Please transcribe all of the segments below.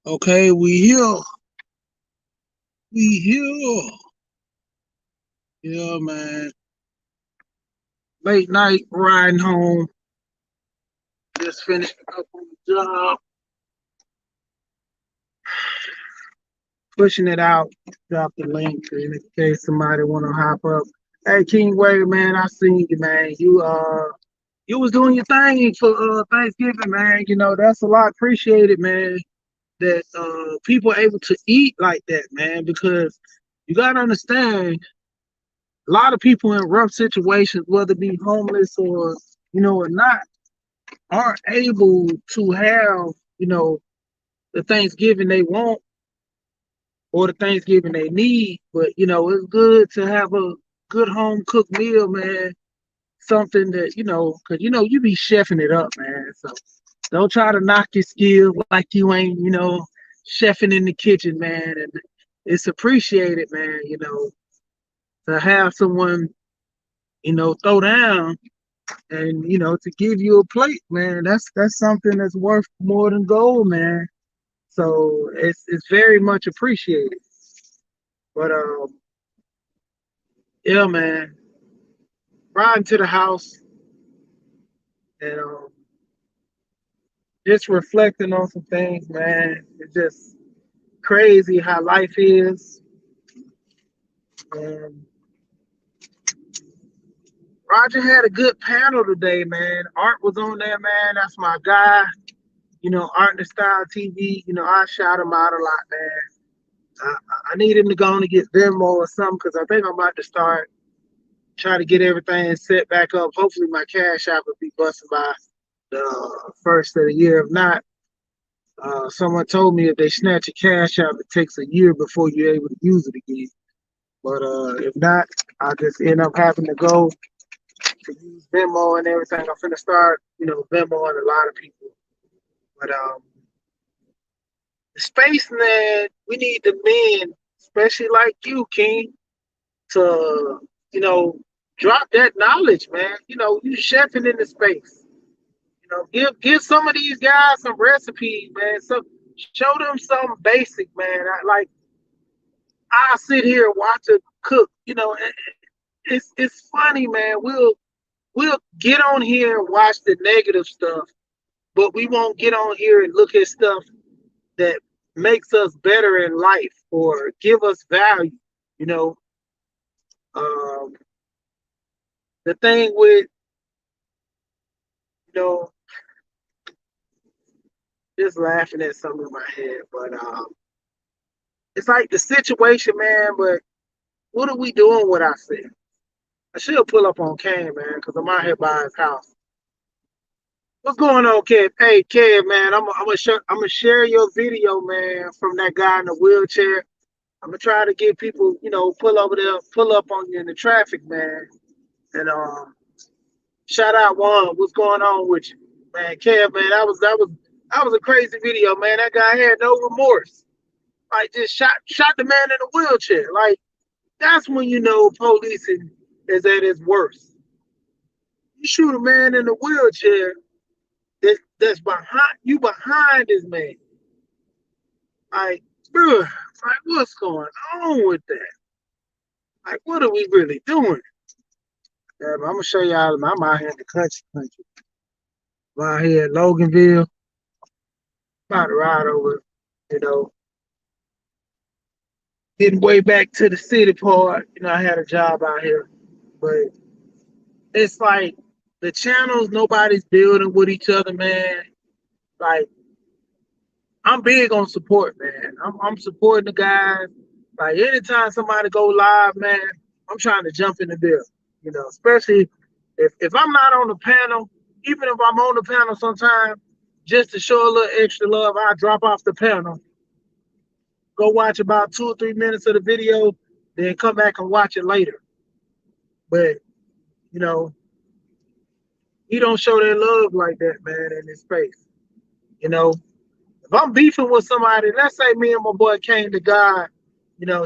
Okay, we here. We here. Yeah, man. Late night riding home. Just finished up on the job. Pushing it out. Drop the link in case somebody wanna hop up. Hey King Wade, man, I seen you, man. You was doing your thing for Thanksgiving, man. You know, that's a lot appreciated, man. That people are able to eat like that, man, because you gotta understand a lot of people in rough situations, whether it be homeless or or not, aren't able to have the Thanksgiving they want or the Thanksgiving they need. But it's good to have a good home cooked meal, man. Something that because you be chefing it up, man. So don't try to knock your skill like you ain't chefing in the kitchen, man. And it's appreciated, man. To have someone throw down and to give you a plate, man, that's something that's worth more than gold, man. So it's very much appreciated. But yeah, man, riding to the house and just reflecting on some things, man. It's just crazy how life is. And Roger had a good panel today, man. Art was on there, man. That's my guy. Art and the Style TV. I shout him out a lot, man. I need him to go on and get Venmo or something because I think I'm about to start try to get everything set back up. Hopefully, my cash app will be busting by the first of the year. If not, someone told me if they snatch a cash app, it takes a year before you're able to use it again. But if not, I just end up having to go to use Venmo and everything. I'm finna start, Venmoing a lot of people. But the space, man, we need the men, especially like you, King, to, you know, drop that knowledge, man. You chefing in the space. Give some of these guys some recipes, man. So show them something basic, man. I sit here and watch it cook. It's funny, man. We'll get on here and watch the negative stuff, but we won't get on here and look at stuff that makes us better in life or give us value. You know, um, the thing with you know just laughing at something in my head, but it's like the situation, man. But what are we doing with ourselves? I should pull up on Kane, man, because I'm out here by his house. What's going on, Kev? Hey, Kev, man, I'm gonna share your video, man, from that guy in the wheelchair. I'm gonna try to get people, pull over there, pull up on you in the traffic, man. And shout out Juan, what's going on with you, man? Kev, man, that was a crazy video, man. That guy had no remorse, like just shot the man in the wheelchair. Like that's when policing is at its worst. You shoot a man in the wheelchair that's behind this man. Like, bruh, like what's going on with that? Like, what are we really doing? Yeah, I'm gonna show y'all. I'm out here in the country. I'm out here in Loganville, about to ride over, you know, getting way back to the city part. I had a job out here, but it's like the channels nobody's building with each other, man. Like, I'm big on support, man. I'm supporting the guys. Like anytime somebody go live, man, I'm trying to jump in the bill. Especially if I'm not on the panel, even if I'm on the panel sometime, just to show a little extra love, I drop off the panel, go watch about 2 or 3 minutes of the video, then come back and watch it later. But you know, he don't show that love like that, man, in his space. You know, if I'm beefing with somebody, let's say me and my boy Kane to God,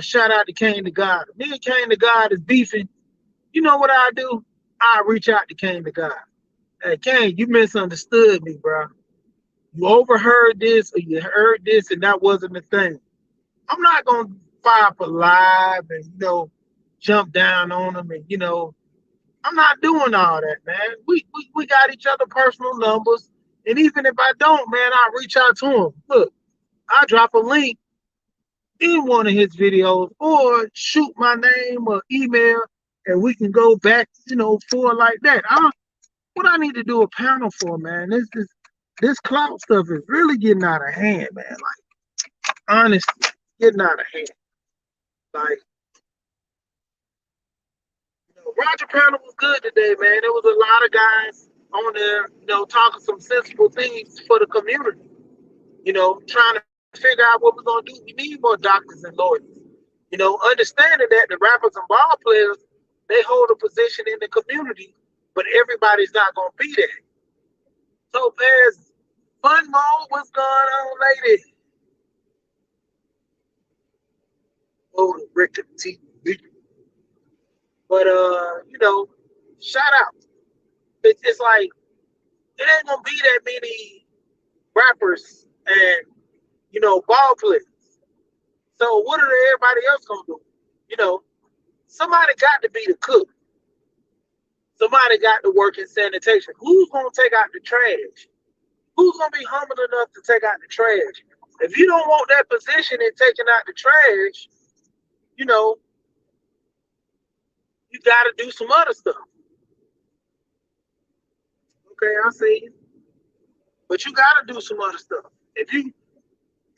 shout out to Kane to God. Me and Kane to God is beefing. You know what I do? I reach out to Kane to God. Hey, Kane, you misunderstood me, bro. You overheard this or you heard this and that wasn't the thing. I'm not gonna fire up a live and jump down on them and I'm not doing all that, man. We got each other personal numbers, and even if I don't, man, I'll reach out to him. Look, I drop a link in one of his videos or shoot my name or email and we can go back, for like that. What I need to do a panel for, man, this clout stuff is really getting out of hand, man. Like honestly, getting out of hand. Like, Roger panel was good today, man. There was a lot of guys on there, talking some sensible things for the community, trying to figure out what we're gonna do. We need more doctors and lawyers. Understanding that the rappers and ball players, they hold a position in the community, but everybody's not gonna be there. So there's fun mode. What's going on, lady? Oh, the Rick TV. But shout out. It's like it ain't gonna be that many rappers and ball players. So what are everybody else gonna do? Somebody got to be the cook. Somebody got to work in sanitation. Who's gonna take out the trash? Who's gonna be humble enough to take out the trash? If you don't want that position in taking out the trash, you gotta do some other stuff. Okay, I see you. But you gotta do some other stuff. If you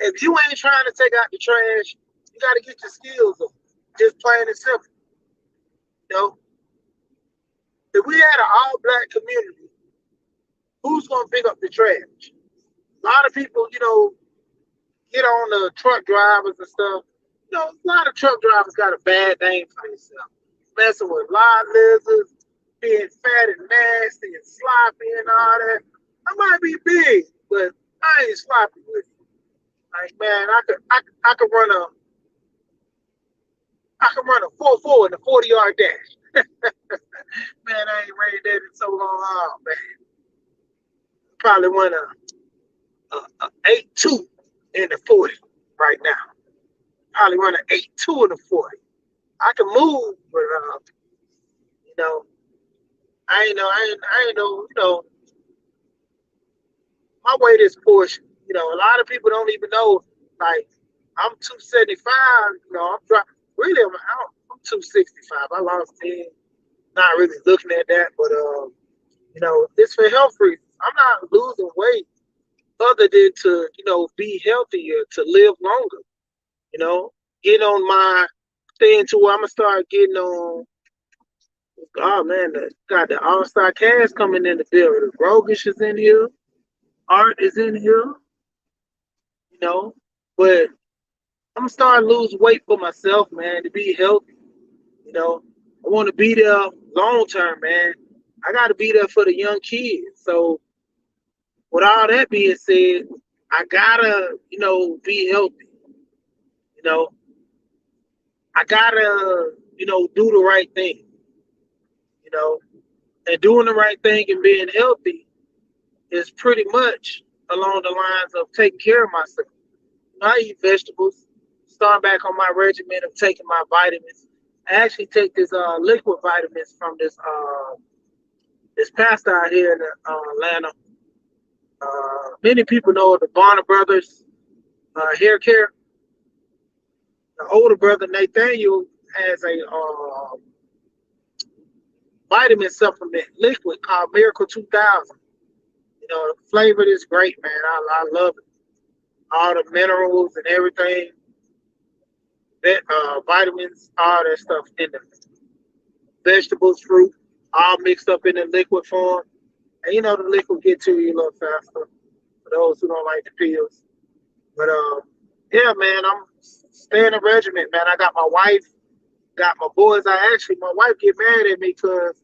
ain't trying to take out the trash, you gotta get your skills up. Just plain and simple. If we had an all-black community, who's gonna pick up the trash? A lot of people, get on the truck drivers and stuff. A lot of truck drivers got a bad name for themselves. Messing with lot lizards, being fat and nasty and sloppy and all that. I might be big, but I ain't sloppy with you. Like, man, I could run a 4.4 in a 40-yard dash. Man, I ain't ran that in so long. Oh, man. Probably run a 8.2 in the 40 right now. Probably run an 8.2 in the 40. I can move, but I ain't know, my weight is portion. A lot of people don't even know, like, I'm 275, I'm dropping, really, I'm 265. I lost 10, not really looking at that, but, it's for health reasons. I'm not losing weight other than to, be healthier, to live longer, get on my thing to where I'm going to start getting on. Oh man, got the all-star cast coming in the building. Rogish is in here. Art is in here. But I'm gonna start losing weight for myself, man, to be healthy. I want to be there long term, man. I got to be there for the young kids. So, with all that being said, I gotta, be healthy. You know, I gotta, do the right thing. You know, and doing the right thing and being healthy is pretty much along the lines of taking care of myself. I eat vegetables, start back on my regimen of taking my vitamins. I actually take this liquid vitamins from this pastor out here in Atlanta. Many people know the Bonner Brothers hair care. The older brother Nathaniel has a vitamin supplement liquid called Miracle 2000. The flavor is great, man. I love it. All the minerals and everything, vitamins, all that stuff in there. Vegetables, fruit, all mixed up in the liquid form. And the liquid get to you a little faster for those who don't like the pills. But yeah, man, I'm staying a regiment, man. I got my wife, got my boys. My wife get mad at me because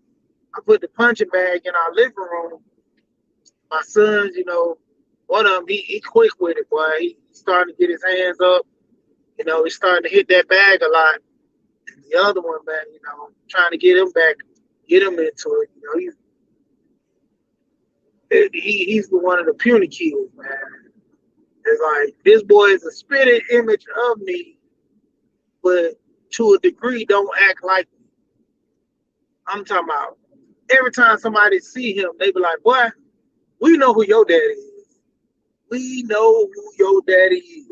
I put the punching bag in our living room. My sons, one of them, he quick with it, boy. He's starting to get his hands up. He's starting to hit that bag a lot. And the other one, man, trying to get him back, get him into it. He's the one of the puny kids, man. It's like this boy is a spitting image of me, but to a degree don't act like me. I'm talking about every time somebody see him, they be like, boy, we know who your daddy is. We know who your daddy is.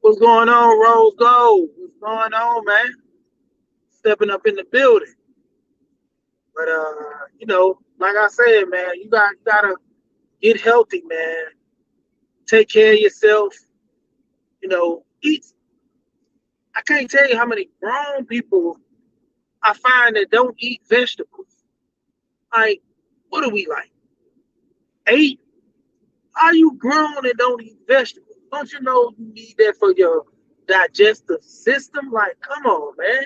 What's going on, Rose Gold? What's going on, man? Stepping up in the building. But like I said, man, you gotta get healthy, man. Take care of yourself. Eat. I can't tell you how many grown people I find that don't eat vegetables. Like, what are we like? 8? Are you grown and don't eat vegetables? Don't you know you need that for your digestive system? Like, come on, man.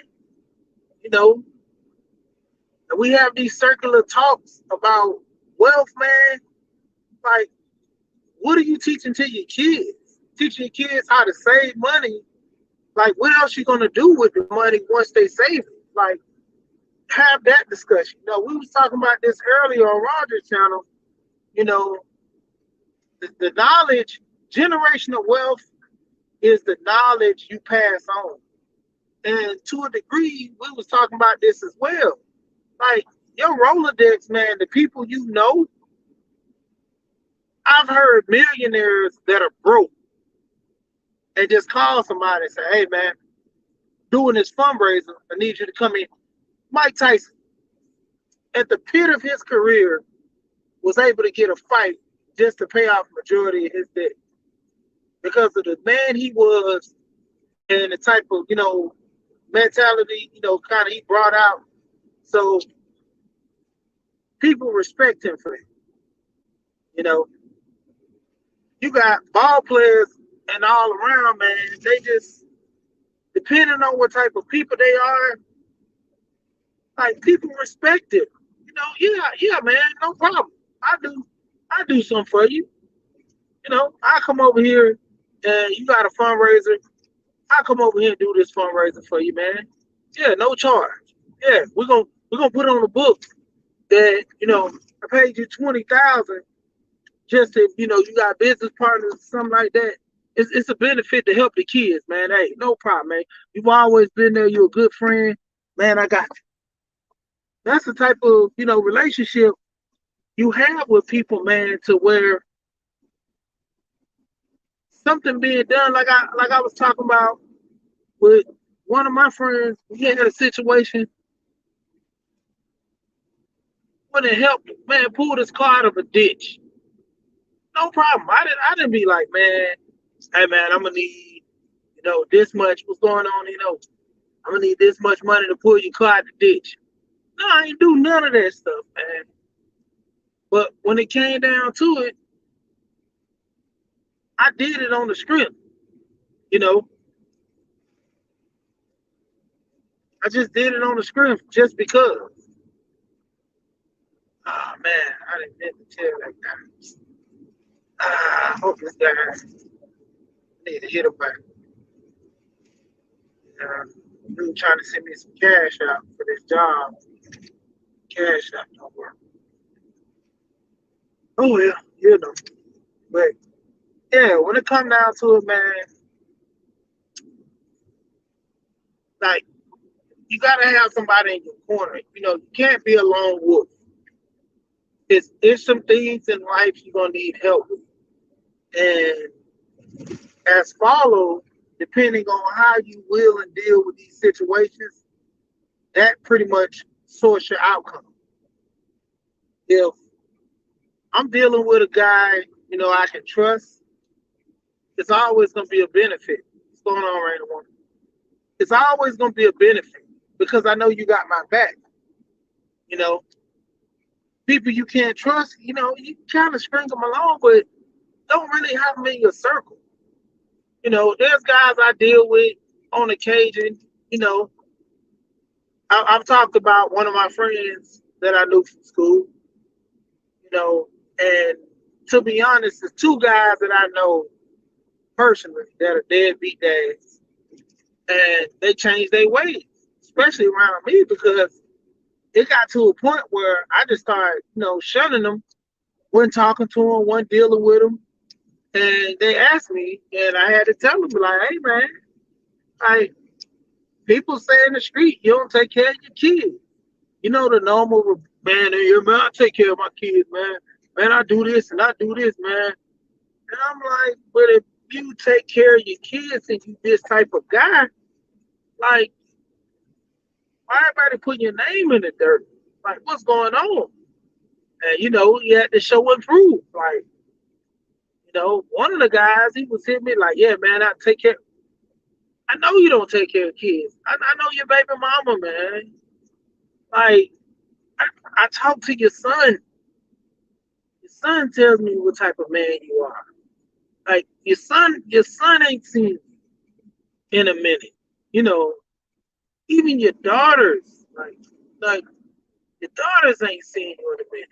You know, and we have these circular talks about wealth, man. Like, what are you teaching to your kids? Teaching your kids how to save money. Like, what else you gonna do with the money once they save it? Like, have that discussion. We was talking about this earlier on Roger's channel. You know, the knowledge, generational wealth is the knowledge you pass on. And to a degree, we was talking about this as well. Like, your Rolodex, man, the people you know, I've heard millionaires that are broke and just call somebody and say, hey, man, doing this fundraiser, I need you to come in. Mike Tyson, at the pit of his career, was able to get a fight just to pay off the majority of his debt because of the man he was and the type of, mentality, kind of he brought out. So people respect him for it. You got ball players and all around, man. They just, depending on what type of people they are, like, people respect it. Yeah, man, no problem. I do something for you. I come over here and you got a fundraiser. I come over here and do this fundraiser for you, man. Yeah, no charge. Yeah, we're gonna put on the book that I paid you 20,000 just if you got business partners or something like that. It's a benefit to help the kids, man. Hey, no problem, man. You've always been there. You're a good friend, man. I got you. That's the type of relationship you have with people, man, to where something being done, like I was talking about with one of my friends. He had a situation when it helped, man, pulled his car out of a ditch. No problem. I didn't be like, man, hey man, I'm gonna need, this much. What's going on? I'm gonna need this much money to pull your car out the ditch. No, I ain't do none of that stuff, man. But when it came down to it, I did it on the script. I just did it on the script just because. Oh man, I didn't meant to tell that guy. I hope this guy need to hit him back. He was trying to send me some cash out for this job. Cash out don't work. Oh yeah, But yeah, when it comes down to it, man, like, you gotta have somebody in your corner. You can't be a lone wolf. It's some things in life you're gonna need help with. And as follow, depending on how you will and deal with these situations, that pretty much sorts your outcome. If I'm dealing with a guy, I can trust, it's always gonna be a benefit. What's going on, right? It's always gonna be a benefit because I know you got my back. You know, People you can't trust, you kind of string them along, but don't really have them in your circle. There's guys I deal with on occasion. You know, I've talked about one of my friends that I knew from school. And to be honest, there's two guys that I know personally that are deadbeat dads, and they change their ways, especially around me, because it got to a point where I just started, shunning them, wasn't talking to them, wasn't dealing with them. And they asked me, and I had to tell them, like, hey, man, like, people say in the street, you don't take care of your kids. You know, the normal, man, here, man, I take care of my kids, man. Man, I do this and I do this, man. And I'm like, but if you take care of your kids and you this type of guy, like, why everybody putting your name in the dirt? Like, what's going on? And, you had to show and prove. Like, one of the guys, he was hitting me like, yeah, man, I take care. I know you don't take care of kids. I know your baby mama, man. Like, I, I talk to your son. Your son tells me what type of man you are. Like, your son ain't seen you in a minute. You know, even your daughters, like your daughters ain't seen you in a minute.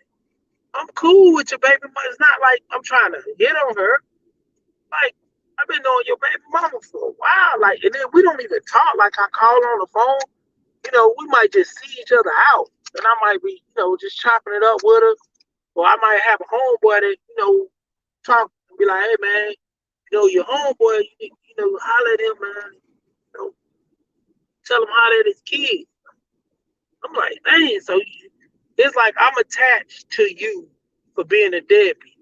I'm cool with your baby mama. It's not like I'm trying to hit on her. Like, I've been knowing your baby mama for a while. Like, and then we don't even talk. Like, I call her on the phone. We might just see each other out. And I might be, just chopping it up with her. Or I might have a homeboy that, talk and be like, hey, man, your homeboy, holler at him, man. You know, tell him holler at his kids. I'm like, dang, so it's like I'm attached to you for being a deadbeat.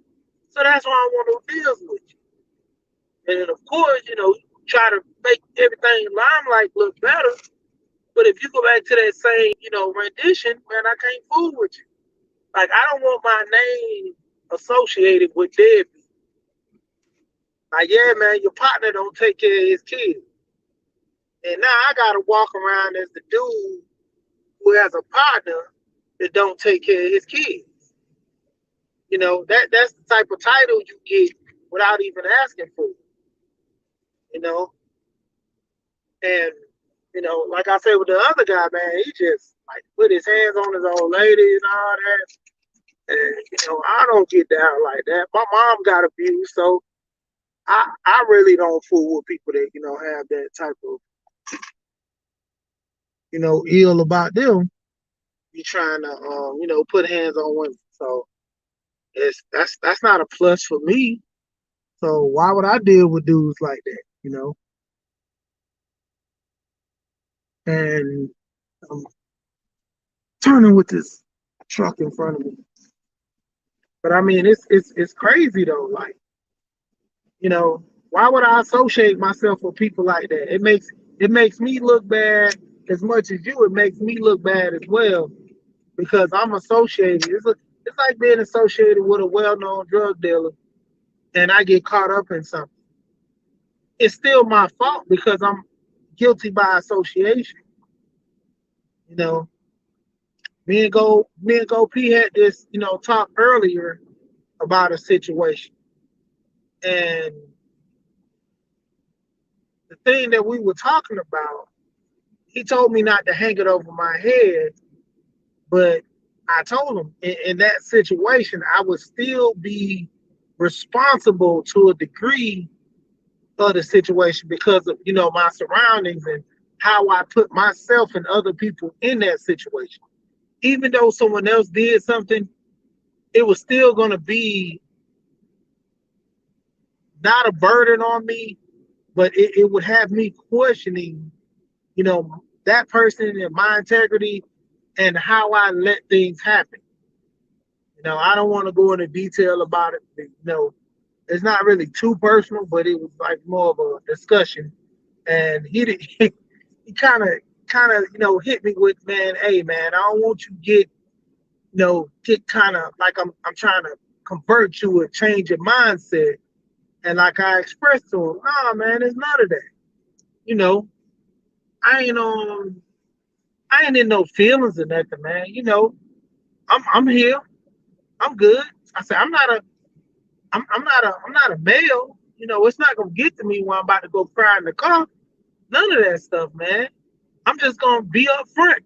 So that's why I want no deals with you. And then, of course, try to make everything limelight look better. But if you go back to that same, rendition, man, I can't fool with you. Like, I don't want my name associated with deadbeat. Like, yeah, man, your partner don't take care of his kids. And now I got to walk around as the dude who has a partner that don't take care of his kids. That's the type of title you get without even asking for it. You know, and like I said with the other guy, man, he just like put his hands on his old lady and all that. And I don't get down like that. My mom got abused, so I really don't fool with people that have that type of ill about them. You trying to put hands on women, so that's not a plus for me. So why would I deal with dudes like that? And I'm turning with this truck in front of me. But I mean, it's crazy though. Like, why would I associate myself with people like that? It makes me look bad as much as you. It makes me look bad as well because I'm associated. It's like being associated with a well-known drug dealer, and I get caught up in something. It's still my fault because I'm guilty by association. You know, me and Go P had this, talk earlier about a situation, and the thing that we were talking about, he told me not to hang it over my head, but I told him in that situation, I would still be responsible to a degree of the situation because of, my surroundings and how I put myself and other people in that situation. Even though someone else did something, it was still going to be not a burden on me, but it would have me questioning, that person and my integrity and how I let things happen. I don't want to go into detail about it. It's not really too personal, but it was like more of a discussion. And he did, he kind of hit me with, man, hey man, I don't want you get kind of like I'm trying to convert you or change your mindset. And like I expressed to him, nah man, it's none of that. You know, I ain't I ain't in no feelings or nothing, man. I'm here. I'm good. I said I'm not a male. It's not gonna get to me when I'm about to go cry in the car. None of that stuff, man. I'm just gonna be up front.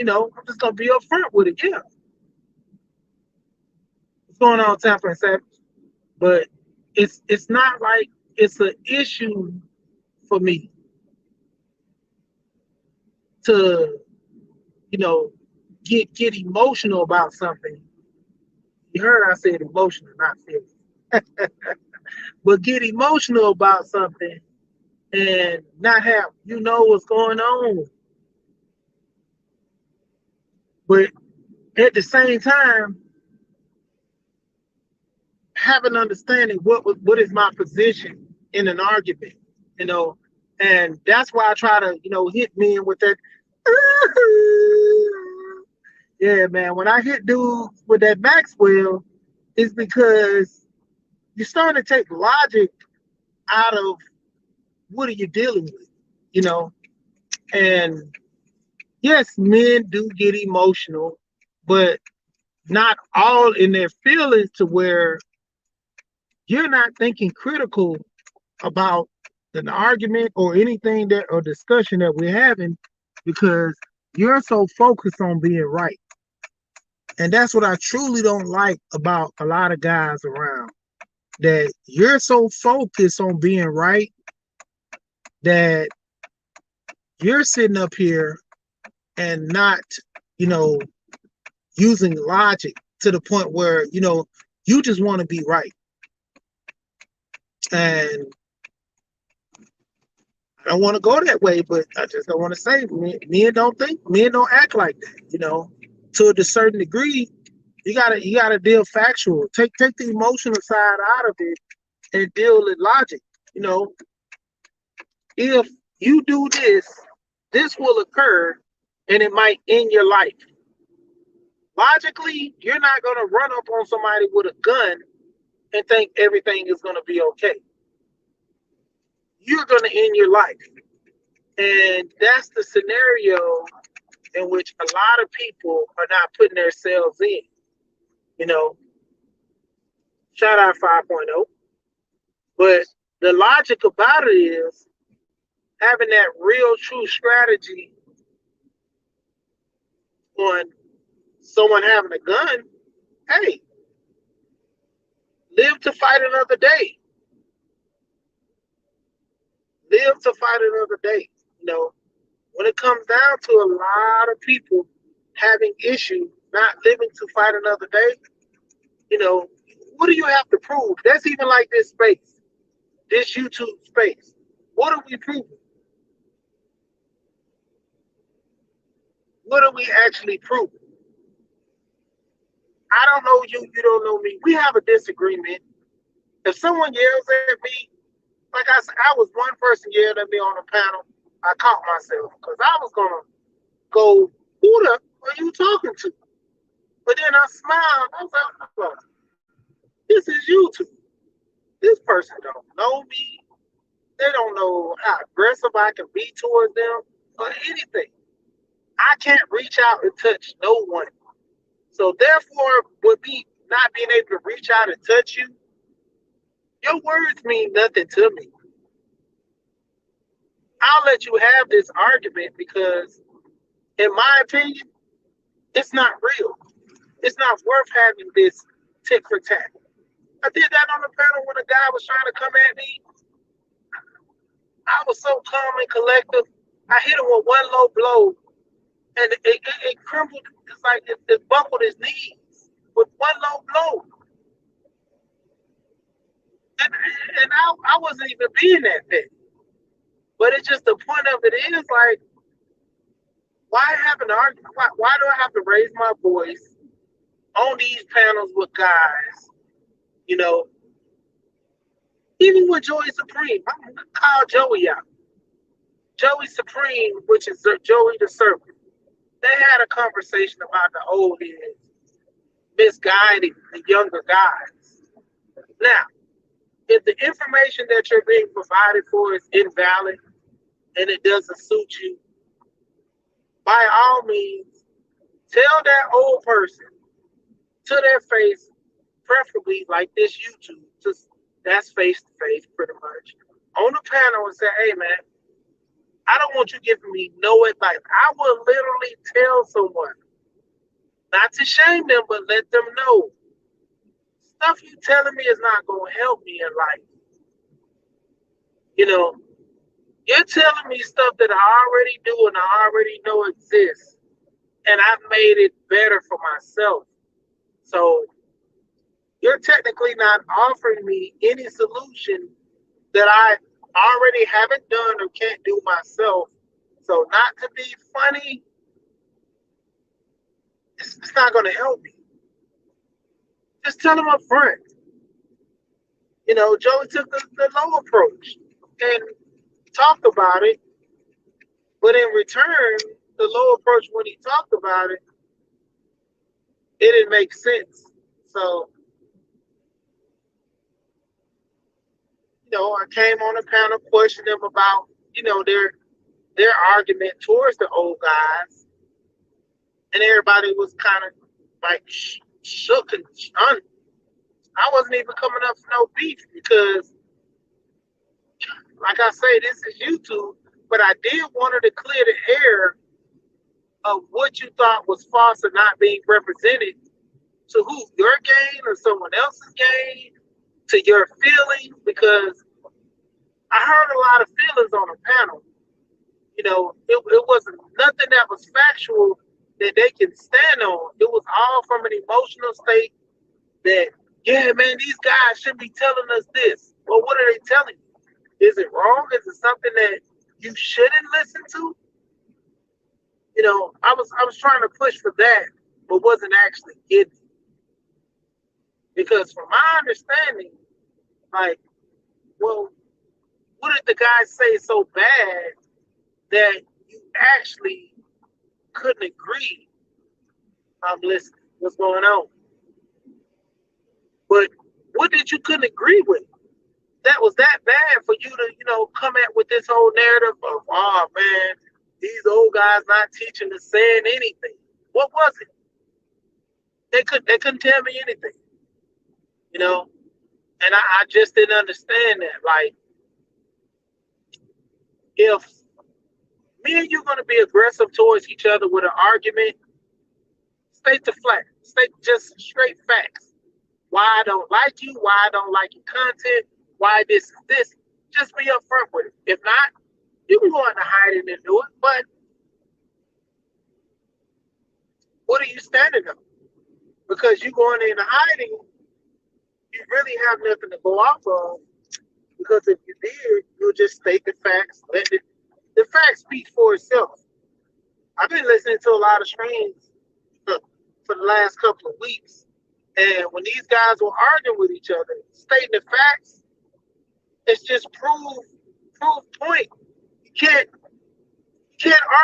I'm just gonna be up front with it. Yeah. What's going on, Tampa and Savage? But it's not like it's an issue for me to, you know, get emotional about something. You heard I said emotional, not feeling. But get emotional about something and not have what's going on. But at the same time, have an understanding what is my position in an argument, you know, and that's why I try to hit men with that. Yeah, man. When I hit dudes with that Maxwell, it's because you're starting to take logic out of what are you dealing with, you know. And yes, men do get emotional, but not all in their feelings to where you're not thinking critical about an argument or anything that or discussion that we're having because you're so focused on being right. And that's what I truly don't like about a lot of guys around. That you're so focused on being right that you're sitting up here and not, you know, using logic to the point where, you just want to be right. And I don't want to go that way, but I just don't want to say men don't act like that. To a certain degree, you gotta deal take the emotional side out of it and deal with logic. You know, if you do this, this will occur and it might end your life. Logically, you're not gonna run up on somebody with a gun and think everything is gonna be okay. You're gonna end your life. And that's the scenario in which a lot of people are not putting themselves in. You know, shout out 5.0. But the logic about it is having that real true strategy on someone having a gun. Hey, live to fight another day. Live to fight another day. When it comes down to a lot of people having issues, not living to fight another day, what do you have to prove? That's even like this space, this YouTube space. What are we proving? What are we actually proving? I don't know you, you don't know me. We have a disagreement. If someone yells at me, like I said, I was one person yelled at me on the panel. I caught myself because I was gonna go, who the are you talking to? But then I smiled. I was like, oh, this is YouTube. This person don't know me. They don't know how aggressive I can be towards them or anything. I can't reach out and touch no one. So therefore, with me not being able to reach out and touch you, your words mean nothing to me. I'll let you have this argument because, in my opinion, it's not real. It's not worth having this tick for tack. I did that on the panel when a guy was trying to come at me. I was so calm and collective. I hit him with one low blow, and it crumbled. It's like it buckled his knees with one low blow. And I wasn't even being that big. But it's just the point of it is like, why have an argument? Why do I have to raise my voice on these panels with guys? You know, even with Joey Supreme, I'm gonna call Joey out. Joey Supreme, which is Joey the Serpent, they had a conversation about the old heads misguiding the younger guys. Now, if the information that you're being provided for is invalid and it doesn't suit you, by all means, tell that old person to their face, preferably like this YouTube, just that's face to face pretty much, on the panel and say, hey man, I don't want you giving me no advice. I will literally tell someone, not to shame them, but let them know stuff you telling me is not going to help me in life. You know, you're telling me stuff that I already do and I already know exists. and I've made it better for myself. So you're technically not offering me any solution that I already haven't done or can't do myself. So not to be funny, it's not going to help me. Just tell them up front. Joey took the low approach and talked about it, but in return, the low approach when he talked about it, it didn't make sense. So, I came on the panel, questioned them about, their argument towards the old guys, and everybody was kind of like shook and stunned. I wasn't even coming up for no beef because, like I say, this is YouTube, but I did want to clear the air of what you thought was false or not being represented to who, your gain or someone else's gain, to your feelings, because I heard a lot of feelings on the panel. It wasn't nothing that was factual that they can stand on. It was all from an emotional state that, yeah, man, these guys should be telling us this. Well, what are they telling you? Is it wrong? Is it something that you shouldn't listen to? I was trying to push for that, but wasn't actually getting it. Because from my understanding, like, well, what did the guy say so bad that you actually couldn't agree? I'm listening. What's going on? But what did you couldn't agree with? That was that bad for you to, come at with this whole narrative of, oh man, these old guys not teaching us saying anything. What was it? They couldn't tell me anything, and I just didn't understand that. Like, if me and you gonna be aggressive towards each other with an argument, state the fact, state just straight facts. Why I don't like you, why I don't like your content, why this is this. Just be upfront with it. If not, you can go into hiding and do it. But what are you standing on? Because you going into hiding, you really have nothing to go off of. Because if you did, you'll just state the facts. The facts speak for itself. I've been listening to a lot of streams for the last couple of weeks, and when these guys were arguing with each other, stating the facts, it's just proof point. You can't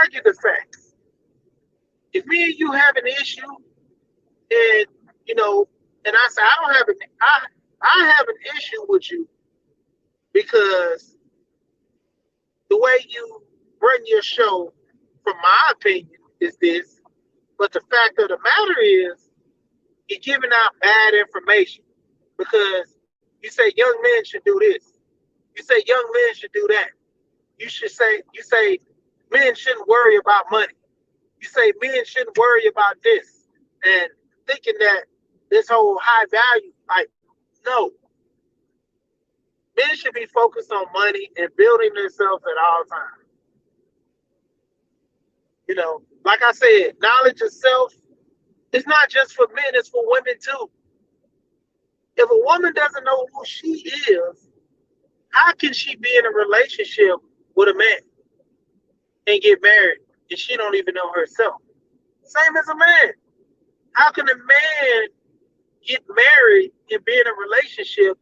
argue the facts. If me and you have an issue, and and I say I have an issue with you because the way you run your show, from my opinion, is this. But the fact of the matter is, you're giving out bad information because you say young men should do this. You say young men should do that. You say men shouldn't worry about money. You say men shouldn't worry about this, and thinking that this whole high value, like, no. Men should be focused on money and building themselves at all times. Like I said, knowledge of self is not just for men, it's for women too. If a woman doesn't know who she is, how can she be in a relationship with a man and get married and she don't even know herself? Same as a man. How can a man get married and be in a relationship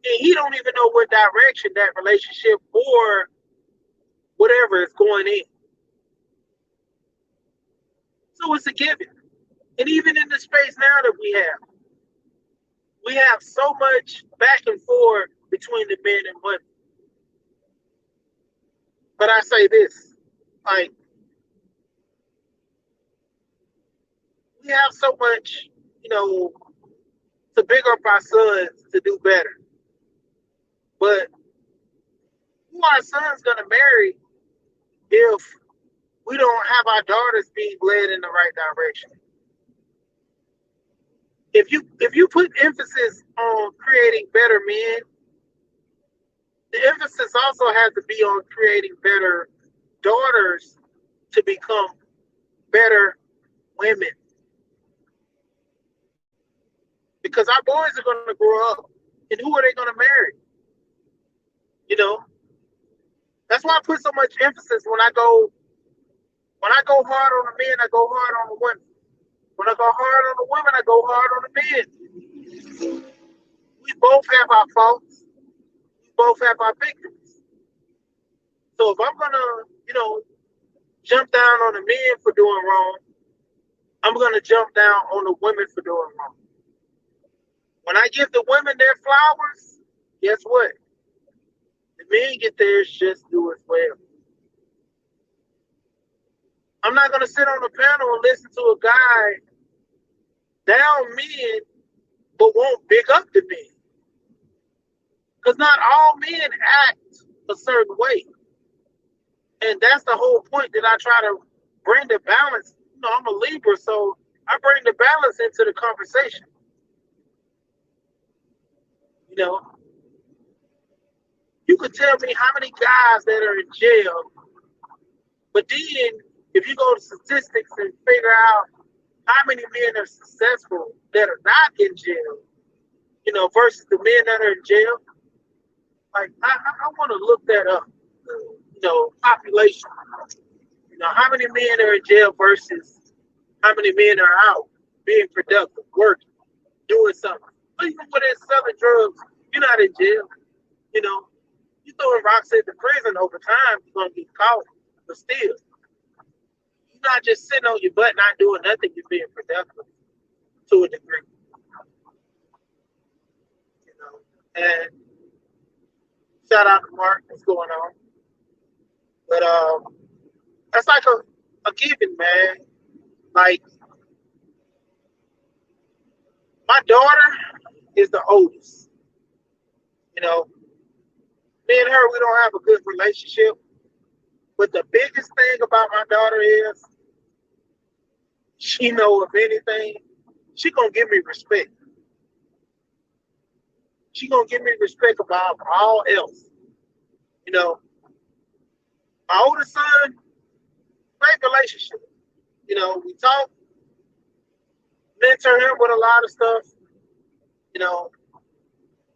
and he don't even know what direction that relationship or whatever is going in? So it's a given. And even in the space now that we have so much back and forth between the men and women. But I say this, like, we have so much, to big up our sons to do better. But who are our sons gonna marry if we don't have our daughters being led in the right direction? If you put emphasis on creating better men, the emphasis also has to be on creating better daughters to become better women, because our boys are going to grow up, and who are they going to marry? You know, that's why I put so much emphasis when I go hard on the men, I go hard on the women. When I go hard on the women, I go hard on the men. We both have our faults. We both have our victims. So if I'm gonna, jump down on the men for doing wrong, I'm gonna jump down on the women for doing wrong. When I give the women their flowers, guess what? The men get theirs just do as well. I'm not gonna sit on the panel and listen to a guy down men but won't big up the men. Because not all men act a certain way. And that's the whole point that I try to bring the balance. I'm a Libra, so I bring the balance into the conversation. You could tell me how many guys that are in jail, but then if you go to statistics and figure out how many men are successful that are not in jail, versus the men that are in jail, like I want to look that up. Population. How many men are in jail versus how many men are out being productive, working, doing something. But even when they're selling drugs, you're not in jail. You throwing rocks at the prison over time, you're gonna get caught. But still, you're not just sitting on your butt not doing nothing, you're being productive to a degree. And shout out to Mark, what's going on. But that's like a given, man. Like my daughter is the oldest. Me and her, we don't have a good relationship. But the biggest thing about my daughter is she know if anything, she gonna give me respect. She gonna give me respect about all else. My oldest son, great relationship. We talk, mentor him with a lot of stuff.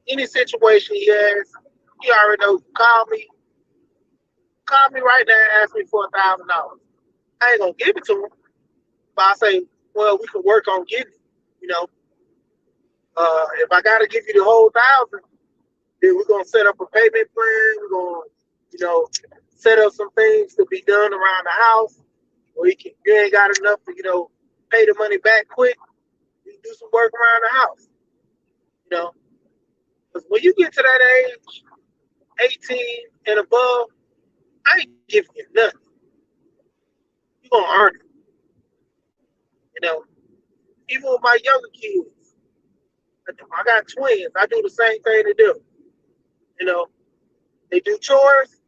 Any situation he has, he already knows. Call me right now and ask me for $1,000. I ain't gonna give it to him, but I say, well, we can work on getting it. If I gotta give you the whole 1,000, then we're gonna set up a payment plan. We're gonna, set up some things to be done around the house. Or you ain't got enough to, pay the money back quick. You can do some work around the house. Because when you get to that age, 18 and above, I ain't giving you nothing. You're gonna earn it. Even with my younger kids, I got twins. I do the same thing they do. They do chores.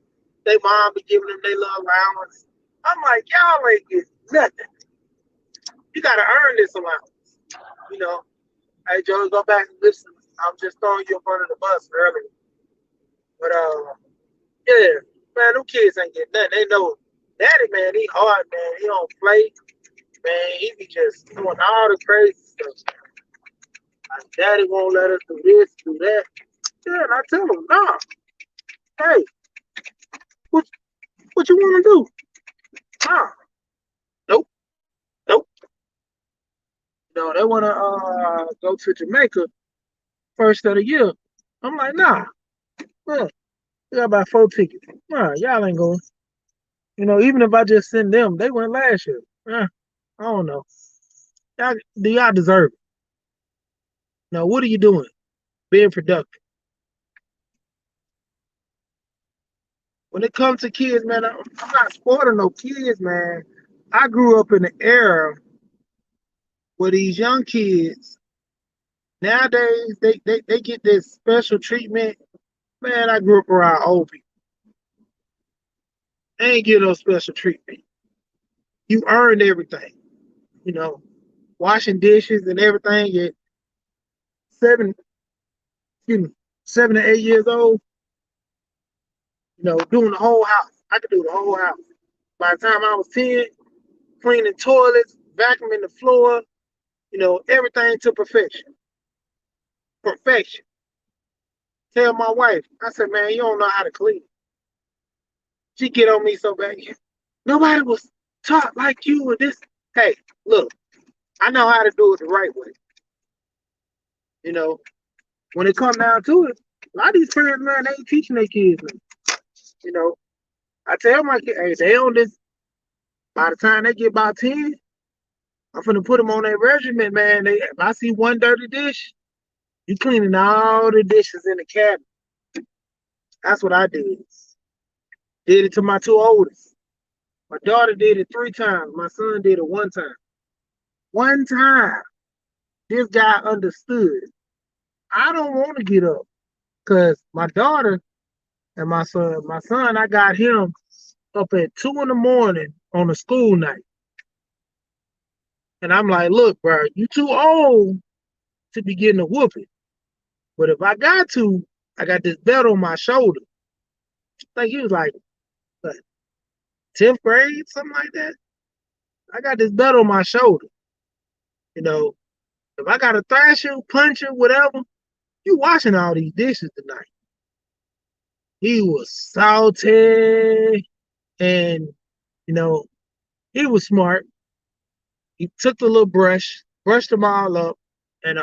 They mom be giving them their little allowance. I'm like, y'all ain't getting nothing. You gotta earn this allowance. Hey Joe, go back and listen. I'm just throwing you up under the bus earlier. But yeah, man, them kids ain't getting nothing. They know daddy, man, he hard, man. He don't play. Man, he be just doing all the crazy stuff. Like, daddy won't let us do this, do that. Yeah, and I tell him, nah. Hey, what you want to do? Nah. Nope. Nope. They want to go to Jamaica first of the year. I'm like, nah. Yeah, we got about 4 tickets. Nah, y'all ain't going. Even if I just send them, they went last year. I don't know. Do y'all deserve it? Now, what are you doing? Being productive. When it comes to kids, man, I'm not spoiling no kids, man. I grew up in an era where these young kids, nowadays, they get this special treatment. Man, I grew up around old people. They ain't get no special treatment. You earned everything. Washing dishes and everything at 7, 7 to 8 years old. Doing the whole house. I could do the whole house. By the time I was 10, cleaning toilets, vacuuming the floor, everything to perfection. Perfection. Tell my wife, I said, man, you don't know how to clean. She get on me so bad. Nobody was taught like you with this. Hey, look, I know how to do it the right way. You know, when it comes down to it, a lot of these parents, man, they ain't teaching their kids. Man. You know, I tell my kids, hey, they on this. By the time they get about 10, I'm finna put them on their regimen, man. If I see one dirty dish, you cleaning all the dishes in the cabinet. That's what I did. Did it to my two oldest. My daughter did it 3 times. My son did it 1 time. 1 time. This guy understood. I don't want to get up because my daughter and my son, I got him up at 2 in the morning on a school night. And I'm like, look, bro, you too old to be getting a whooping. But if I got to, I got this belt on my shoulder. Like he was like, what, 10th grade, something like that. I got this belt on my shoulder. You know, if I gotta thrash you, punch you, whatever, you washing all these dishes tonight. He was salty and you know, he was smart. He took the little brush, brushed them all up, and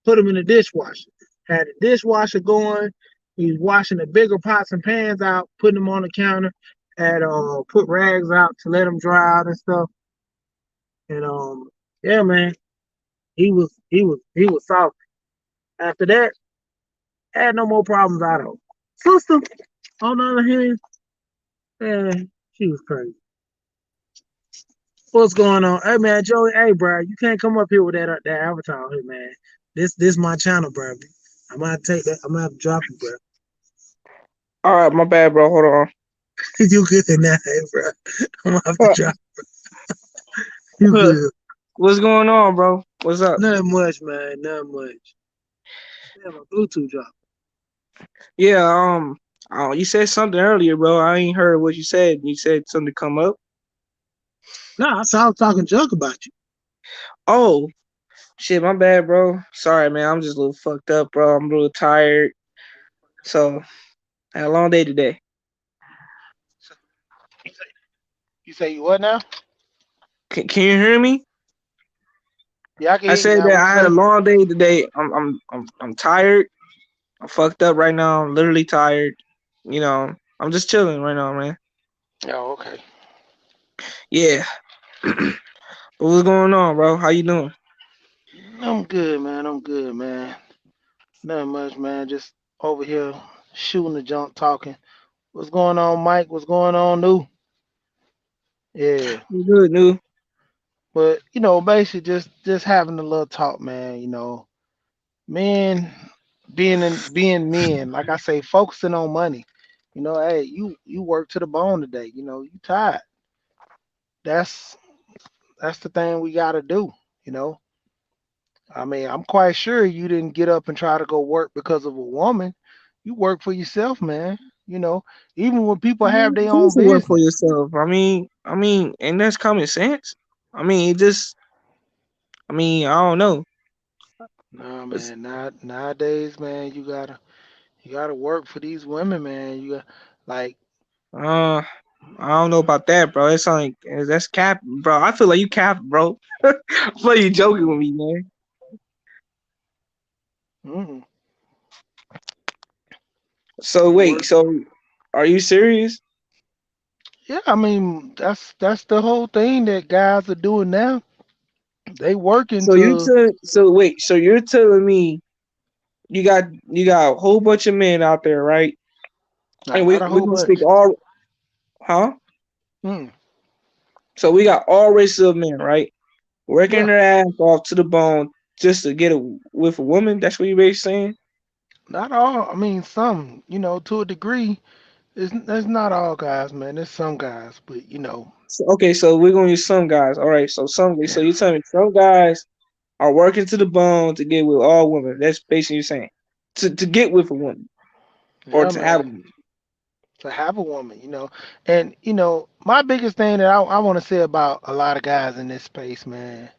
put them in the dishwasher. Had the dishwasher going. He was washing the bigger pots and pans out, putting them on the counter. Had put rags out to let them dry out and stuff. And yeah, man, he was soft. After that, had no more problems out of him. Sister, on the other hand, man, she was crazy. What's going on? Hey man, Joey, hey bro, you can't come up here with that avatar here, man. This my channel, bro. I'm gonna take that. I'm gonna have to drop you, bro. All right, my bad, bro. Hold on. You good in that, hey, bro? I'm gonna have to drop you. Good. What's going on, bro? What's up? Nothing much, man. Nothing much. Yeah, my Bluetooth dropped. Yeah, you said something earlier, bro. I ain't heard what you said. You said something to come up. Nah, I was talking junk about you. Oh, shit, my bad, bro. Sorry, man. I'm just a little fucked up, bro. I'm a little tired. So, I had a long day today. You say you what now? Can you hear me? Yeah, I can I hear you said now. that What you I had a say? long day today. I'm tired. I'm fucked up right now. I'm literally tired. I'm just chilling right now, man. Oh, okay. Yeah. But what's going on, bro? How you doing? I'm good, man. I'm good, man. Nothing much, man. Just over here shooting the junk, talking. What's going on, Mike? What's going on, New? Yeah. You good, new? But basically just having a little talk, man. Men being men, like I say, focusing on money. Hey, you work to the bone today. You tired. That's that's the thing we gotta do. You know. I mean, I'm quite sure you didn't get up and try to go work because of a woman. You work for yourself, man. You know, even when people have their Of own course, you work for business. yourself. And that's common sense. I mean, it just, I don't know. Nah, It's, man. Not nowadays, man. You gotta work for these women, man. You got like, uh, I don't know about that, bro. It's like that's cap, bro. I feel like you cap, bro. I feel like you joking with me, man. mm, So you wait, work. so are you serious? Yeah, I mean that's the whole thing that guys are doing now. They working to So you're telling me you got a whole bunch of men out there, right? And not a we whole gonna speak bunch. all, huh? Mm, So we got all races of men, right? Working yeah, their ass off to the bone just to get with a woman. That's what you basically saying. not all. I mean, some. To a degree. It's not all guys, man. There's some guys, but So, okay, so we're gonna use some guys. All right, so yeah, you tell me some guys are working to the bone to get with all women. That's basically you saying to get with a woman or yeah, to have a man. woman. to have a woman, you know. And my biggest thing that I want to say about a lot of guys in this space, man,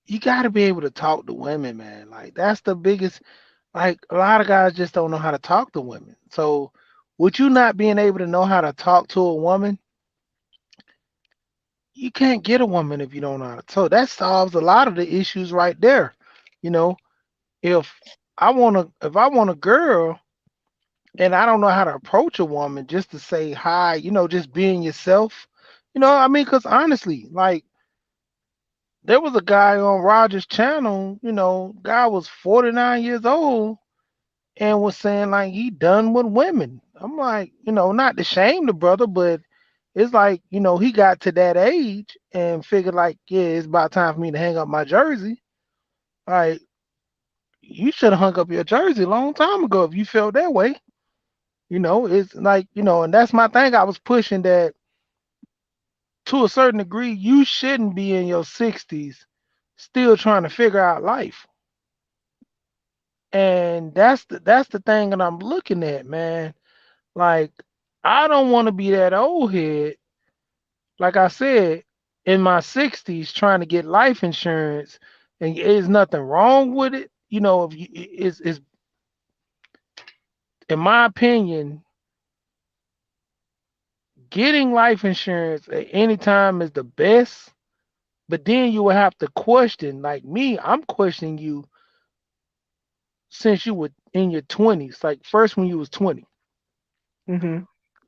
you got to be able to talk to women, man. Like that's the biggest. Like a lot of guys just don't know how to talk to women. So, with you not being able to know how to talk to a woman, you can't get a woman if you don't know how to. So that solves a lot of the issues right there. You know, if if I want a girl and I don't know how to approach a woman just to say hi, just being yourself. I mean, because honestly, like there was a guy on Roger's channel, guy was 49 years old and was saying like he done with women. I'm like, not to shame the brother, but it's like, he got to that age and figured like, yeah, it's about time for me to hang up my jersey. Like, you should have hung up your jersey a long time ago if you felt that way. It's like, and that's my thing. I was pushing that to a certain degree, you shouldn't be in your 60s still trying to figure out life. And that's the thing that I'm looking at, man. Like, I don't want to be that old head, like I said, in my 60s trying to get life insurance, and there's nothing wrong with it. If you, it's in my opinion, getting life insurance at any time is the best. But then you will have to question, like me, I'm questioning you since you were in your 20s, like first when you was 20. Mm-hmm.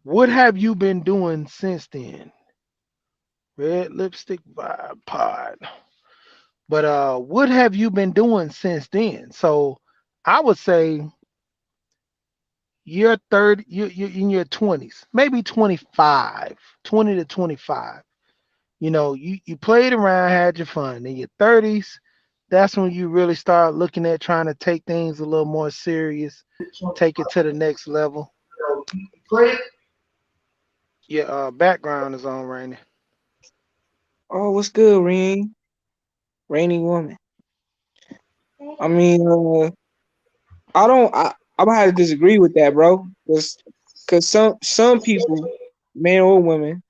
What have you been doing since then? Red lipstick vibe pod. But what have you been doing since then? So I would say you're in your 20s, maybe 25, 20 to 25. You played around, had your fun. In your 30s, that's when you really start looking at trying to take things a little more serious, take it to the next level. Your background is on right now. Oh, what's good, Rainy woman? I mean, I don't. I'm gonna have to disagree with that, bro. Cause some people, men or women,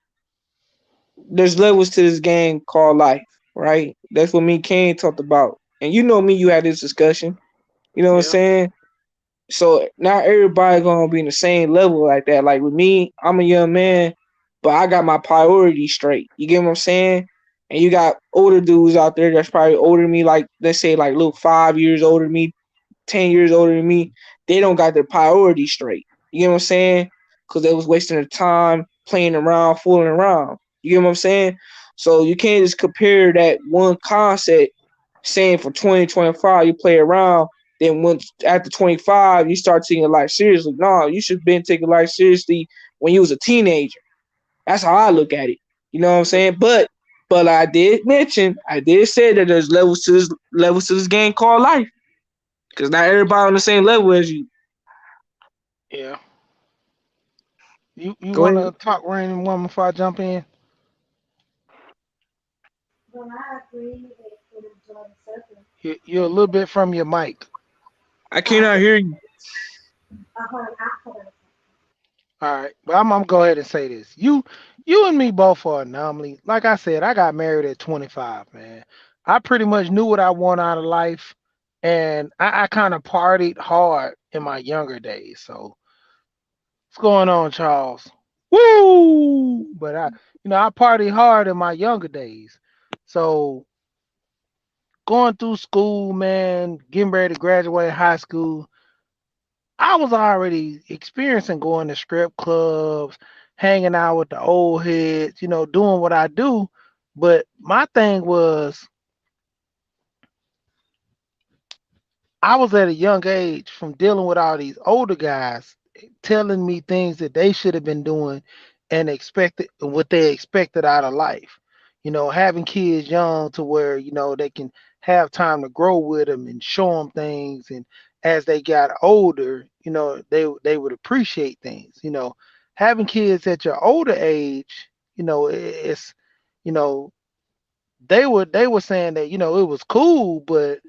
there's levels to this game called life, right? That's what me and Kane talked about. And you know me, you had this discussion. You know what I'm Yeah, saying? So not everybody gonna be in the same level like that. Like with me, I'm a young man, but I got my priorities straight. You get what I'm saying? And you got older dudes out there that's probably older than me, like let's say like little 5 years older than me, 10 years older than me. They don't got their priorities straight. You get what I'm saying? Because they was wasting their time playing around, fooling around. You get what I'm saying? So you can't just compare that one concept saying for 2025 you play around, then once after 25 you start taking life seriously. No, you should have been taking life seriously when you was a teenager. That's how I look at it. You know what I'm saying? But I did say that there's levels to this game called life. Cause not everybody on the same level as you. yeah. You Go want ahead. to talk, random woman, before I jump in? You're a little bit from your mic. I cannot hear you. All right, but I'm gonna go ahead and say this. You and me both are anomaly. Like I said, I got married at 25, man. I pretty much knew what I want out of life, and I kind of partied hard in my younger days. So what's going on, Charles? Woo! But I partied hard in my younger days. So going through school, man, getting ready to graduate high school, I was already experiencing going to strip clubs, hanging out with the old heads, doing what I do. But my thing was, I was at a young age from dealing with all these older guys telling me things that they should have been doing and expected what they expected out of life. Having kids young to where, they can have time to grow with them and show them things. And as they got older, they would appreciate things. Having kids at your older age, you know, they were saying that, it was cool, but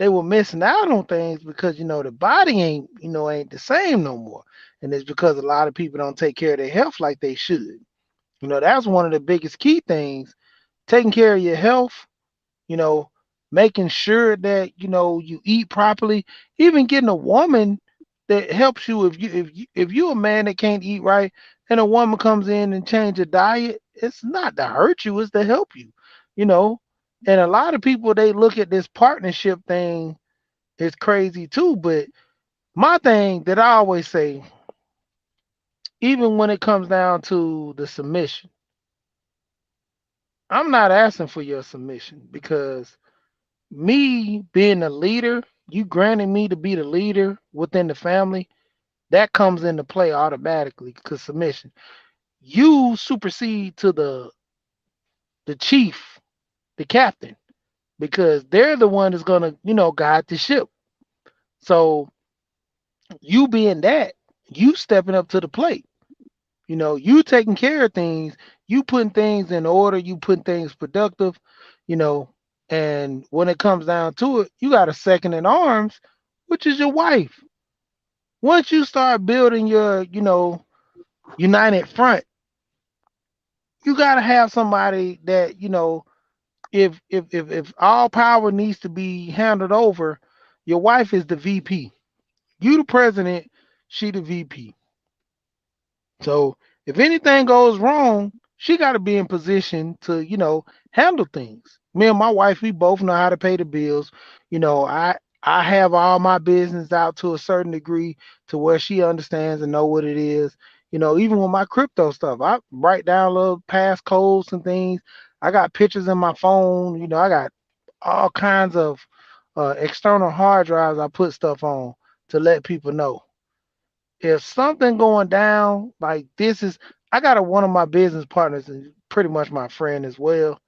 they were missing out on things because the body ain't the same no more, and it's because a lot of people don't take care of their health like they should. That's one of the biggest key things: taking care of your health, you know, making sure that you eat properly, even getting a woman that helps you if you're a man that can't eat right, and a woman comes in and change your diet. It's not to hurt you, it's to help you, you know. And a lot of people, they look at this partnership thing is crazy too. But my thing that I always say, even when it comes down to the submission, I'm not asking for your submission because me being a leader, you granting me to be the leader within the family, that comes into play automatically because submission. You supersede to the chief, the captain, because they're the one that's gonna, guide the ship. So you being that, you stepping up to the plate. You taking care of things, you putting things in order, you putting things productive, you know, and when it comes down to it, you got a second in arms, which is your wife. Once you start building your, united front, you gotta have somebody that, if all power needs to be handed over, your wife is the VP. You the president, she the VP. So if anything goes wrong, she got to be in position to, handle things. Me and my wife, we both know how to pay the bills. I have all my business out to a certain degree to where she understands and know what it is. Even with my crypto stuff, I write down little passcodes and things. I got pictures in my phone. I got all kinds of external hard drives I put stuff on to let people know if something going down like this. Is I got one of my business partners and pretty much my friend as well.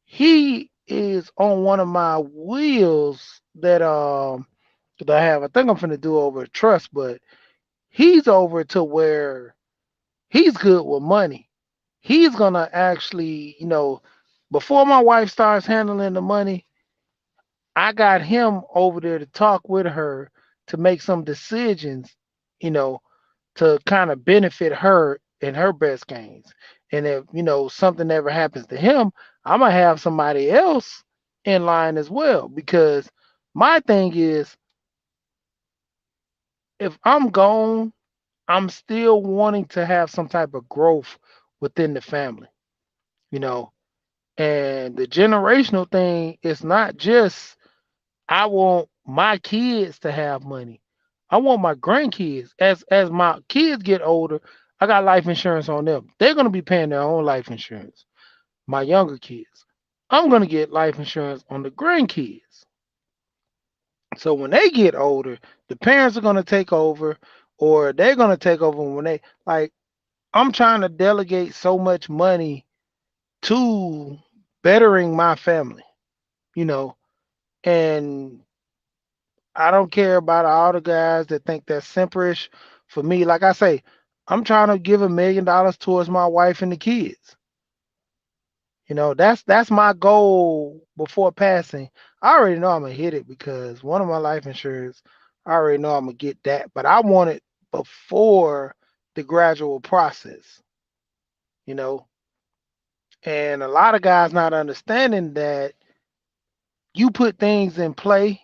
He is on one of my wheels that I have. I think I'm finna do over a trust, but he's over to where he's good with money. He's gonna actually, before my wife starts handling the money, I got him over there to talk with her to make some decisions, you know, to kind of benefit her in her best gains. And if something ever happens to him, I'm gonna have somebody else in line as well. Because my thing is, if I'm gone, I'm still wanting to have some type of growth within the family, you know. And the generational thing is not just I want my kids to have money. I want my grandkids. As my kids get older, I got life insurance on them. They're gonna be paying their own life insurance. My younger kids. I'm gonna get life insurance on the grandkids. So when they get older, the parents are gonna take over or they're gonna take over when they like I'm trying to delegate so much money to bettering my family, you know, and I don't care about all the guys that think that's simperish. For me, like I say, I'm trying to give $1 million towards my wife and the kids. That's my goal before passing. I already know I'm gonna hit it because one of my life insurance, I already know I'm gonna get that. But I want it before the gradual process, you know. And a lot of guys not understanding that you put things in play,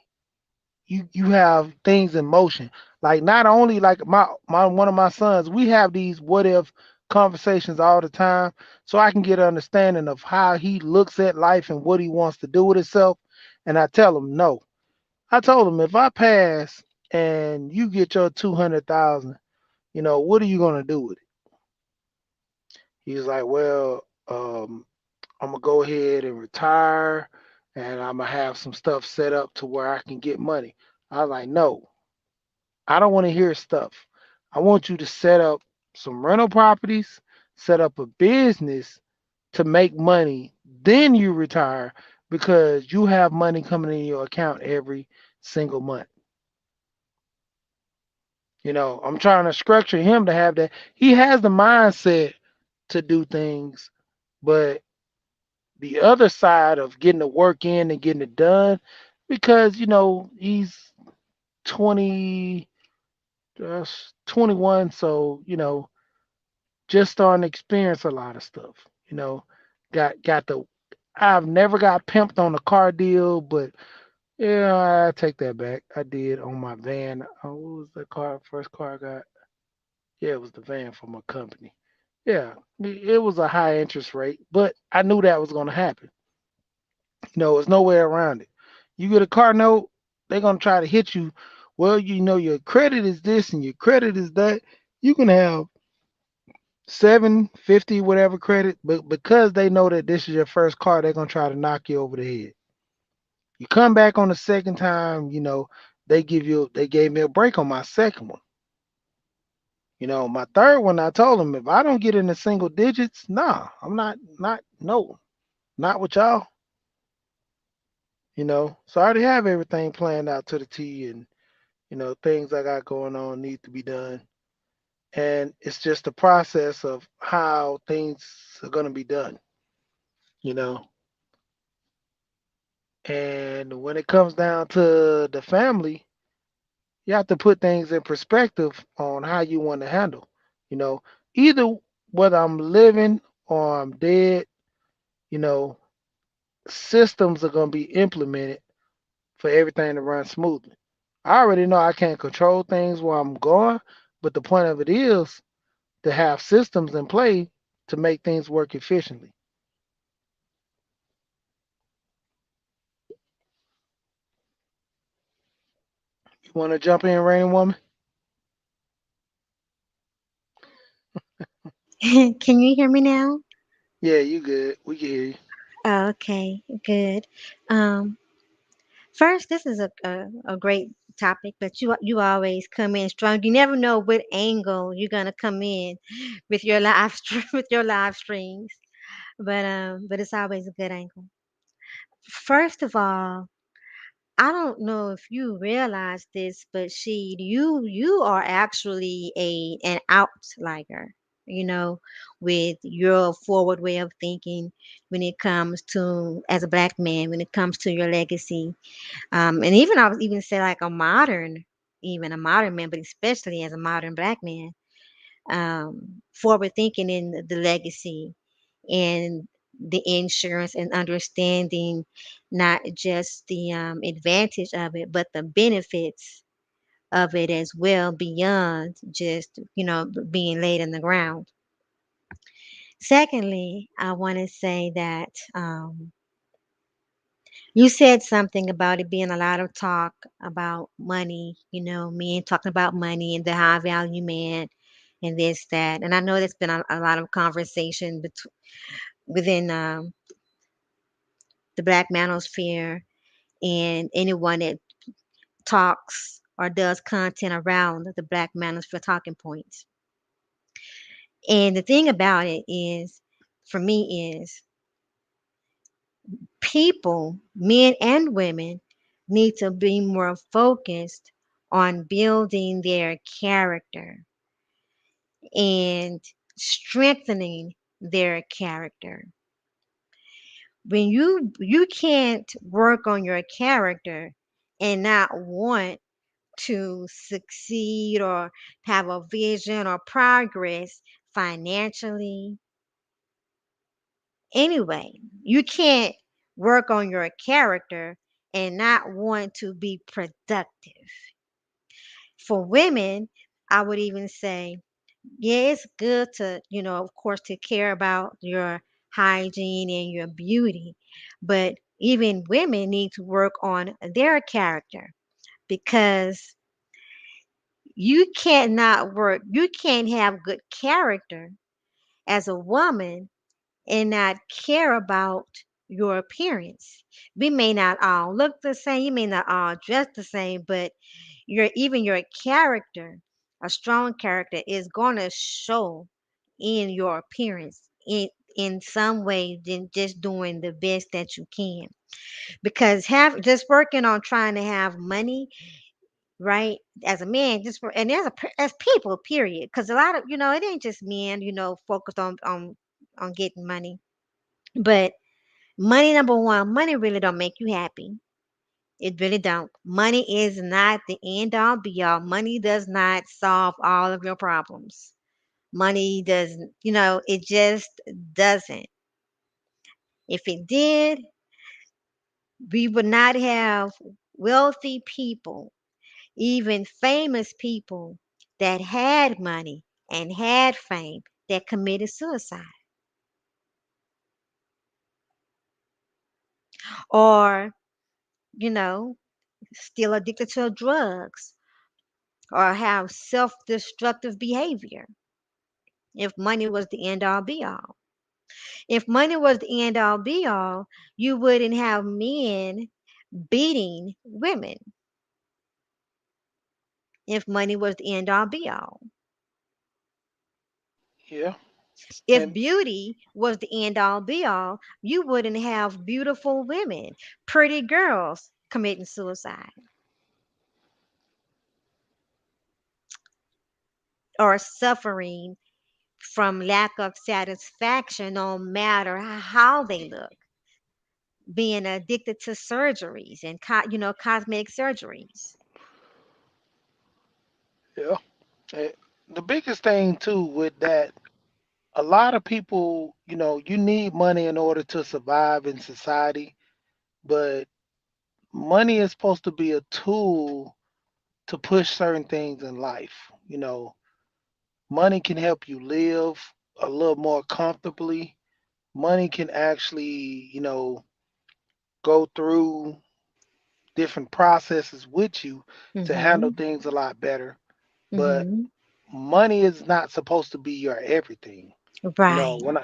you have things in motion. Like not only like my one of my sons, we have these what if conversations all the time, so I can get an understanding of how he looks at life and what he wants to do with himself. And I tell him no. I told him if I pass and you get your 200,000, what are you gonna do with it? He's like, well, I'm gonna go ahead and retire, and I'm gonna have some stuff set up to where I can get money. I was like, no, I don't want to hear stuff. I want you to set up some rental properties, set up a business to make money. Then you retire because you have money coming in your account every single month. I'm trying to structure him to have that. He has the mindset to do things, but the other side of getting the work in and getting it done, because he's 20, 21, so just starting to experience a lot of stuff. You know, got the. I've never got pimped on a car deal, but yeah, I take that back. I did on my van. What was the car? First car I got? Yeah, it was the van from my company. Yeah, it was a high interest rate, but I knew that was going to happen. There's no way around it. You get a car note, they're going to try to hit you. Well, your credit is this and your credit is that. You can have 750 whatever credit, but because they know that this is your first car, they're going to try to knock you over the head. You come back on the second time, they gave me a break on my second one. My third one, I told them if I don't get in the single digits, nah, I'm no, not with y'all. So I already have everything planned out to the T, and things I got going on need to be done, and it's just the process of how things are gonna be done. You know, and when it comes down to the family, you have to put things in perspective on how you want to handle. You know, either whether I'm living or I'm dead, you know, systems are going to be implemented for everything to run smoothly. I already know I can't control things where I'm going, but the point of it is to have systems in play to make things work efficiently. You want to jump in, Rain Woman? Can you hear me now? Yeah, you good. We can hear you. Okay, good. Um, First, this is a great topic, but you always come in strong. You never know what angle you're gonna come in with your with your live streams, but it's always a good angle. First of all, I don't know if you realize this, but you are actually a an outlier, you know, with your forward way of thinking when it comes to as a black man, when it comes to your legacy. And even I was even say like even a modern man, but especially as a modern black man, forward thinking in the legacy and the insurance and understanding not just the advantage of it, but the benefits of it as well beyond just, being laid in the ground. Secondly, I want to say that you said something about it being a lot of talk about money, men talking about money and the high value man and this, that. And I know there's been a lot of conversation within the black manosphere and anyone that talks or does content around the black manosphere talking points. And the thing about it is, for me, is people, men and women, need to be more focused on building their character and strengthening their character. When you can't work on your character and not want to succeed or have a vision or progress financially, anyway, you can't work on your character and not want to be productive. For women, I would even say, yeah, it's good to, of course, to care about your hygiene and your beauty, but even women need to work on their character because you can't have good character as a woman and not care about your appearance. We may not all look the same, you may not all dress the same, but your character, a strong character, is gonna show in your appearance in some way than just doing the best that you can. Because have just working on trying to have money, right? As a man, just for and as people, period. Because a lot of it ain't just men, focused on getting money, but money number one, money really don't make you happy. It really don't. Money is not the end all be all. Money does not solve all of your problems. Money doesn't, it just doesn't. If it did, we would not have wealthy people, even famous people that had money and had fame that committed suicide or, you know, still addicted to drugs or have self destructive behavior if money was the end all be all. If money was the end all be all, you wouldn't have men beating women if money was the end all be all. Yeah. If And beauty was the end all be all, you wouldn't have beautiful women, pretty girls committing suicide or suffering from lack of satisfaction no matter how they look, being addicted to surgeries and cosmetic surgeries. yeah. Eh, the biggest thing too with that, a lot of people, you need money in order to survive in society, but money is supposed to be a tool to push certain things in life. Money can help you live a little more comfortably. Money can actually, go through different processes with you to handle Mhm. things a lot better. But Mhm. money is not supposed to be your everything. You know, Right.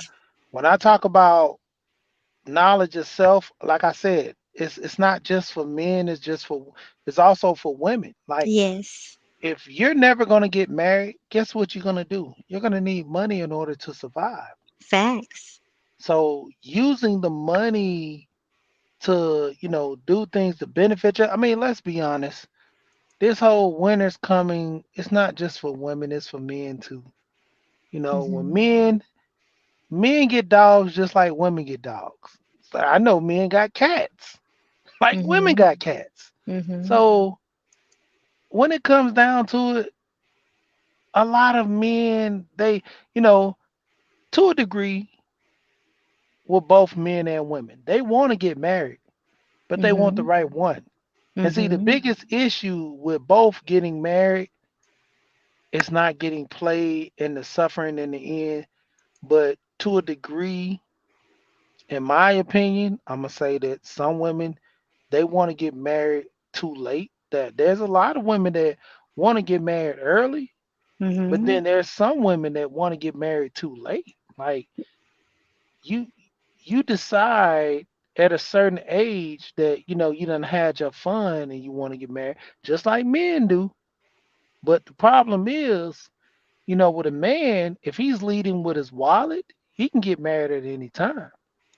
when I talk about knowledge of self, like I said, it's not just for men, it's also for women. Like Yes. if you're never gonna get married, guess what you're gonna do? You're gonna need money in order to survive. Facts. So using the money to, do things to benefit you. I mean, let's be honest. This whole winter's coming, it's not just for women, it's for men too. When Mhm. men get dogs just like women get dogs. So I know men got cats, like women Mhm. got cats. Mhm. So when it comes down to it, a lot of men, you know, to a degree, with both men and women, they want to get married, but they want the Mhm. right one. And see, the Mhm. biggest issue with both getting married is not getting played and the suffering in the end. But to a degree, in my opinion, I'm gonna say that some women they want to get married too late. That there's a lot of women that want to get married early, but Mhm. then there's some women that want to get married too late. Like you you decide at a certain age that you done had your fun and you want to get married, just like men do. But the problem is, with a man, if he's leading with his wallet, he can get married at any time.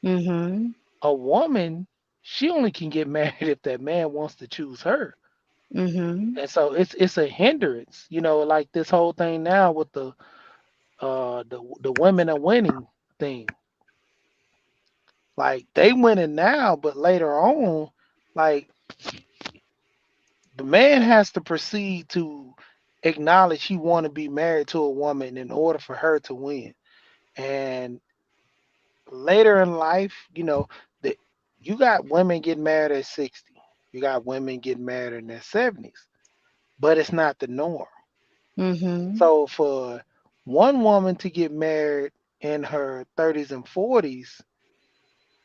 Mhm. A woman, she only can get married if that man wants to choose her. Mhm. And so it's a hindrance, like this whole thing now with the women are winning thing. Like they winning now, but later on, like the man has to proceed to acknowledge he want to be married to a woman in order for her to win. And later in life, that you got women getting married at 60. You got women getting married in their 70s, but it's not the norm. Mhm. So for one woman to get married in her 30s and 40s,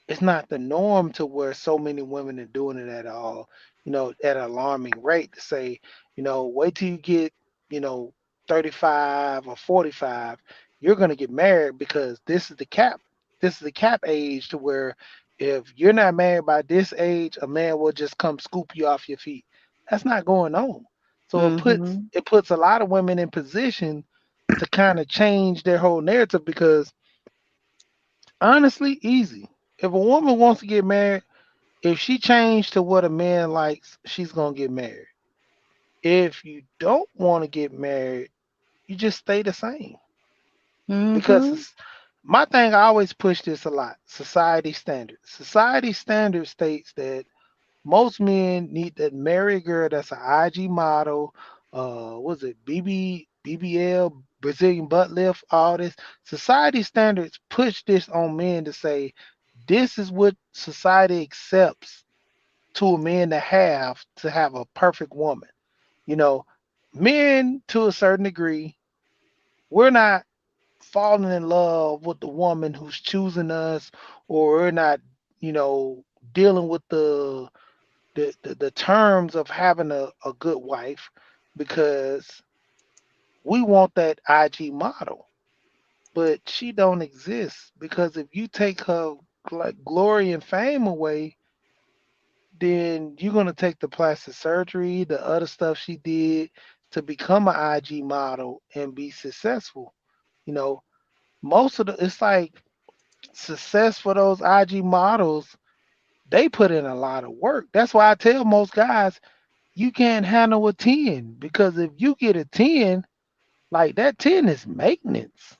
it's not the norm to where so many women are doing it at all, at an alarming rate to say, wait till you get, you know, 35 or 45, you're going to get married because this is the cap. This is the cap age to where if you're not married by this age, a man will just come scoop you off your feet. That's not going on. So Mhm. it puts a lot of women in position to kind of change their whole narrative because honestly, easy. If a woman wants to get married, if she changed to what a man likes, she's gonna get married. If you don't want to get married, you just stay the same. Because Mhm. my thing, I always push this a lot. Society standards. Society standard states that Most men need that marry a girl that's an IG model. Was it BBL, Brazilian butt lift, all this. Society standards push this on men to say this is what society accepts to a man to have a perfect woman. You know, men to a certain degree, we're not falling in love with the woman who's choosing us, or we're not, you know, dealing with the terms of having a good wife because we want that IG model. But she don't exist because if you take her like glory and fame away, then you're gonna take the plastic surgery, the other stuff she did to become an IG model and be successful. You know, most of the it's like success for those IG models, they put in a lot of work. That's why I tell most guys you can't handle a 10 because if you get a 10, like that 10 is maintenance.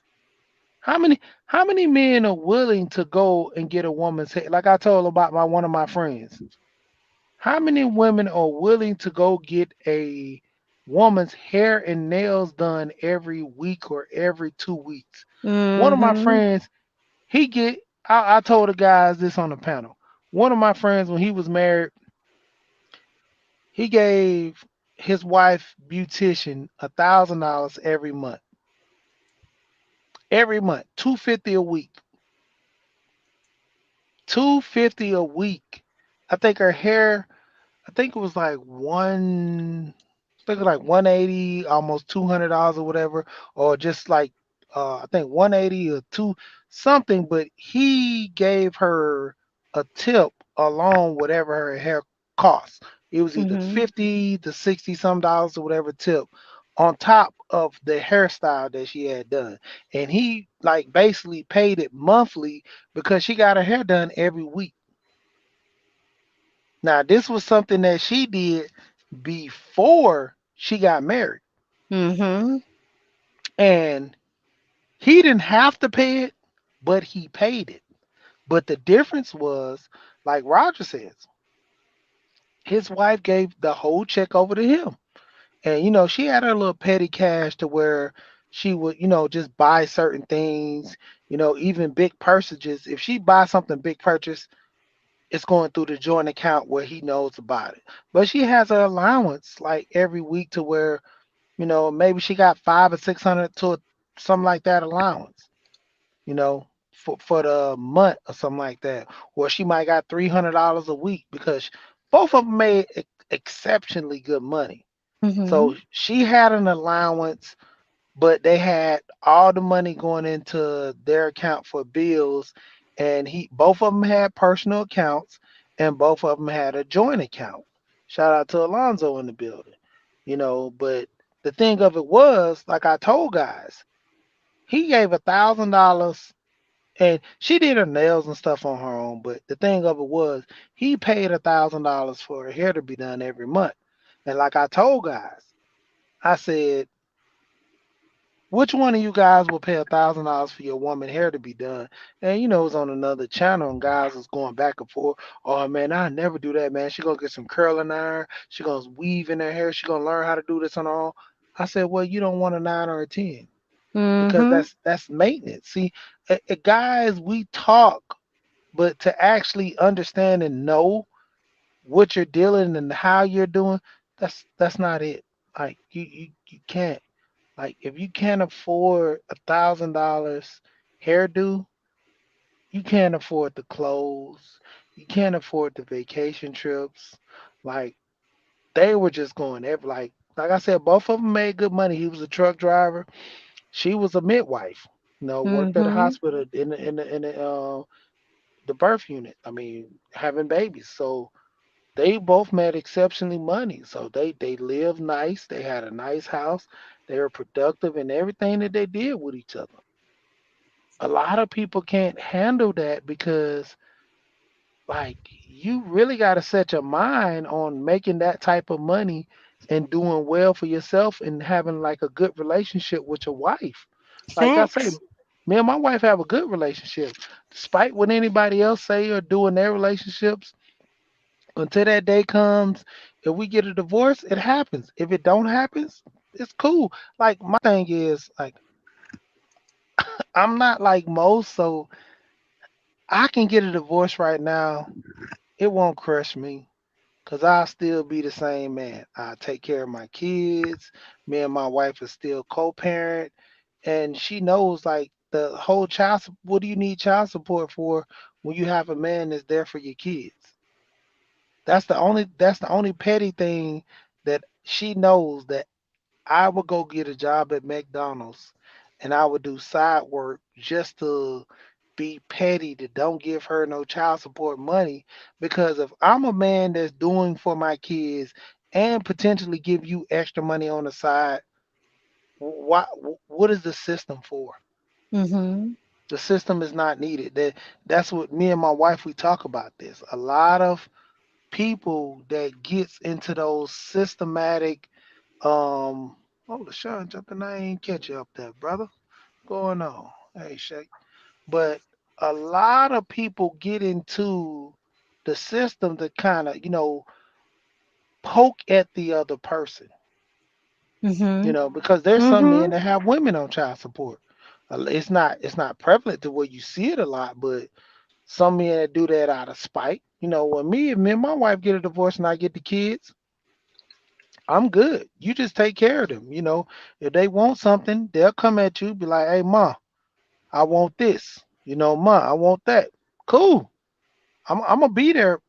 How many how many men are willing to go and get a woman's hair? Like I told about my one of my friends. How many women are willing to go get a woman's hair and nails done every week or every 2 weeks? One of my Mhm. friends, he get I told the guys this on the panel. One of my friends when he was married, he gave his wife beautician $1,000 every month. Every month, 250 a week. 250 a week. I think her hair, I think it was like I think it was like 180, almost $200 or whatever, or just like I think 180 or two something. But he gave her a tip along whatever her hair cost. It was either Mhm. 50 to 60 some dollars or whatever tip on top of the hairstyle that she had done. And he like basically paid it monthly because she got her hair done every week. Now, this was something that she did before she got married. Mhm. And he didn't have to pay it, but he paid it. But the difference was, like Roger says, his wife gave the whole check over to him. And, she had her little petty cash to where she would, just buy certain things, even big purchases. If she buys something big purchase, it's going through the joint account where he knows about it. But she has her allowance like every week to where, maybe she got 5 or 600 to something like that allowance, for the month or something like that. Or she might got $300 a week because both of them made exceptionally good money. So Mhm. she had an allowance, but they had all the money going into their account for bills, and he both of them had personal accounts, and both of them had a joint account. Shout out to Alonzo in the building, But the thing of it was, like I told guys, he gave $1,000, and she did her nails and stuff on her own. But the thing of it was, he paid $1,000 for her hair to be done every month. And like I told guys, I said, which one of you guys will pay $1,000 for your woman hair to be done? And it was on another channel, and guys was going back and forth. Oh man, I never do that, man. She gonna get some curling iron. She gonna weave in her hair. She gonna learn how to do this on her own. I said, well, you don't want a 9 or a 10 because Mhm. that's maintenance. See, guys, we talk, but to actually understand and know what you're dealing and how you're doing, that's not it. Like you can't. Like if you can't afford $1,000 hairdo, you can't afford the clothes. You can't afford the vacation trips. Like they were just going every like I said, both of them made good money. He was a truck driver. She was a midwife. Worked at a Mhm. hospital in the birth unit. I mean, having babies. So they both made exceptionally money. So they lived nice. They had a nice house. They were productive in everything that they did with each other. A lot of people can't handle that because like you really got to set your mind on making that type of money and doing well for yourself and having like a good relationship with your wife. Like I say, Facts. me and my wife have a good relationship. Despite what anybody else say or do in their relationships, Until that day comes, if we get a divorce, it happens. If it don't happens, it's cool. Like my thing is like I'm not like most, so I can get a divorce right now. It won't crush me. Cause I'll still be the same man. I take care of my kids. Me and my wife is still co-parent, and she knows like the whole What do you need child support for when you have a man that's there for your kids? That's the only petty thing that she knows that I would go get a job at McDonald's and I would do side work just to be petty to don't give her no child support money because if I'm a man that's doing for my kids and potentially give you extra money on the side, why what is the system for? Mhm. The system is not needed. That's what me and my wife we talk about this. A lot of people that gets into those systematic oh LaShawn jumping, I ain't catch you up there, brother. Going on. Hey Shay. But a lot of people get into the system to kind of, poke at the other person, Mhm. because there's some men Mhm. that have women on child support. It's not prevalent to where you see it a lot, but some men that do that out of spite. When me and my wife get a divorce and I get the kids, I'm good. You just take care of them. If they want something, they'll come at you, be like, "Hey, ma, I want this. Ma, I want that." Cool. I'm gonna be there.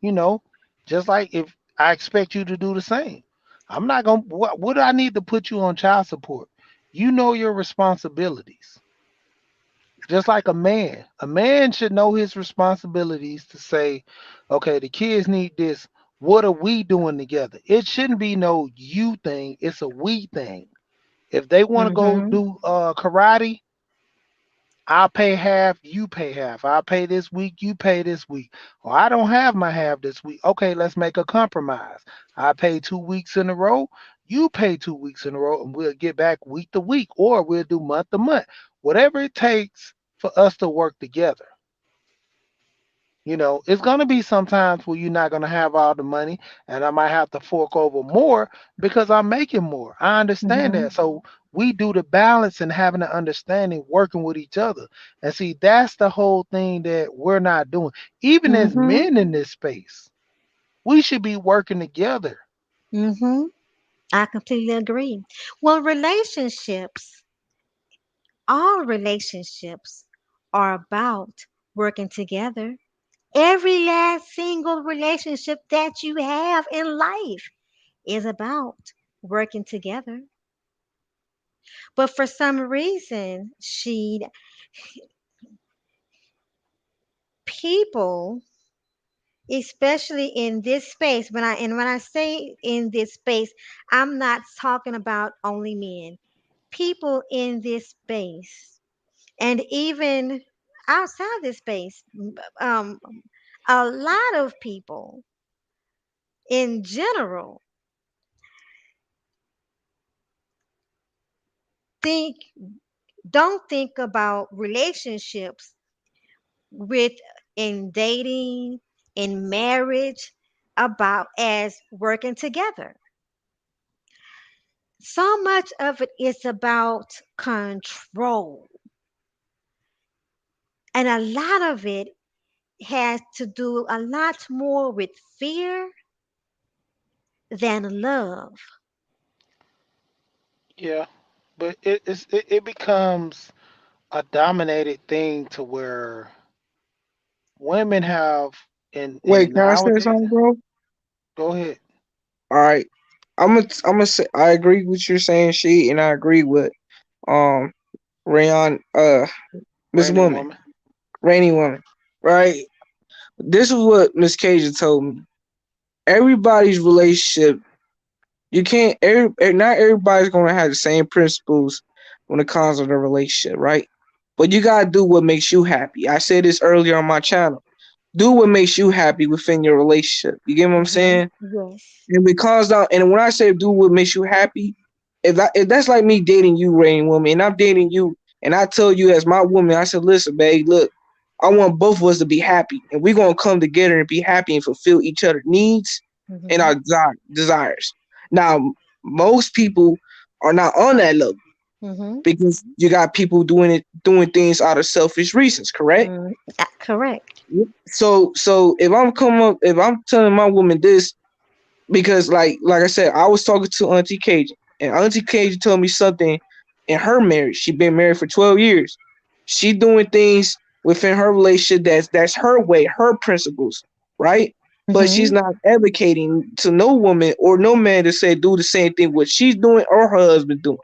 Just like if I expect you to do the same. I'm not gonna. What do I need to put you on child support? You know your responsibilities. Just like a man should know his responsibilities to say, okay, the kids need this. What are we doing together? It shouldn't be no you thing. It's a we thing. If they want to go Mhm. do karate, I'll pay half, you pay half. I'll pay this week, you pay this week. Or I don't have my half this week. Okay, let's make a compromise. I pay 2 weeks in a row, you pay 2 weeks in a row, and we'll get back week to week, or we'll do month to month. Whatever it takes for us to work together. It's gonna be sometimes where you're not gonna have all the money, and I might have to fork over more because I'm making more. I understand Mhm. that. So we do the balance and having an understanding, working with each other. And see, that's the whole thing that we're not doing. Even as Mhm. men in this space, we should be working together. Mhm. I completely agree. Well, all relationships are about working together. Every last single relationship that you have in life is about working together. But for some reason, people, especially in this space, when I say in this space, I'm not talking about only men. People in this space, and even outside this space, um, a lot of people in general think don't think about relationships with in dating, in marriage, about as working together. So much of it is about control, and a lot of it has to do a lot more with fear than love. Yeah. But it becomes a dominated thing to where women have in Wait, can I say nowadays. something, bro? Go ahead, All right, I'm gonna say I agree with you saying, she, and I agree with um Rayon, Miss rainy Woman, woman. Rainy Woman, right? This is what Miss Cajun told me. Everybody's relationship, you can't. Not everybody's gonna have the same principles when it comes to the relationship, right? But you gotta do what makes you happy. I said this earlier on my channel. Do what makes you happy within your relationship. You get what I'm Hmm. saying? Yes. And because down, and when I say do what makes you happy, if that's like me dating you, Rain Woman, and I'm dating you, and I tell you as my woman, I said, listen, babe, look. I want both of us to be happy, and we're gonna come together and be happy and fulfill each other's needs and Mhm. our desires. Now, most people are not on that level Mhm. because you got people doing things out of selfish reasons, correct? Mm, correct. Yep. So if I'm telling my woman this, because like I said, I was talking to Auntie Cajun, and Auntie Cajun told me something in her marriage. She been married for 12 years. She doing things within her relationship that's her way, her principles, right? But she's Mhm. not advocating to no woman or no man to say do the same thing what she's doing or her husband doing.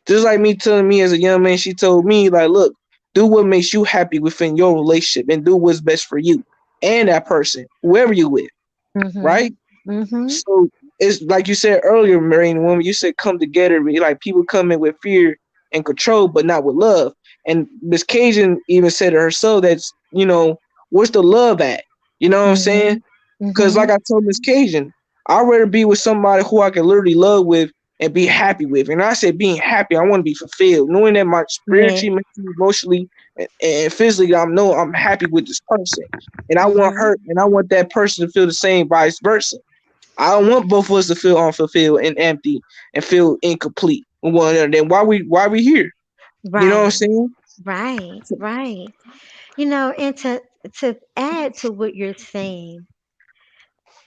Just like me telling me as a young man, she told me like, look, do what makes you happy within your relationship and do what's best for you and that person, whoever you with, Mhm. right? Mhm. So it's like you said earlier, Marine woman. You said come together. Like people come in with fear and control, but not with love. And Miss Cajun even said it herself. That's where's the love at? You know what I'm saying? Mhm. Because like Mhm. I told Miss Cajun, I'd rather be with somebody who I can literally love with and be happy with. And I said being happy, I want to be fulfilled, knowing that my Yeah. spiritually, mentally, emotionally, and physically, I'm happy with this person, and I want Mhm. her, and I want that person to feel the same, vice versa. I don't want both of us to feel unfulfilled and empty and feel incomplete with one another. Then why we here? You know what I'm Right. saying? Right. Right. And to add to what you're saying,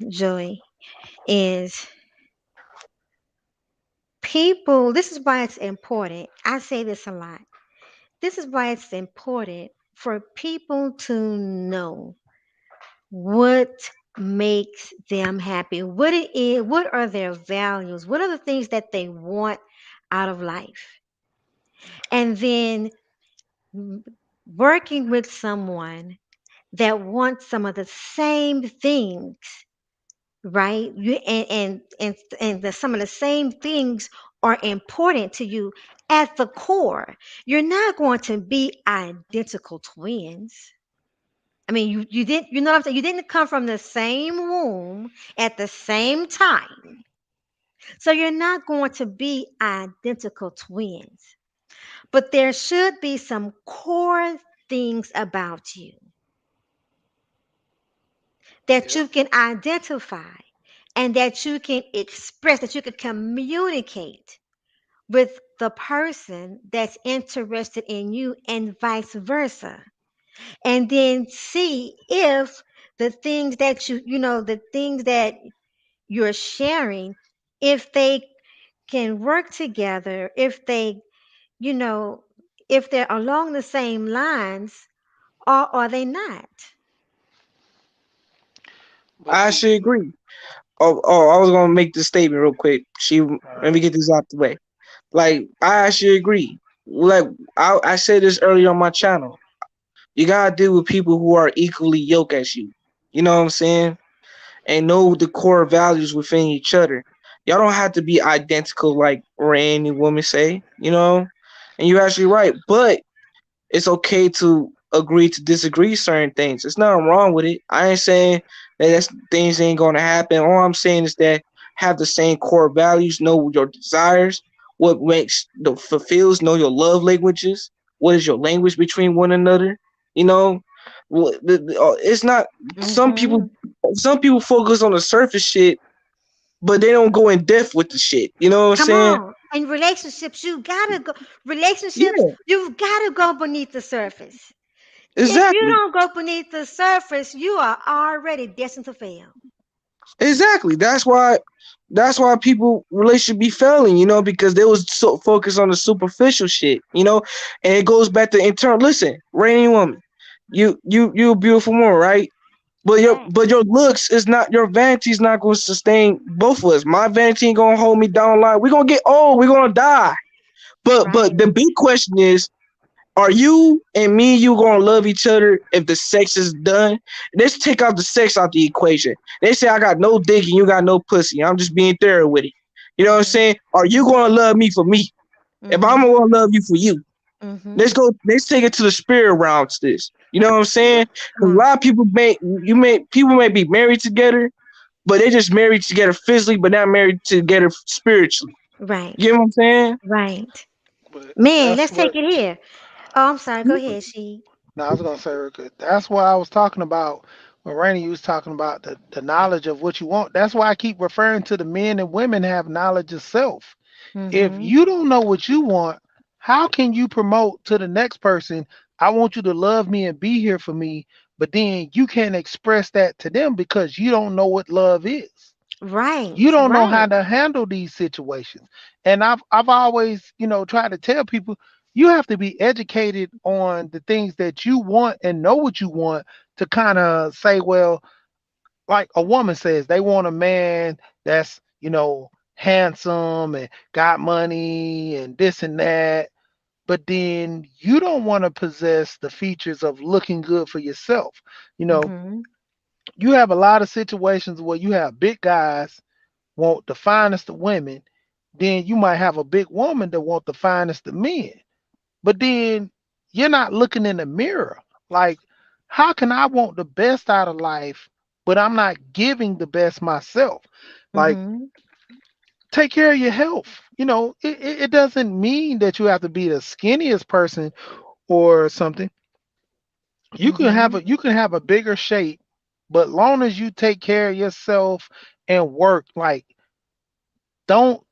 Joey, is people. This is why it's important. I say this a lot. This is why it's important for people to know what makes them happy, what it is, what are their values, what are the things that they want out of life. And then working with someone that wants some of the same things, right? Some of the same things are important to you at the core. You're not going to be identical twins. I mean, you didn't, you know what I'm saying? You didn't come from the same womb at the same time. So you're not going to be identical twins. But there should be some core things about you that Yeah. you can identify and that you can express, that you can communicate with the person that's interested in you and vice versa. And then see if the things that the things that you're sharing, if they can work together, if they, you know, if they're along the same lines, or are they not? I But actually you, agree. Oh, I was gonna make this statement real quick. Let me uh, get this out the way. Like, I actually agree. Like, I said this earlier on my channel. You gotta deal with people who are equally yoked as you. You know what I'm saying? And know the core values within each other. Y'all don't have to be identical like Randy women say, and you're actually right. But it's okay to agree to disagree certain things. There's nothing wrong with it. I ain't saying things ain't gonna happen. All I'm saying is that have the same core values, know your desires, what makes the fulfills, know your love languages, what is your language between one another. You know, it's not Hmm. some people focus on the surface shit, but they don't go in depth with the shit. You know what I'm Come saying? on. In relationships, you gotta go. Relationships, Yeah, you've gotta go beneath the surface. If you exactly. don't go beneath the surface, you are already destined to fail. Exactly. That's why people relationship be failing, because they was so focused on the superficial shit, and it goes back to internal. Listen, rainy woman, you a beautiful woman, right? But your Right. but your looks is not your vanity is not going to sustain both of us. My vanity ain't gonna hold me down. Line. We're gonna get old. We're gonna die. But Right. the big question is, are you and me, you gonna love each other if the sex is done? Let's take out the sex out the equation. They say I got no dick and you got no pussy. I'm just being thorough with it. You know what I'm Mhm. saying? Are you gonna love me for me? If I'm Mhm. gonna love you for you, let's Mhm. go. Let's take it to the spirit realms. This, you know what I'm saying? Come 'Cause a on. lot of people may be married together, but they just married together physically, but not married together spiritually. Right. You know what I'm saying? Right. but Man, that's let's what take it here. Oh, I'm sorry. Go ahead, she. No, I was gonna say real good. That's why I was talking about when Rainey you was talking about the knowledge of what you want. That's why I keep referring to the men and women have knowledge of self. If Mhm. you don't know what you want, how can you promote to the next person, I want you to love me and be here for me, but then you can't express that to them because you don't know what love is. Right. You don't know how Right. to handle these situations. And I've always, tried to tell people you have to be educated on the things that you want and know what you want to kind of say, well, like a woman says, they want a man that's, handsome and got money and this and that. But then you don't want to possess the features of looking good for yourself. You know, Mhm. you have a lot of situations where you have big guys want the finest of women, then you might have a big woman that want the finest of men. But then you're not looking in the mirror. Like, how can I want the best out of life, but I'm not giving the best myself? Like, Mhm. take care of your health. It doesn't mean that you have to be the skinniest person or something. Mhm. You can have a bigger shape, but long as you take care of yourself and work, like don't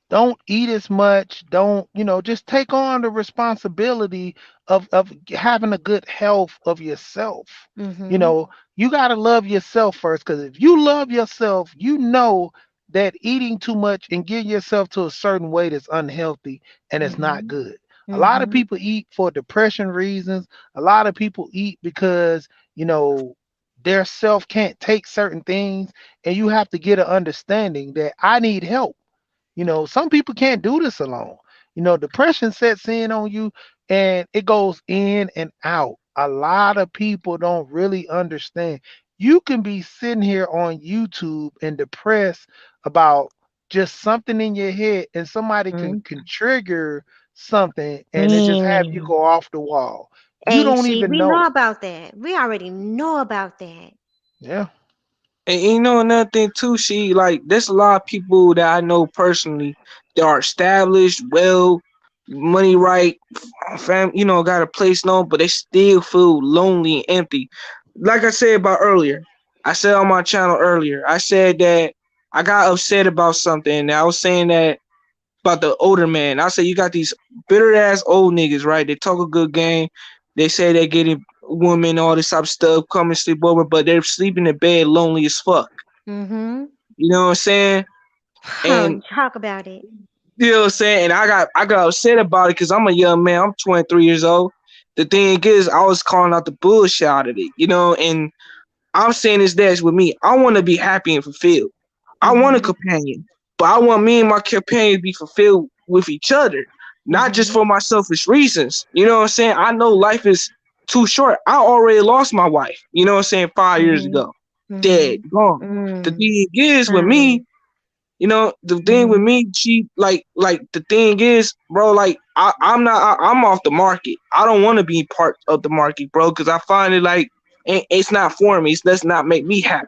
don't eat as much, don't, just take on the responsibility of having a good health of yourself. you Mhm. know you got to love yourself first, because if you love yourself, you know that eating too much and getting yourself to a certain weight is unhealthy and it's not Mhm. good. A lot of Mhm. people eat for depression reasons. A lot of people eat because their self can't take certain things, and you have to get an understanding that I need help. Some people can't do this alone. Depression sets in on you and it goes in and out. A lot of people don't really understand. You can be sitting here on YouTube and depressed about just something in your head, and somebody Mhm. can trigger something and it just have you Man. go off the wall. You Hey, don't see, even we know know. about that. We already know about that. Yeah. And you know another thing too, she like there's a lot of people that I know personally that are established, well, money right, fam, got a place known, but they still feel lonely and empty. Like I said about earlier, I said on my channel earlier, I said that I got upset about something. And I was saying that about the older man. I said you got these bitter ass old niggas, right? They talk a good game. They say they getting women, all this type of stuff, come and sleep over, but they're sleeping in bed lonely as fuck. Mhm. You know what I'm saying? And Talk about it. you know what I'm saying? And I got upset about it because I'm a young man. I'm 23 years old. The thing is, I was calling out the bullshit out of it. And I'm saying this with me. I want to be happy and fulfilled. I want a Mhm. companion, but I want me and my companion to be fulfilled with each other, not just Mhm. for my selfish reasons. You know what I'm saying? I know life is too short. I already lost my wife, you know what I'm saying, 5 years Mhm. ago. Dead, Mhm. gone. The Mm. thing is with Family. me, the thing with Mhm. me, she like the thing is, bro, like I'm off the market. I don't want to be part of the market, bro, because I find it like it's not for me. It does not make me happy.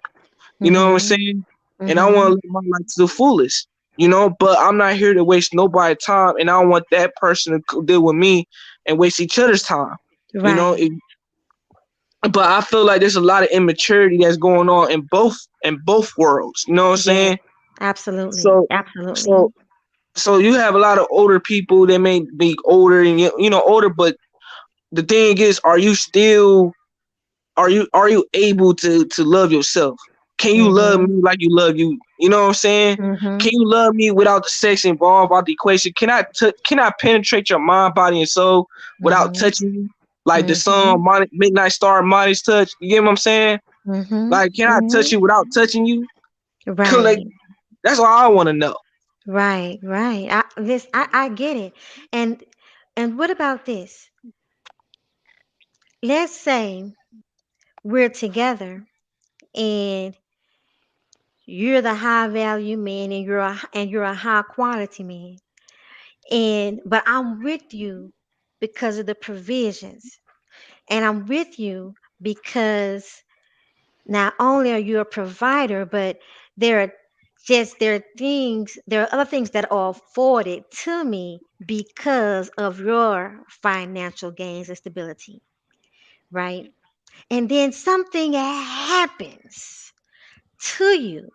You know what I'm Mhm. saying? And I want to Mhm. live my life to the fullest. But I'm not here to waste nobody's time, and I don't want that person to deal with me and waste each other's time. You know, Right. it, but I feel like there's a lot of immaturity that's going on in both worlds. You know what I'm Yes. saying? Absolutely. So so Absolutely. so you have a lot of older people that may be older and older, but the thing is, are you able to love yourself? Can you love Mhm. me like you love you? You know what I'm saying? Can Mhm. you love me without the sex involved, out the equation? Can I penetrate your mind, body, and soul without Mhm. touching you? Like the Mhm. song Midnight Star Midas touch. You get what I'm saying? Mhm. Like, can I touch Mhm. you without touching you? Like, Right. that's all I want to know. Right. Right. I get it. And what about this? Let's say we're together and you're the high value man and you're a high quality man. And but I'm with you because of the provisions. And I'm with you because not only are you a provider, but there are there are other things that are afforded to me because of your financial gains and stability. right? And then something happens to you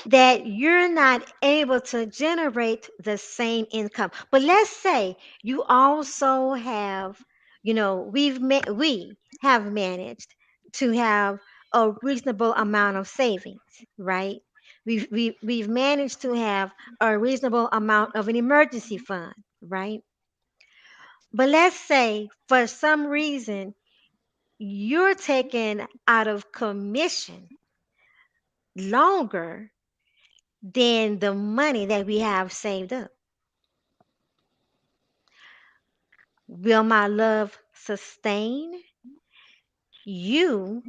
that you're not able to generate the same income. But let's say you also have, we have managed to have a reasonable amount of savings, right? We've managed to have a reasonable amount of an emergency fund, right? But let's say for some reason you're taken out of commission longer than the money that we have saved up. Will my love sustain you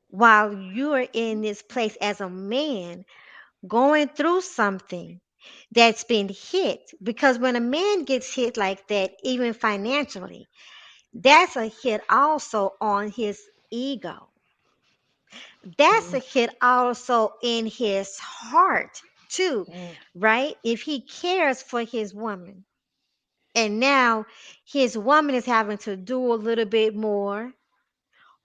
while you're in this place as a man going through something that's been hit? Because when a man gets hit like that, even financially, that's a hit also on his ego. That's a Mhm. hit also in his heart, too, Mm. right? If he cares for his woman. And now his woman is having to do a little bit more,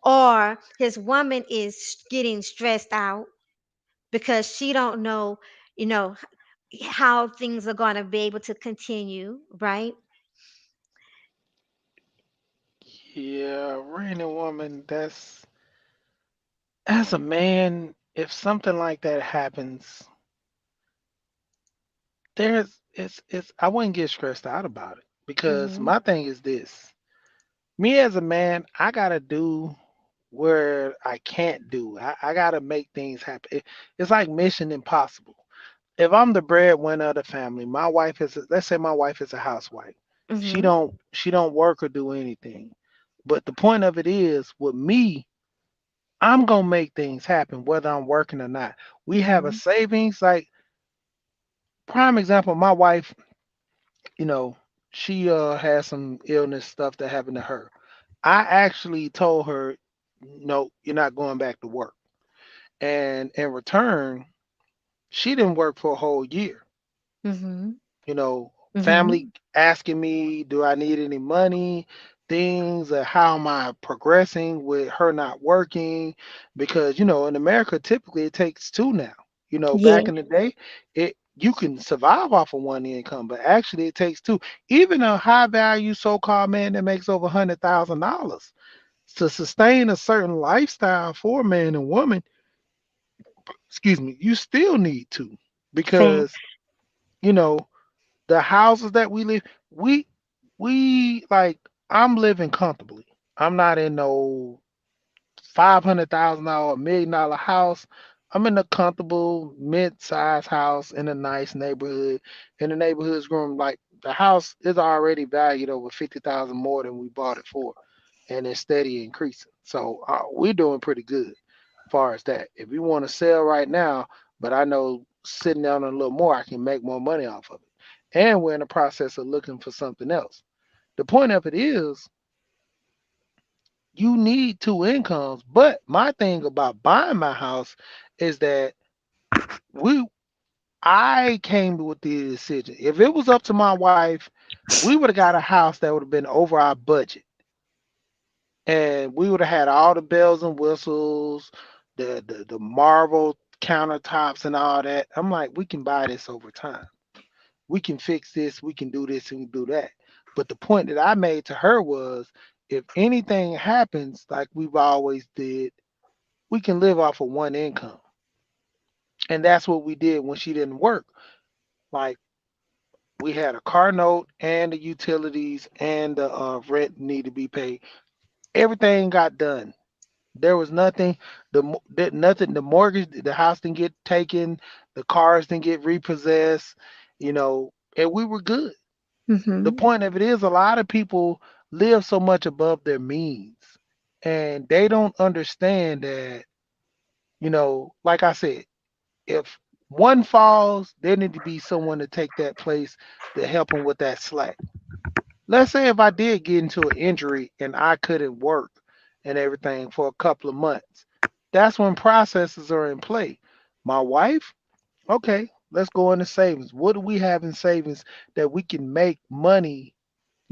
or his woman is getting stressed out because she don't know, you know, how things are going to be able to continue, right? Yeah, raining woman, that's as a man, if something like that happens, it's I wouldn't get stressed out about it because Mhm. my thing is this. Me as a man, I gotta do where I can't do. I gotta make things happen. It's like Mission Impossible. If I'm the breadwinner of the family, my wife is let's say my wife is a housewife. Mhm. She don't work or do anything. But the point of it is with me, I'm gonna make things happen whether I'm working or not. We have a Mhm. savings, like prime example, my wife, you know, she has some illness stuff that happened to her. I actually told her, no, you're not going back to work. And in return, she didn't work for a whole year. Mhm. Family Mhm. asking me, do I need any money? Things, how am I progressing with her not working? Because, in America, typically it takes two now. Back Yeah. in the day, it you can survive off of one income, but actually it takes two. Even a high value so-called man that makes over $100,000 to sustain a certain lifestyle for a man and woman, excuse me, you still need two because, Facts. you know, the houses that we live, we we like I'm living comfortably. I'm not in no $500,000, $1 million house. I'm in a comfortable mid-sized house in a nice neighborhood. And the neighborhood's growing, like the house is already valued over 50,000 more than we bought it for, and it's steady increasing. So we're doing pretty good as far as that. If we want to sell right now, but I know sitting down on a little more, I can make more money off of it. And we're in the process of looking for something else. The point of it is you need two incomes. But my thing about buying my house is that we I came with the decision. If it was up to my wife, we would have got a house that would have been over our budget. And we would have had all the bells and whistles, the marble countertops and all that. I'm like, we can buy this over time. We can fix this, we can do this and do that. But the point that I made to her was if anything happens like we've always did, we can live off of one income. And that's what we did when she didn't work. Like we had a car note and the utilities and the rent need to be paid. Everything got done. There was nothing. Nothing. The mortgage, the house didn't get taken. The cars didn't get repossessed. And we were good. The Mhm. point of it is, a lot of people live so much above their means, and they don't understand that. Like I said, if one falls, there need to be someone to take that place to help them with that slack. Let's say if I did get into an injury and I couldn't work and everything for a couple of months, that's when processes are in play. My wife, okay, let's go into savings. What do we have in savings that we can make money?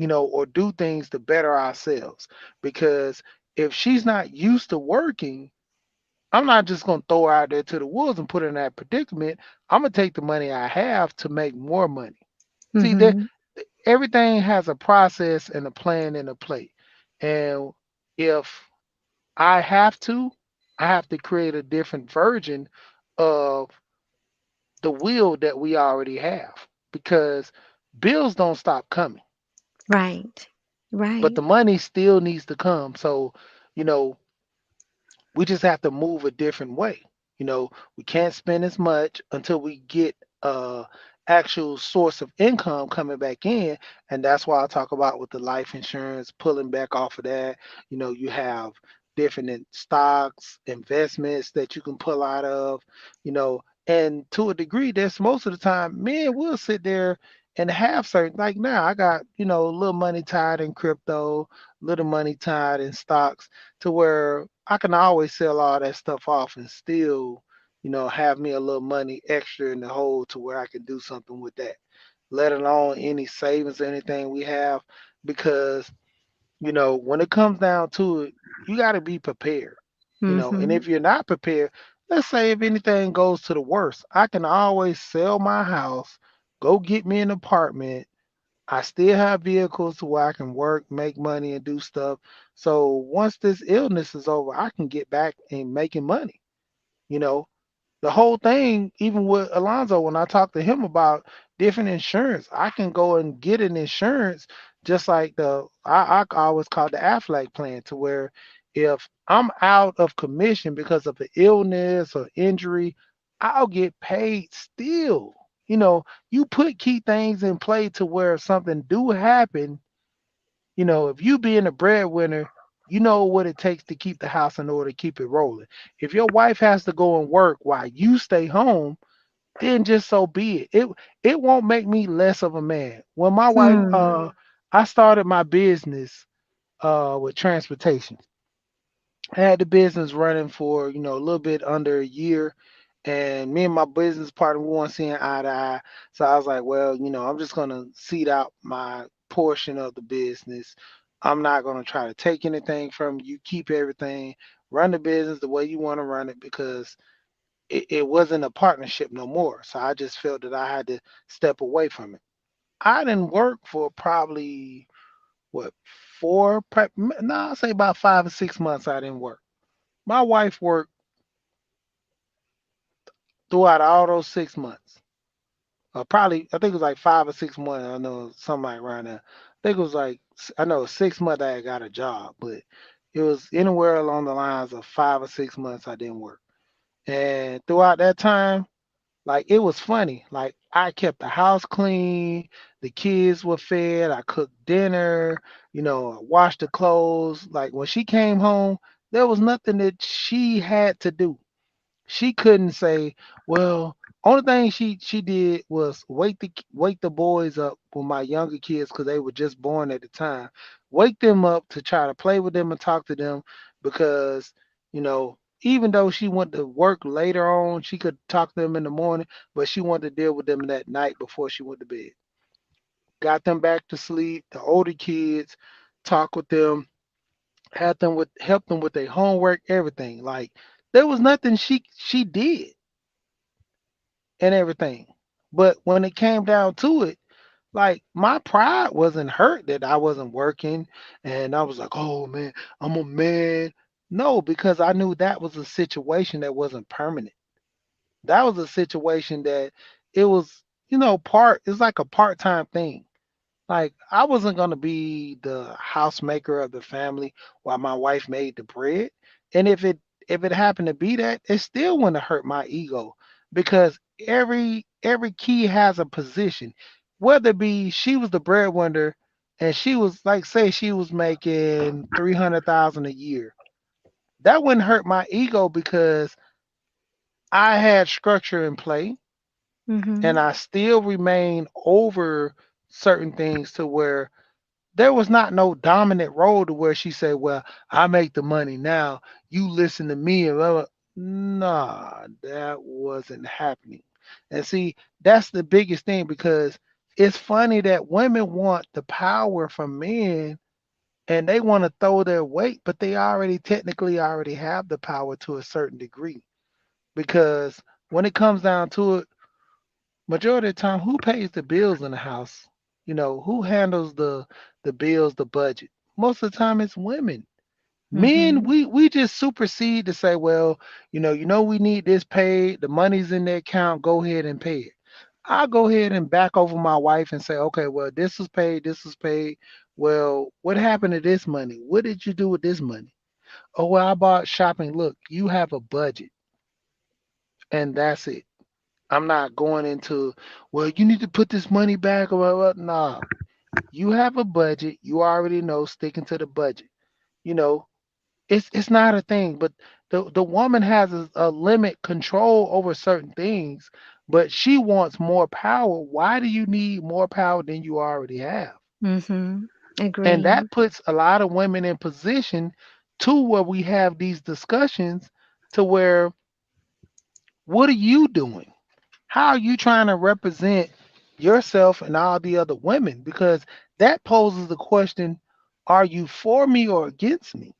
or do things to better ourselves. Because if she's not used to working, I'm not just going to throw her out there to the wolves and put her in that predicament. I'm going to take the money I have to make more money. See, Mhm. everything has a process and a plan and a play. And if I have to, I have to create a different version of the wheel that we already have, because bills don't stop coming, Right. but the Right. money still needs to come. So, you know, we just have to move a different way. We can't spend as much until we get actual source of income coming back in. And that's why I talk about with the life insurance, pulling back off of that. You have different stocks, investments that you can pull out of, you know, and to a degree, that's most of the time men will sit there and have certain, like now I got, a little money tied in crypto, little money tied in stocks, to where I can always sell all that stuff off and still, have me a little money extra in the hole to where I can do something with that. Let alone any savings or anything we have, because, when it comes down to it, you got to be prepared, and Mhm. if you're not prepared, let's say if anything goes to the worst, I can always sell my house, go get me an apartment. I still have vehicles to where I can work, make money, and do stuff. So once this illness is over, I can get back and making money. You know, the whole thing, even with Alonzo, when I talked to him about different insurance, I can go and get an insurance just like I always call the Aflac plan, to where if I'm out of commission because of an illness or injury, I'll get paid still. You put key things in play to where if something do happen, if you being a breadwinner, you know what it takes to keep the house in order, to keep it rolling. If your wife has to go and work while you stay home, then just so be it. It won't make me less of a man. When my wife Hmm. I started my business with transportation. I had the business running for, a little bit under a year. And me and my business partner, we weren't seeing eye to eye. So I was like, well, I'm just going to seed out my portion of the business. I'm not going to try to take anything from you. Keep everything. Run the business the way you want to run it, because it wasn't a partnership no more. So I just felt that I had to step away from it. I didn't work for probably, what, no, I'll say about 5 or 6 months I didn't work. My wife worked throughout all those 6 months. Probably, I think it was like 5 or 6 months. I know somebody around there. I think it was like, I know 6 months I got a job, but it was anywhere along the lines of 5 or 6 months I didn't work. And throughout that time, like, it was funny. Like, I kept the house clean, the kids were fed, I cooked dinner, I washed the clothes. Like, when she came home, there was nothing that she had to do. She couldn't say, well, only thing she did was wake the boys up with my younger kids, because they were just born at the time. Wake them up to try to play with them and talk to them, because even though she went to work later on, she could talk to them in the morning, but she wanted to deal with them that night before she went to bed. Got them back to sleep. The older kids, talk with them, had them with help them with their homework, everything. Like, there was nothing she did and everything. But when it came down to it, like, my pride wasn't hurt that I wasn't working, and I was like, "Oh man, I'm a man." No, because I knew that was a situation that wasn't permanent. That was a situation that it was, it's like a part-time thing. Like, I wasn't gonna be the housemaker of the family while my wife made the bread. And if it happened to be that, it still wouldn't hurt my ego, because every key has a position. Whether it be she was the breadwinner and she was, like, say she was making 300,000 a year. That wouldn't hurt my ego, because I had structure in play, and Mhm. I still remain over certain things, to where there was not no dominant role to where she said, "Well, I make the money now. You listen to me." And blah, blah. Nah, that wasn't happening. And see, that's the biggest thing, because it's funny that women want the power from men and they want to throw their weight, but they already technically already have the power to a certain degree. Because when it comes down to it, majority of the time, who pays the bills in the house? Who handles the bills, the budget? Most of the time, it's women. Men, Mhm. we just supersede to say, well, we need this paid. The money's in the account. Go ahead and pay it. I'll go ahead and back over my wife and say, okay, well, this was paid. This was paid. Well, what happened to this money? What did you do with this money? Oh, well, I bought shopping. Look, you have a budget, and that's it. I'm not going into, well, you need to put this money back or what. Nah, you have a budget. You already know sticking to the budget. You know, it's not a thing, but the woman has a limit control over certain things, but she wants more power. Why do you need more power than you already have? Mhm. And that Agreed. puts a lot of women in position to where we have these discussions to where what are you doing? How are you trying to represent yourself and all the other women? Because that poses the question, are you for me or against me?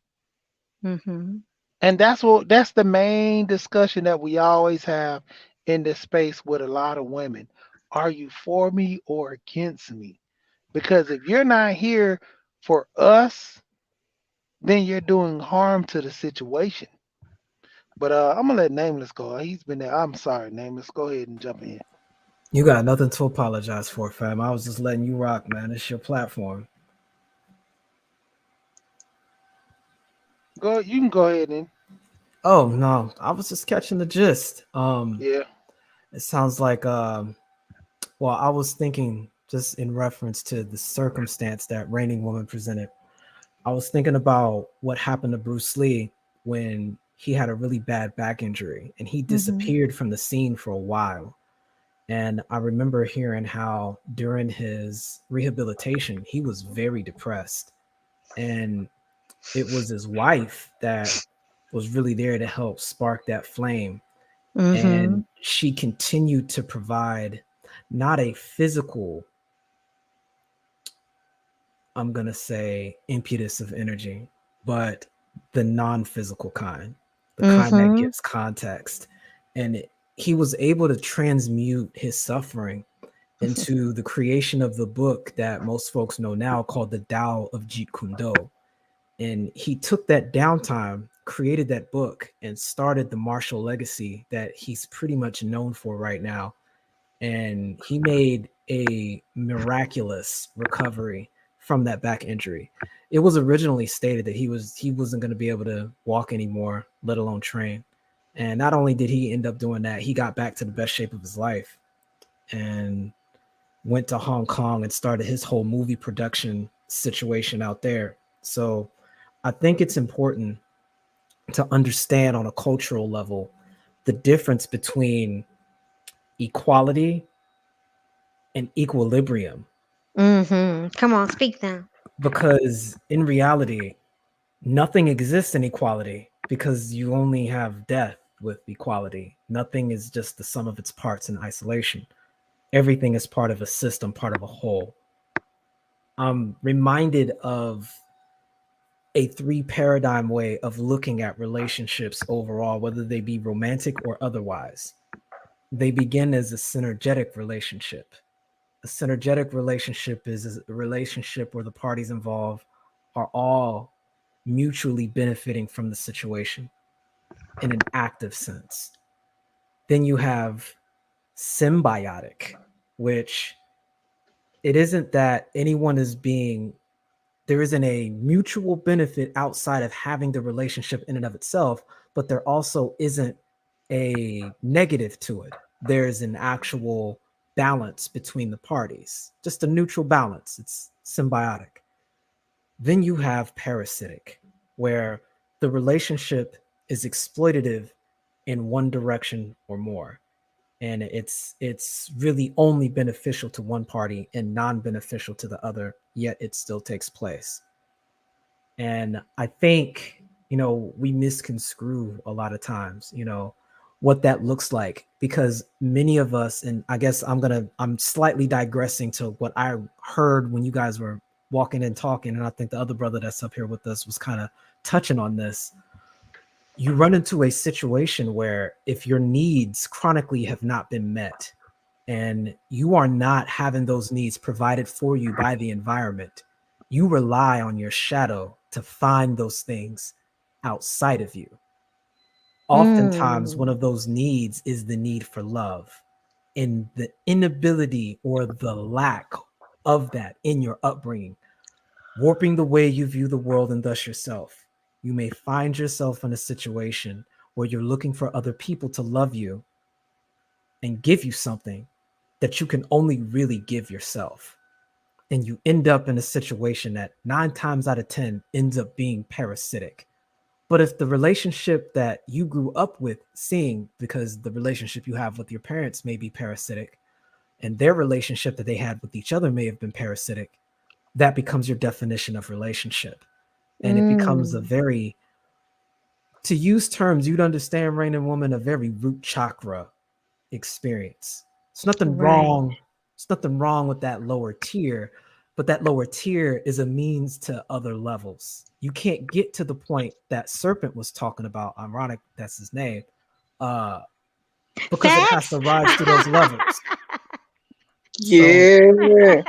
Mhm. And that's the main discussion that we always have in this space with a lot of women. Are you for me or against me? Because if you're not here for us, then you're doing harm to the situation. But I'm gonna let Nameless go. He's been there. I'm sorry, Nameless. Go ahead and jump in. You got nothing to apologize for, fam. I was just letting you rock, man. It's your platform. Go. You can go ahead and Oh no, I was just catching the gist. yeah. It sounds like well, I was thinking just in reference to the circumstance that Reigning Woman presented. I was thinking about what happened to Bruce Lee when he had a really bad back injury and he Mhm. disappeared from the scene for a while. And I remember hearing how during his rehabilitation, he was very depressed. And it was his wife that was really there to help spark that flame. And Mhm. she continued to provide not a physical, I'm going to say, impetus of energy, but the non physical kind, the kind that Mhm. gives context. And he was able to transmute his suffering into the creation of the book that most folks know now called the Tao of Jeet Kune Do. And he took that downtime, created that book, and started the martial legacy that he's pretty much known for right now. And he made a miraculous recovery from that back injury. It was originally stated that he wasn't going to be able to walk anymore, let alone train. And not only did he end up doing that, he got back to the best shape of his life and went to Hong Kong and started his whole movie production situation out there. So I think it's important to understand on a cultural level the difference between equality and equilibrium, Mhm. Come on, speak now. because in reality nothing exists in equality because you only have death with equality. Nothing is just the sum of its parts in isolation. Everything is part of a system, part of a whole. I'm reminded of a three paradigm way of looking at relationships overall, whether they be romantic or otherwise. They begin as a synergetic relationship. A synergetic relationship is a relationship where the parties involved are all mutually benefiting from the situation in an active sense. Then you have symbiotic, which it isn't that anyone is being, there isn't a mutual benefit outside of having the relationship in and of itself, but there also isn't a negative to it. There's an actual balance between the parties, just a neutral balance. It's symbiotic. Then you have parasitic, where the relationship is exploitative in one direction or more. And it's really only beneficial to one party and non-beneficial to the other, yet it still takes place. And I think, we misconstrue a lot of times, what that looks like, because many of us, and I guess I'm slightly digressing to what I heard when you guys were walking and talking, and I think the other brother that's up here with us was kind of touching on this. You run into a situation where if your needs chronically have not been met and you are not having those needs provided for you by the environment, you rely on your shadow to find those things outside of you. Oftentimes, one Mm. of those needs is the need for love, and the inability or the lack of that in your upbringing, warping the way you view the world and thus yourself. You may find yourself in a situation where you're looking for other people to love you and give you something that you can only really give yourself. And you end up in a situation that 9 times out of 10 ends up being parasitic. But if the relationship that you grew up with seeing, because the relationship you have with your parents may be parasitic, and their relationship that they had with each other may have been parasitic, that becomes your definition of relationship. And it becomes a Mm. very, to use terms you'd understand, Rain and Woman, a very root chakra experience. It's nothing Right. wrong. It's nothing wrong with that lower tier, but that lower tier is a means to other levels. You can't get to the point that Serpent was talking about. Ironic, that's his name, uh, because it has Facts. to rise through those levels. So Yeah.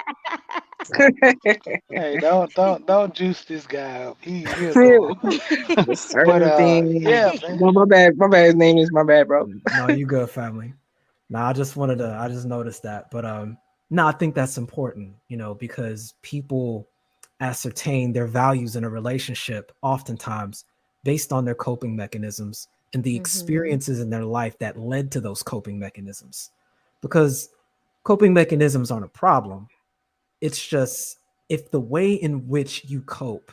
Hey, don't juice this guy up. He'll go on. The But certain thing. yeah, man. No, my bad. My bad. His name is my bad, bro. no, you good, family. No, I just noticed that. But no, I think that's important, because people ascertain their values in a relationship oftentimes based on their coping mechanisms and the Mhm. experiences in their life that led to those coping mechanisms. Because coping mechanisms aren't a problem. It's just if the way in which you cope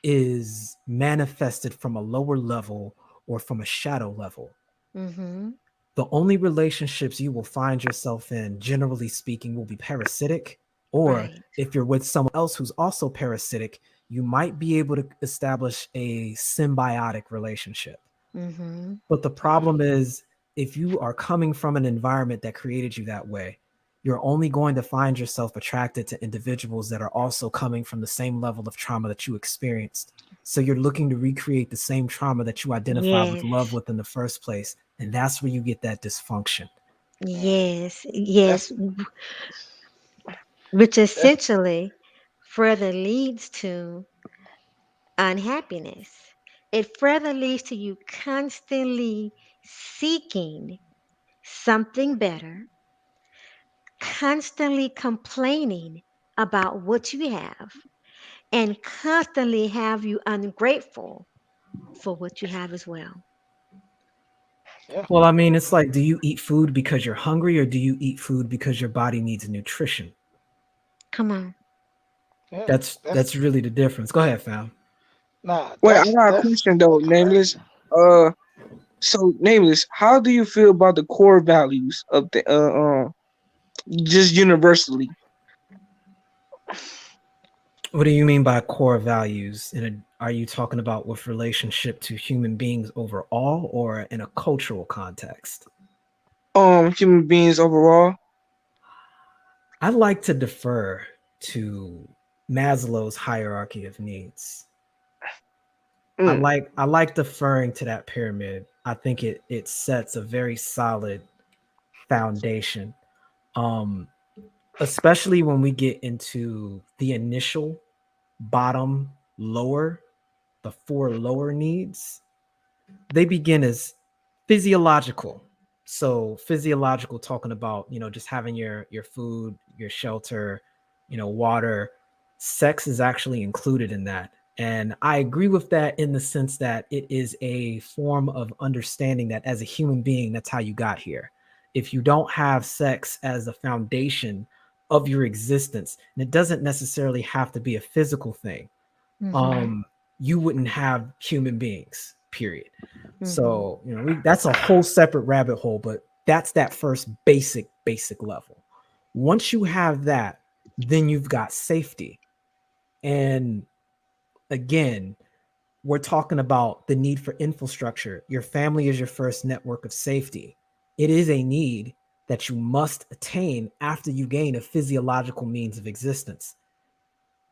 is manifested from a lower level or from a shadow level, Mhm. the only relationships you will find yourself in, generally speaking, will be parasitic. Or Right. if you're with someone else who's also parasitic, you might be able to establish a symbiotic relationship. Mhm. But the Yeah, problem is, if you are coming from an environment that created you that way, you're only going to find yourself attracted to individuals that are also coming from the same level of trauma that you experienced. So you're looking to recreate the same trauma that you identified with love Yes. with in the first place. And that's where you get that dysfunction. man. Yes. Yes. That's Which that's essentially further leads to unhappiness. It further leads to you constantly seeking something better, constantly complaining about what you have, and constantly have you ungrateful for what you have as well. yeah, Well, I mean, it's like, do you eat food because you're hungry or do you eat food because your body needs nutrition? Come on. yeah. That's really the difference. Go ahead, fam. Nah. Wait, I got a That's question though, Nameless. Uh, so Nameless, how do you feel about the core values of the just universally? What do you mean by core values? Are you talking about with relationship to human beings overall or in a cultural context? Human beings overall. I like to defer to Maslow's hierarchy of needs. Mm. I like deferring to that pyramid. I think it sets a very solid foundation. Um, Especially when we get into the initial bottom lower, the four lower needs, they begin as physiological. So physiological, talking about, just having your food, your shelter, water. Sex is actually included in that. And I agree with that in the sense that it is a form of understanding that as a human being, that's how you got here. If you don't have sex as a foundation of your existence, and it doesn't necessarily have to be a physical thing, Mhm. um, you wouldn't have human beings, period. Mhm. So, that's a whole separate rabbit hole, but that's that first basic level. Once you have that, then you've got safety. And again, we're talking about the need for infrastructure. Your family is your first network of safety. It is a need that you must attain after you gain a physiological means of existence.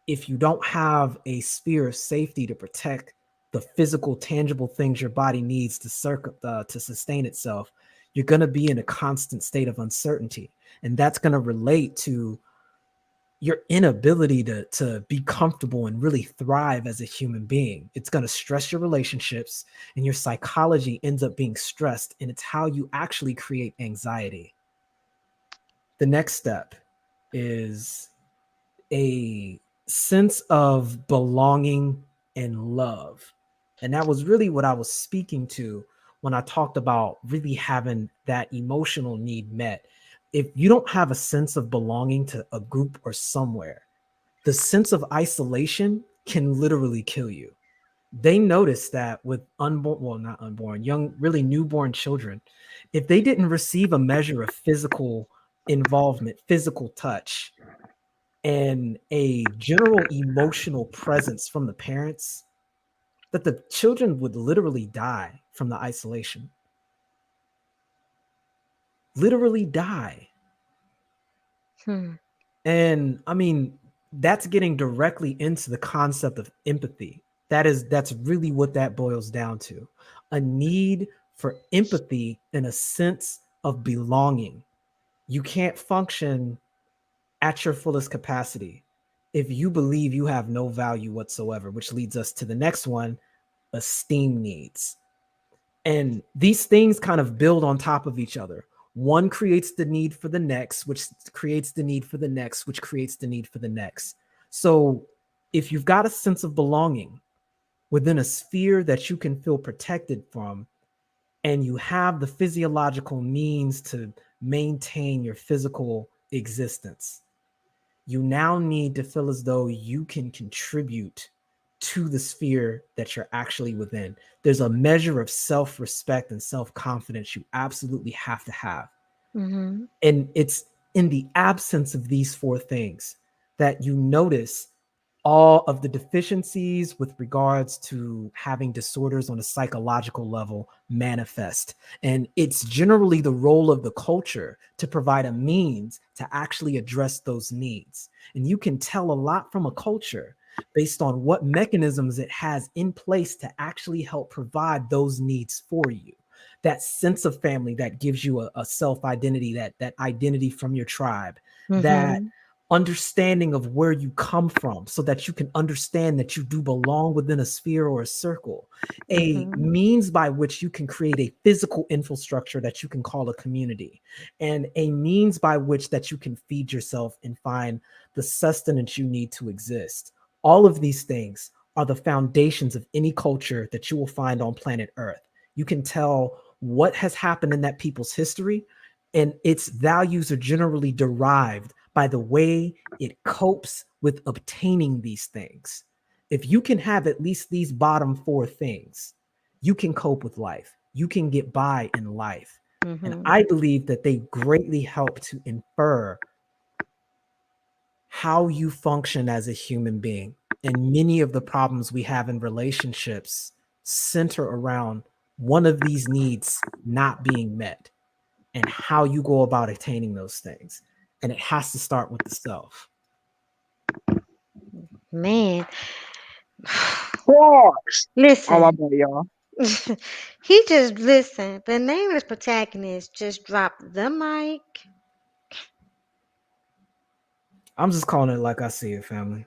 If you don't have a sphere of safety to protect the physical, tangible things your body needs to sustain itself, you're going to be in a constant state of uncertainty. And that's going to relate to your inability to be comfortable and really thrive as a human being. It's going to stress your relationships, and your psychology ends up being stressed, and it's how you actually create anxiety. The next step is a sense of belonging and love. And that was really what I was speaking to when I talked about really having that emotional need met. If you don't have a sense of belonging to a group or somewhere, the sense of isolation can literally kill you. They noticed that with unborn, well, not unborn, young, really newborn children, if they didn't receive a measure of physical involvement, physical touch, and a general emotional presence from the parents, that the children would literally die from the isolation. Literally die. Hmm. And I mean, that's getting directly into the concept of empathy. That's really what that boils down to. A need for empathy and a sense of belonging. You can't function at your fullest capacity if you believe you have no value whatsoever, which leads us to the next one, esteem needs. And these things kind of build on top of each other. One creates the need for the next, which creates the need for the next, which creates the need for the next. So if you've got a sense of belonging within a sphere that you can feel protected from, and you have the physiological means to maintain your physical existence, you now need to feel as though you can contribute to the sphere that you're actually within. There's a measure of self respect and self confidence you absolutely have to have. Mm-hmm. And it's in the absence of these four things that you notice all of the deficiencies with regards to having disorders on a psychological level manifest. And it's generally the role of the culture to provide a means to actually address those needs. And you can tell a lot from a culture based on what mechanisms it has in place to actually help provide those needs for you. That sense of family that gives you a self identity, that identity from your tribe, that Mm-hmm. understanding of where you come from so that you can understand that you do belong within a sphere or a circle, a Mm-hmm. means by which you can create a physical infrastructure that you can call a community, and a means by which that you can feed yourself and find the sustenance you need to exist. All of these things are the foundations of any culture that you will find on planet Earth. You can tell what has happened in that people's history, and its values are generally derived by the way it copes with obtaining these things. If you can have at least these bottom four things, you can cope with life. You can get by in life. And Mm-hmm. I believe that they greatly help to infer how you function as a human being. And many of the problems we have in relationships center around one of these needs not being met and how you go about attaining those things. And it has to start with the self. Man, Bars. Oh my listen. bad, y'all. He just listen. The nameless protagonist just dropped the mic. I'm just calling it like I see it, family.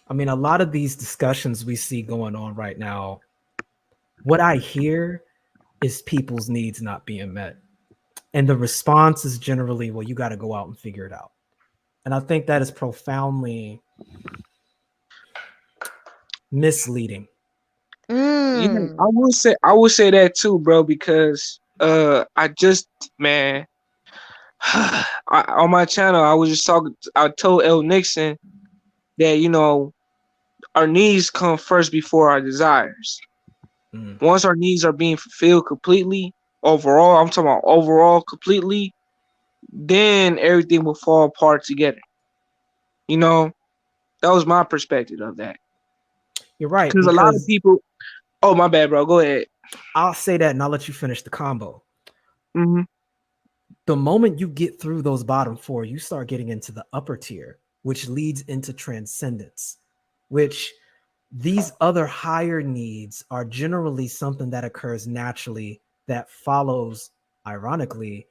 I mean, a lot of these discussions we see going on right now, what I hear is people's needs not being met. And the response is generally, well, you got to go out and figure it out. And I think that is profoundly misleading. Yeah, Mm. I would say that too, bro, because I just man on my channel I was just talking I told L Nixon that our needs come first before our desires. Mm. Once our needs are being fulfilled completely, overall, I'm talking about overall completely, then everything will fall apart together. You know, that was my perspective of that. You're right, Because a lot of because people. Oh, my bad, bro. Go ahead. I'll say that and I'll let you finish the combo. Hmm. The moment you get through those bottom four, you start getting into the upper tier, which leads into transcendence, which these other higher needs are generally something that occurs naturally that follows, ironically,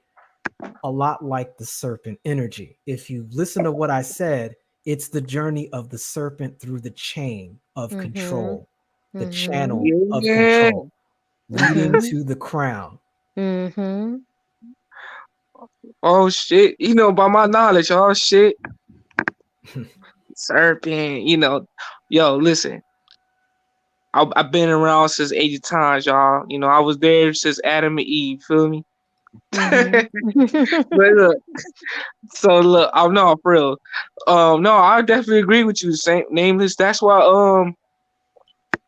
a lot like the serpent energy. If you listen to what I said, it's the journey of the serpent through the chain of Mhm. control, the Mhm. channel of Yeah. control, leading Mhm. to the crown. Mhm. Oh shit. By my knowledge, oh shit. Serpent. Yo, listen. I've been around since 80 times, y'all. I was there since Adam and Eve. Feel me? Mhm. But look, so look, I'm not for real. No, I definitely agree with you, Saint Nameless. That's why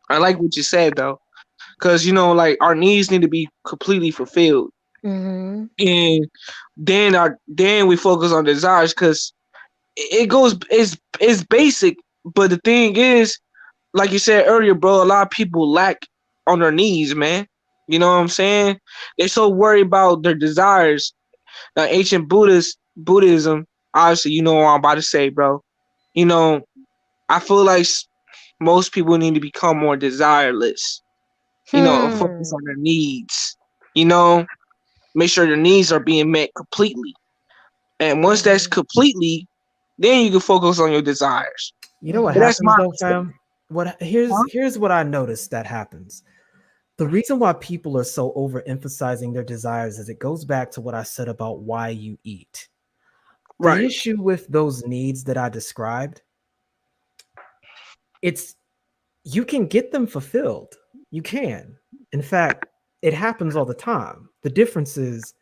I like what you said though, because like our needs need to be completely fulfilled, Mhm. and then we focus on desires because it goes it's basic, but the thing is, like you said earlier, bro, a lot of people lack on their needs, man. You know what I'm saying? They're so worried about their desires. Now, ancient Buddhism, obviously, you know what I'm about to say, bro. You know, I feel like most people need to become more desireless. And focus Hmm. on their needs. You know, make sure their needs are being met completely. And once that's Mhm. completely, then you can focus on your desires. You know what But Mhm. that's happens my though, perspective. fam? What Huh? here's what I noticed that happens. The reason why people are so overemphasizing their desires is it goes back to what I said about why you eat. The Right. issue with those needs that I described, it's you can get them fulfilled. You can. In fact, it happens all the time. The difference is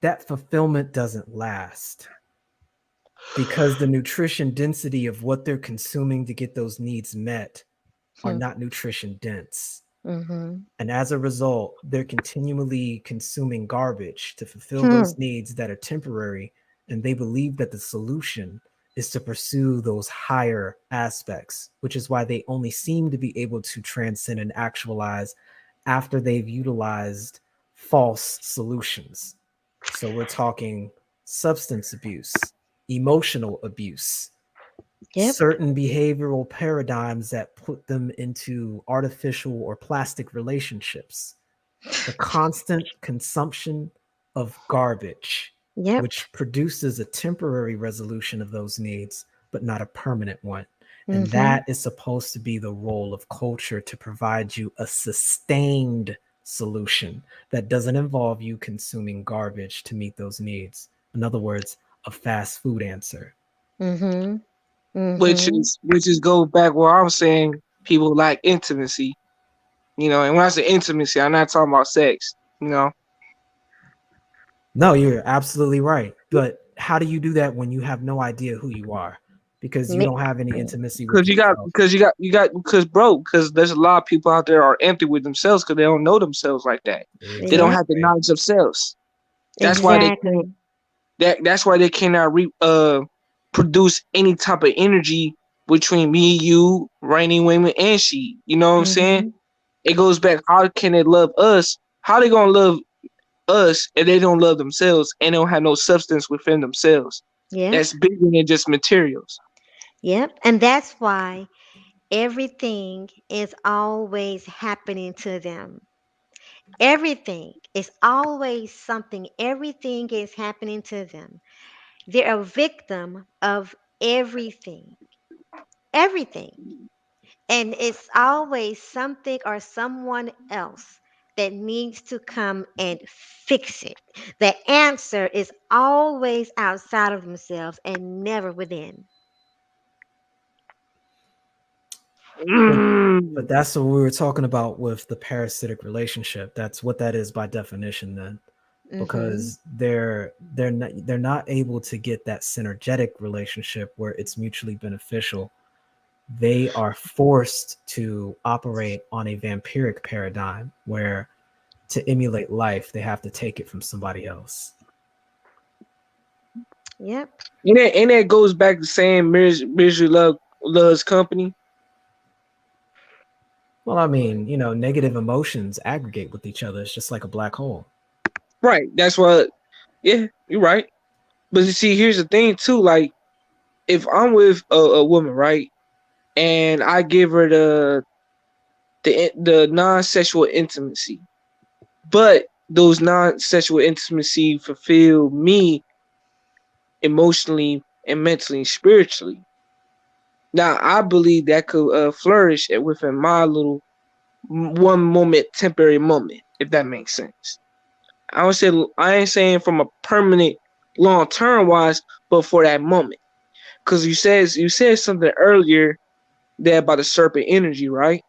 that fulfillment doesn't last because the nutrition density of what they're consuming to get those needs met are Hmm. not nutrition dense. Mhm. And as a result, they're continually consuming garbage to fulfill Hmm. those needs that are temporary. And they believe that the solution is to pursue those higher aspects, which is why they only seem to be able to transcend and actualize after they've utilized false solutions. So we're talking substance abuse, emotional abuse, Yep. certain behavioral paradigms that put them into artificial or plastic relationships, the constant consumption of garbage, Yep. which produces a temporary resolution of those needs, but not a permanent one. And Mhm. that is supposed to be the role of culture to provide you a sustained solution that doesn't involve you consuming garbage to meet those needs. In other words, a fast food answer. Mhm. which Mhm. is which is go back where I'm saying people lack intimacy. And when I say intimacy, I'm not talking about sex. You know, No, you're absolutely right. But how do you do that when you have no idea who you are? Because you Me- don't have any intimacy with because you got yourself. because you got you got because there's a lot of people out there are empty with themselves because they don't know themselves like that. They don't Yep. have the Exactly. knowledge of selves. That's why they can't. Exactly. That's why they cannot produce any type of energy between me, you, Rainy Women, and she. You know what I'm saying? Mhm. It goes back. How can they love us? How they gonna love us if they don't love themselves and they don't have no substance within themselves? Yep. That's bigger than just materials. Yep. And that's why everything is always happening to them. Everything is always something. Everything is happening to them. They're a victim of everything. Everything. And it's always something or someone else that needs to come and fix it. The answer is always outside of themselves and never within. But Mm. but that's what we were talking about with the parasitic relationship. That's what that is by definition then. Mm-hmm. Because they're not able to get that synergetic relationship where it's mutually beneficial. They are forced to operate on a vampiric paradigm where to emulate life, they have to take it from somebody else. Yep. And that goes back to saying misery loves company. Well, I mean, negative emotions aggregate with each other. It's just like a black hole. Right. That's what. Yeah, you're right. But you see, here's the thing too. Like, if I'm with a woman, right, and I give her the non-sexual intimacy, but those non-sexual intimacy fulfill me emotionally and mentally and spiritually. Now, I believe that could flourish within my little one moment, temporary moment, if that makes sense. I ain't saying from a permanent, long term wise, but for that moment. Because you said something earlier there about the serpent energy, right?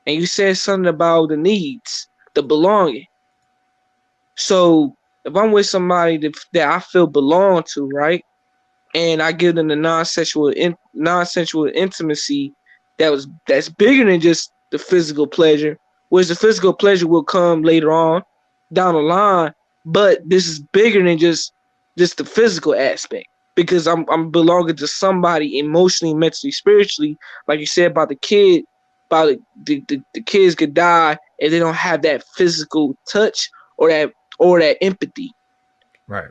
And you said something about the needs, the belonging. So if I'm with somebody that I feel belong to, right, and I give them the non-sensual intimacy that's bigger than just the physical pleasure, which the physical pleasure will come later on down the line, but this is bigger than just the physical aspect because I'm belonging to somebody emotionally, mentally, spiritually, like you said about the kid, about the kids could die if they don't have that physical touch or that empathy. Right.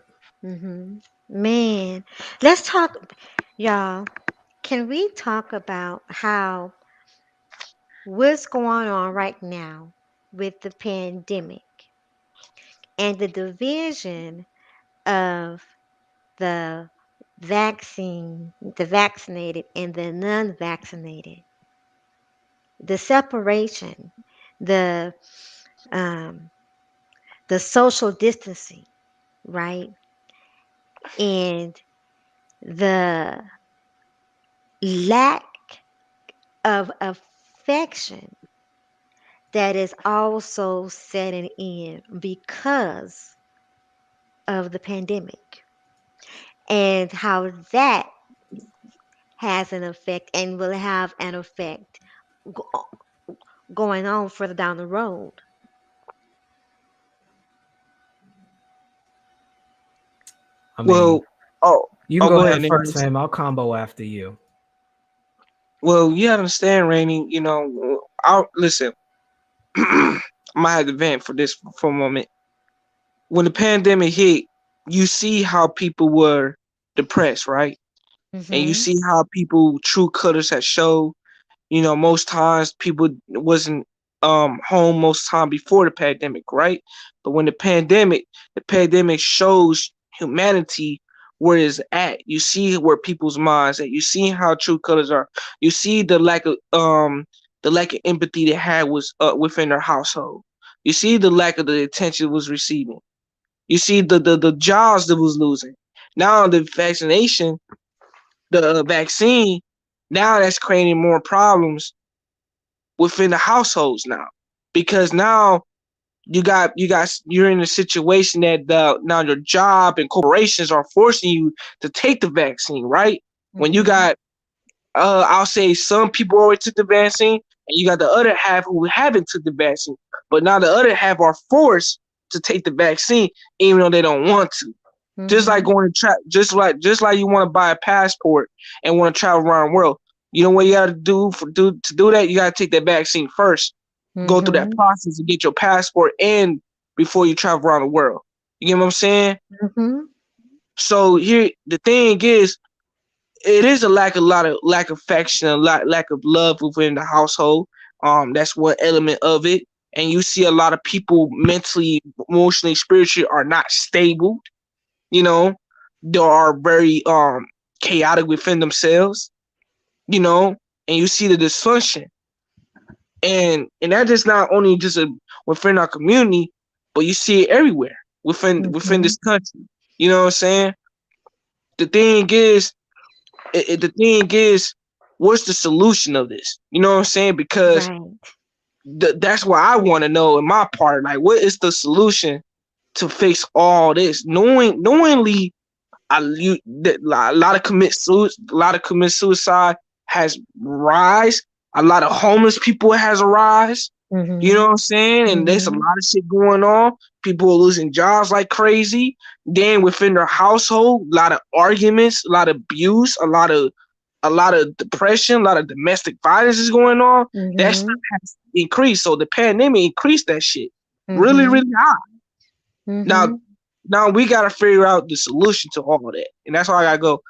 Man, let's talk, y'all. Can we talk about how what's going on right now with the pandemic and the division of the the vaccinated and the non-vaccinated, the separation, the um, the social distancing, right, and the lack of affection that is also setting in because of the pandemic and how that has an effect and will have an effect go- going on further down the road. I mean, Well, oh, you can oh, go go ahead ahead, first, Nicholas. fam. I'll combo after you. Well, you understand, Rainy. I'll listen. I might have to vent for this for a moment. When the pandemic hit, you see how people were depressed, right? And you Mhm. see how people true colors had showed. Most times people wasn't home most time before the pandemic, right? But when the pandemic shows humanity where it's at. You see where people's minds at. You see how true colors are. You see the lack of empathy they had was within their household. You see the lack of the attention it was receiving. You see the jobs that was losing. Now the vaccination, the vaccine, now that's creating more problems within the households now, because now you're in a situation that now your job and corporations are forcing you to take the vaccine, right? When you Mhm. got I'll say some people already took the vaccine, and you got the other half who haven't took the vaccine, but now the other half are forced to take the vaccine even though they don't want to. Just like Mhm. going to just like you want to buy a passport and want to travel around the world. You know what you got to do to do that? You got to take that vaccine first. Go through that Mhm. process to get your passport and before you travel around the world. You get what I'm saying? Mhm. So here the thing is, it is a lot of lack of affection, lack of love within the household. That's one element of it. And you see a lot of people mentally, emotionally, spiritually are not stable. You know, they are very chaotic within themselves, you know, and you see the dysfunction. And that is not only within our community, but you see it everywhere within this Mhm. country. You know what I'm saying? The thing is, the thing is, what's the solution of this? You know what I'm saying? Because Right. that's what I want to know in my part. Like, what is the solution to fix all this? Knowingly, a lot of commit suicide has rise. A lot of homeless people has a rise. You know Mhm. what I'm saying? And there's a Mhm. lot of shit going on. People are losing jobs like crazy. Then within their household, a lot of arguments, a lot of abuse, a lot of depression, a lot of domestic violence is going on. That stuff Mhm. has increased. So the pandemic increased that shit really, Mhm. really high. Now, Mhm. now we gotta figure out the solution to all of that, and that's why I gotta go.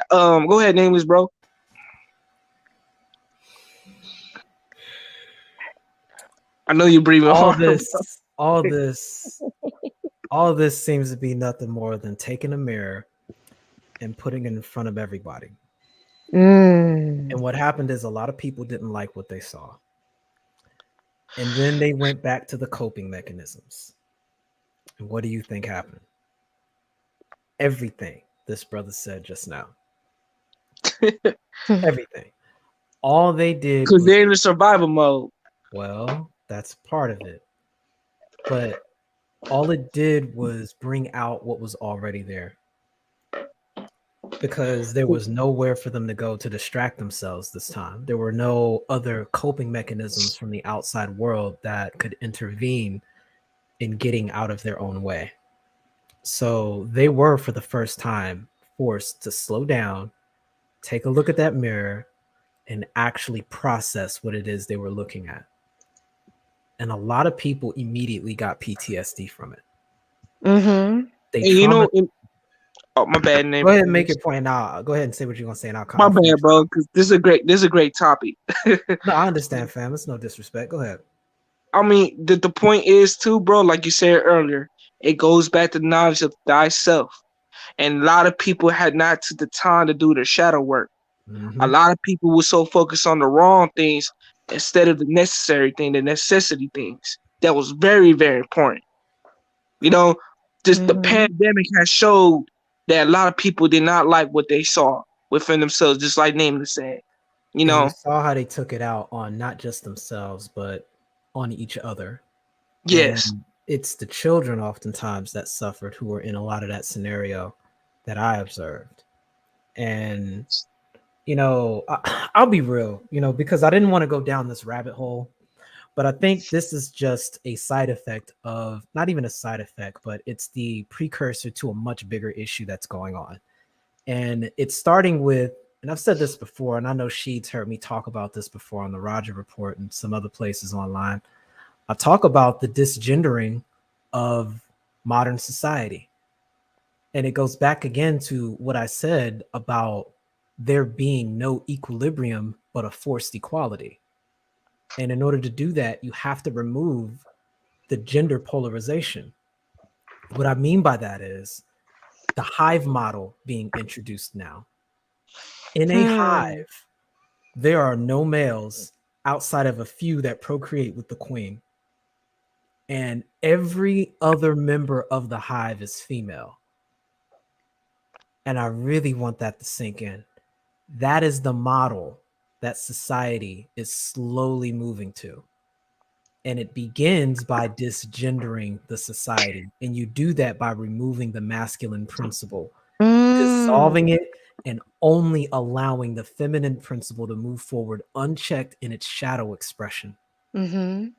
Go ahead, nameless bro. I know you're breathing All hard, bro. this, all this, all this seems to be nothing more than taking a mirror and putting it in front of everybody. Mm. And what happened is a lot of people didn't like what they saw. And then they went back to the coping mechanisms. And what do you think happened? Everything this brother said just now. Everything. All they did Because was, they're in the survival mode. well, that's part of it. But all it did was bring out what was already there because there was nowhere for them to go to distract themselves this time. There were no other coping mechanisms from the outside world that could intervene in getting out of their own way. So they were, for the first time, forced to slow down, take a look at that mirror, and actually process what it is they were looking at. And a lot of people immediately got PTSD from it. Mhm. They And you trauma. know, oh my bad, name. Go ahead and make your point now. Go ahead and say what you're gonna say, and My I'll finish bad, it bro. out. Because this is a great topic. No, I understand, fam. It's no disrespect. Go ahead. I mean, the point is too, bro. Like you said earlier, it goes back to knowledge of thyself. And a lot of people had not took the time to do their shadow work. A Mm-hmm. lot of people were so focused on the wrong things instead of the necessary thing, the necessity things. That was very, very important. You know, just the Mhm. pandemic has showed that a lot of people did not like what they saw within themselves, just like Nameless said. You And you know, saw how they took it out on not just themselves, but on each other. yes. And it's the children oftentimes that suffered who were in a lot of that scenario that I observed. And I'll be real, because I didn't want to go down this rabbit hole, but I think this is just a side effect of, not even a side effect, but it's the precursor to a much bigger issue that's going on. And it's starting with, and I've said this before, and I know Sheed's heard me talk about this before on the Roger Report and some other places online. I talk about the disgendering of modern society. And it goes back again to what I said about there being no equilibrium but a forced equality. And in order to do that, you have to remove the gender polarization. What I mean by that is the hive model being introduced now. In a Hmm. hive, there are no males outside of a few that procreate with the queen, and every other member of the hive is female. And I really want that to sink in. That is the model that society is slowly moving to. And it begins by disgendering the society. And you do that by removing the masculine principle, Mm. dissolving it, and only allowing the feminine principle to move forward unchecked in its shadow expression. Mhm.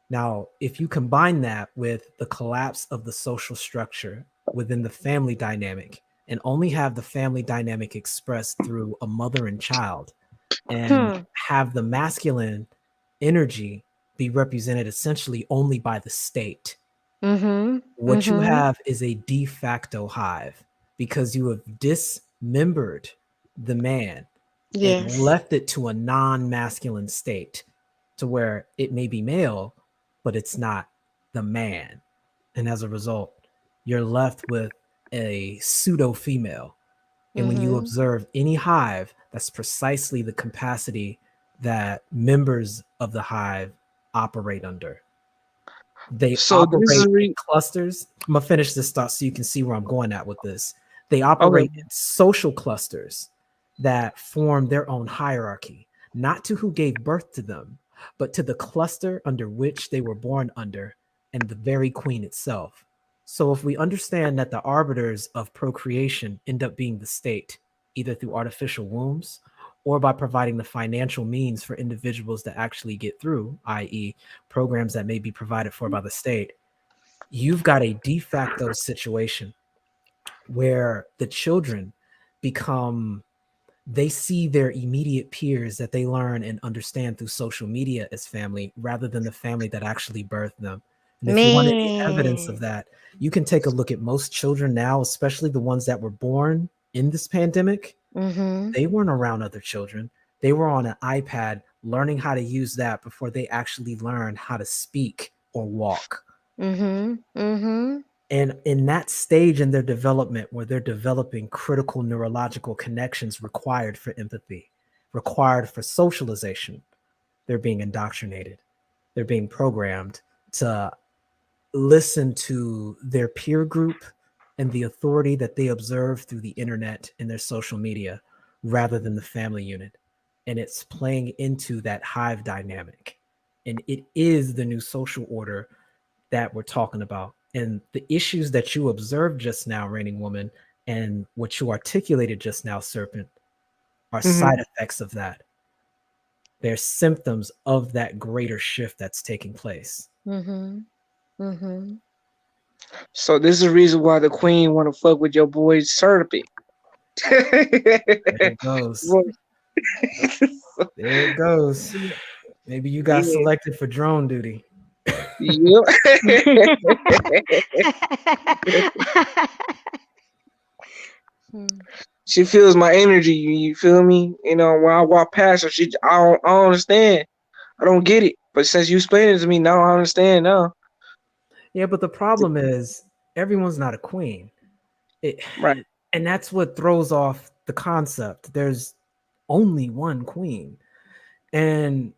Now, if you combine that with the collapse of the social structure within the family dynamic and only have the family dynamic expressed through a mother and child, and Hmm. have the masculine energy be represented essentially only by the state, Mhm. what you Mhm. have is a de facto hive because you have dismembered the man and Yes. left it to a non-masculine state to where it may be male, but it's not the man. And as a result, you're left with a pseudo female. And when you Mhm. observe any hive, that's precisely the capacity that members of the hive operate under. They So this is operate in clusters. I'm gonna finish this thought so you can see where I'm going at with this. They okay. operate in social clusters that form their own hierarchy, not to who gave birth to them, but to the cluster under which they were born under and the very queen itself. So if we understand that the arbiters of procreation end up being the state, either through artificial wombs or by providing the financial means for individuals to actually get through, i.e., programs that may be provided for by the state, you've got a de facto situation where the children become, they see their immediate peers that they learn and understand through social media as family rather than the family that actually birthed them. And if you want any evidence of Man. that, you can take a look at most children now, especially the ones that were born in this pandemic. Mm-hmm. They weren't around other children. They were on an iPad learning how to use that before they actually learned how to speak or walk. Mm-hmm. Mm-hmm. And in that stage in their development where they're developing critical neurological connections required for empathy, required for socialization, they're being indoctrinated. They're being programmed to listen to their peer group and the authority that they observe through the internet and their social media rather than the family unit. And it's playing into that hive dynamic. And it is the new social order that we're talking about. And the issues that you observed just now, Reigning Woman, and what you articulated just now, Serpent, are Hmm. side effects of that. They're symptoms of that greater shift that's taking place. Mm-hmm. Mm-hmm. So this is the reason why the queen want to fuck with your boy serpent. There it goes. Well, There it goes. Maybe you got yeah, selected for drone duty. yep. Hmm. She feels my energy. You feel me? You know, when I walk past her, I don't understand. I don't get it. But since you explained it to me, now I understand. Now, Yeah, but the problem is everyone's not a queen. It, right? and that's what throws off the concept. There's only one queen. And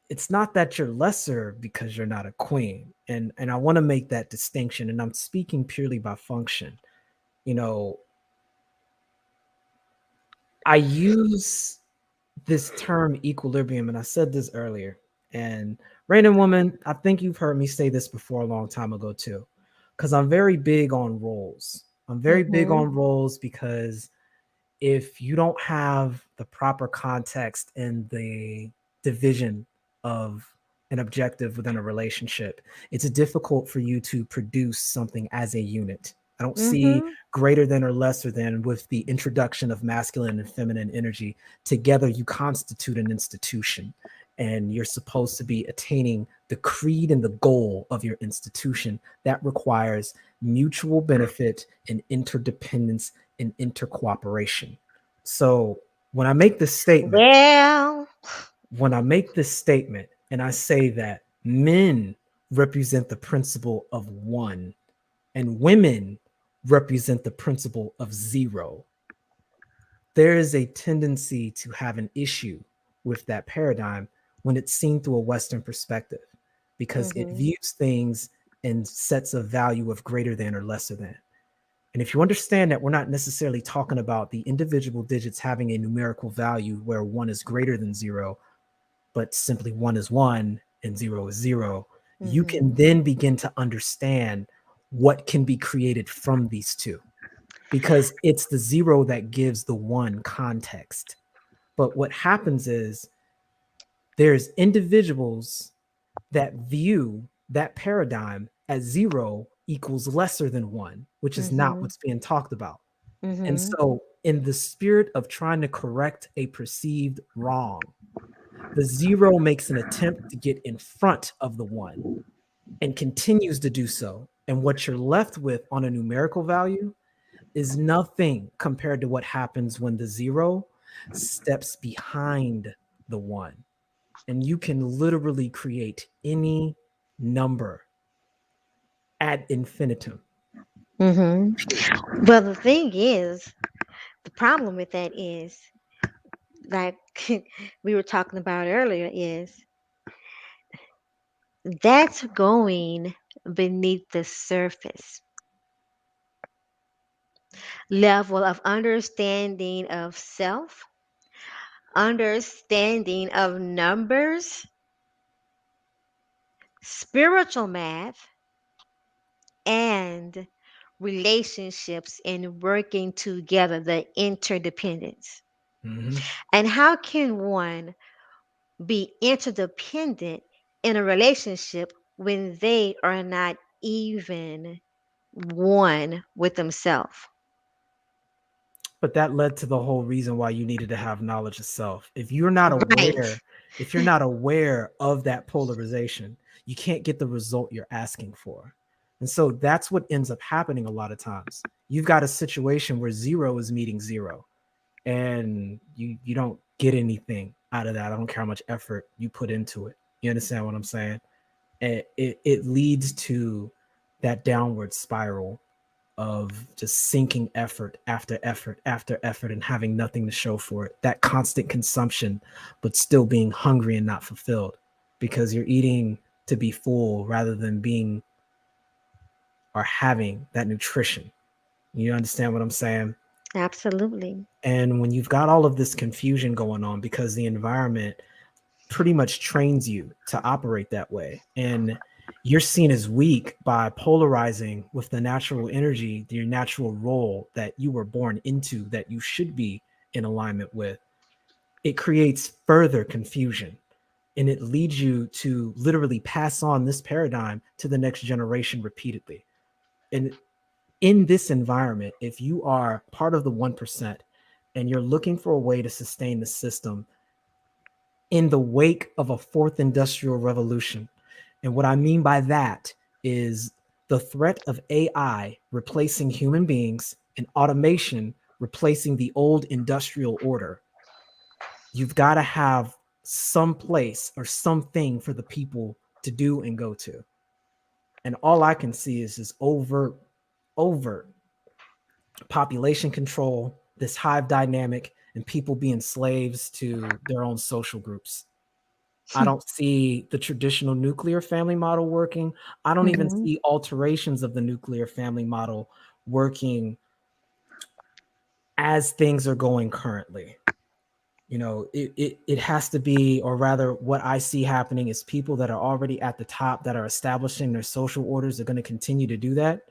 it's not that you're lesser because you're not a queen. And I want to make that distinction. And I'm speaking purely by function. You know, I use this term equilibrium, and I said this earlier. And Random Woman, I think you've heard me say this before a long time ago too, because I'm very big on roles. I'm very big Mm-hmm. on roles because if you don't have the proper context and the division of an objective within a relationship, it's difficult for you to produce something as a unit. I don't see Mm-hmm. greater than or lesser than with the introduction of masculine and feminine energy. Together, you constitute an institution, and you're supposed to be attaining the creed and the goal of your institution that requires mutual benefit and interdependence and intercooperation. So when I make this statement, Well. when I make this statement and I say that men represent the principle of one and women represent the principle of zero, there is a tendency to have an issue with that paradigm when it's seen through a Western perspective because it Mm-hmm. views things in sets of value of greater than or lesser than. And if you understand that we're not necessarily talking about the individual digits having a numerical value where one is greater than zero, but simply one is one and zero is zero, you Mm-hmm. can then begin to understand what can be created from these two because it's the zero that gives the one context. But what happens is there's individuals that view that paradigm as zero equals lesser than one, which is not Mm-hmm. what's being talked about. And Mm-hmm. so, in the spirit of trying to correct a perceived wrong, the zero makes an attempt to get in front of the one and continues to do so. And what you're left with on a numerical value is nothing compared to what happens when the zero steps behind the one. And you can literally create any number ad infinitum. Period. Mm-hmm. Well, the thing is, the problem with that is, like we were talking about earlier, is that's going beneath the surface level of understanding of self, understanding of numbers, spiritual math, and relationships and working together, the interdependence. Hmm. And how can one be interdependent in a relationship when they are not even one with themselves? But that led to the whole reason why you needed to have knowledge of self. Right. If you're not aware of that polarization, you can't get the result you're asking for. And so that's what ends up happening a lot of times. You've got a situation where zero is meeting zero, and you don't get anything out of that. I don't care how much effort you put into it. You understand what I'm saying? And it leads to that downward spiral of just sinking effort after effort after effort and having nothing to show for it. That constant consumption, but still being hungry and not fulfilled because you're eating to be full rather than being or having that nutrition. You understand what I'm saying? Absolutely. And when you've got all of this confusion going on because the environment pretty much trains you to operate that way. And you're seen as weak by polarizing with the natural energy, your natural role that you were born into, that you should be in alignment with. It creates further confusion and it leads you to literally pass on this paradigm to the next generation repeatedly. And in this environment, if you are part of the 1% and you're looking for a way to sustain the system in the wake of a fourth industrial revolution. And what I mean by that is the threat of AI replacing human beings and automation replacing the old industrial order. You've got to have some place or something for the people to do and go to. And all I can see is this overt population control, this hive dynamic, and people being slaves to their own social groups. I don't see the traditional nuclear family model working. I don't even Hmm. see alterations of the nuclear family model working as things are going currently. It has to be, or rather, what I see happening is people that are already at the top that are establishing their social orders are going to continue to do that.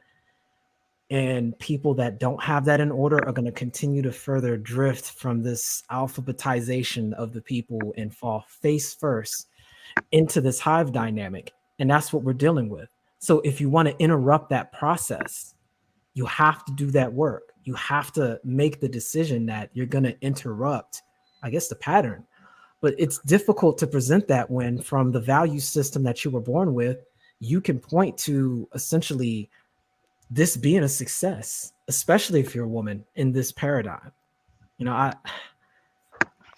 And people that don't have that in order are going to continue to further drift from this alphabetization of the people and fall face first into this hive dynamic. And that's what we're dealing with. So if you want to interrupt that process, you have to do that work. You have to make the decision that you're going to interrupt, I guess, the pattern. But it's difficult to present that when, from the value system that you were born with, you can point to essentially this being a success, especially if you're a woman in this paradigm. You know,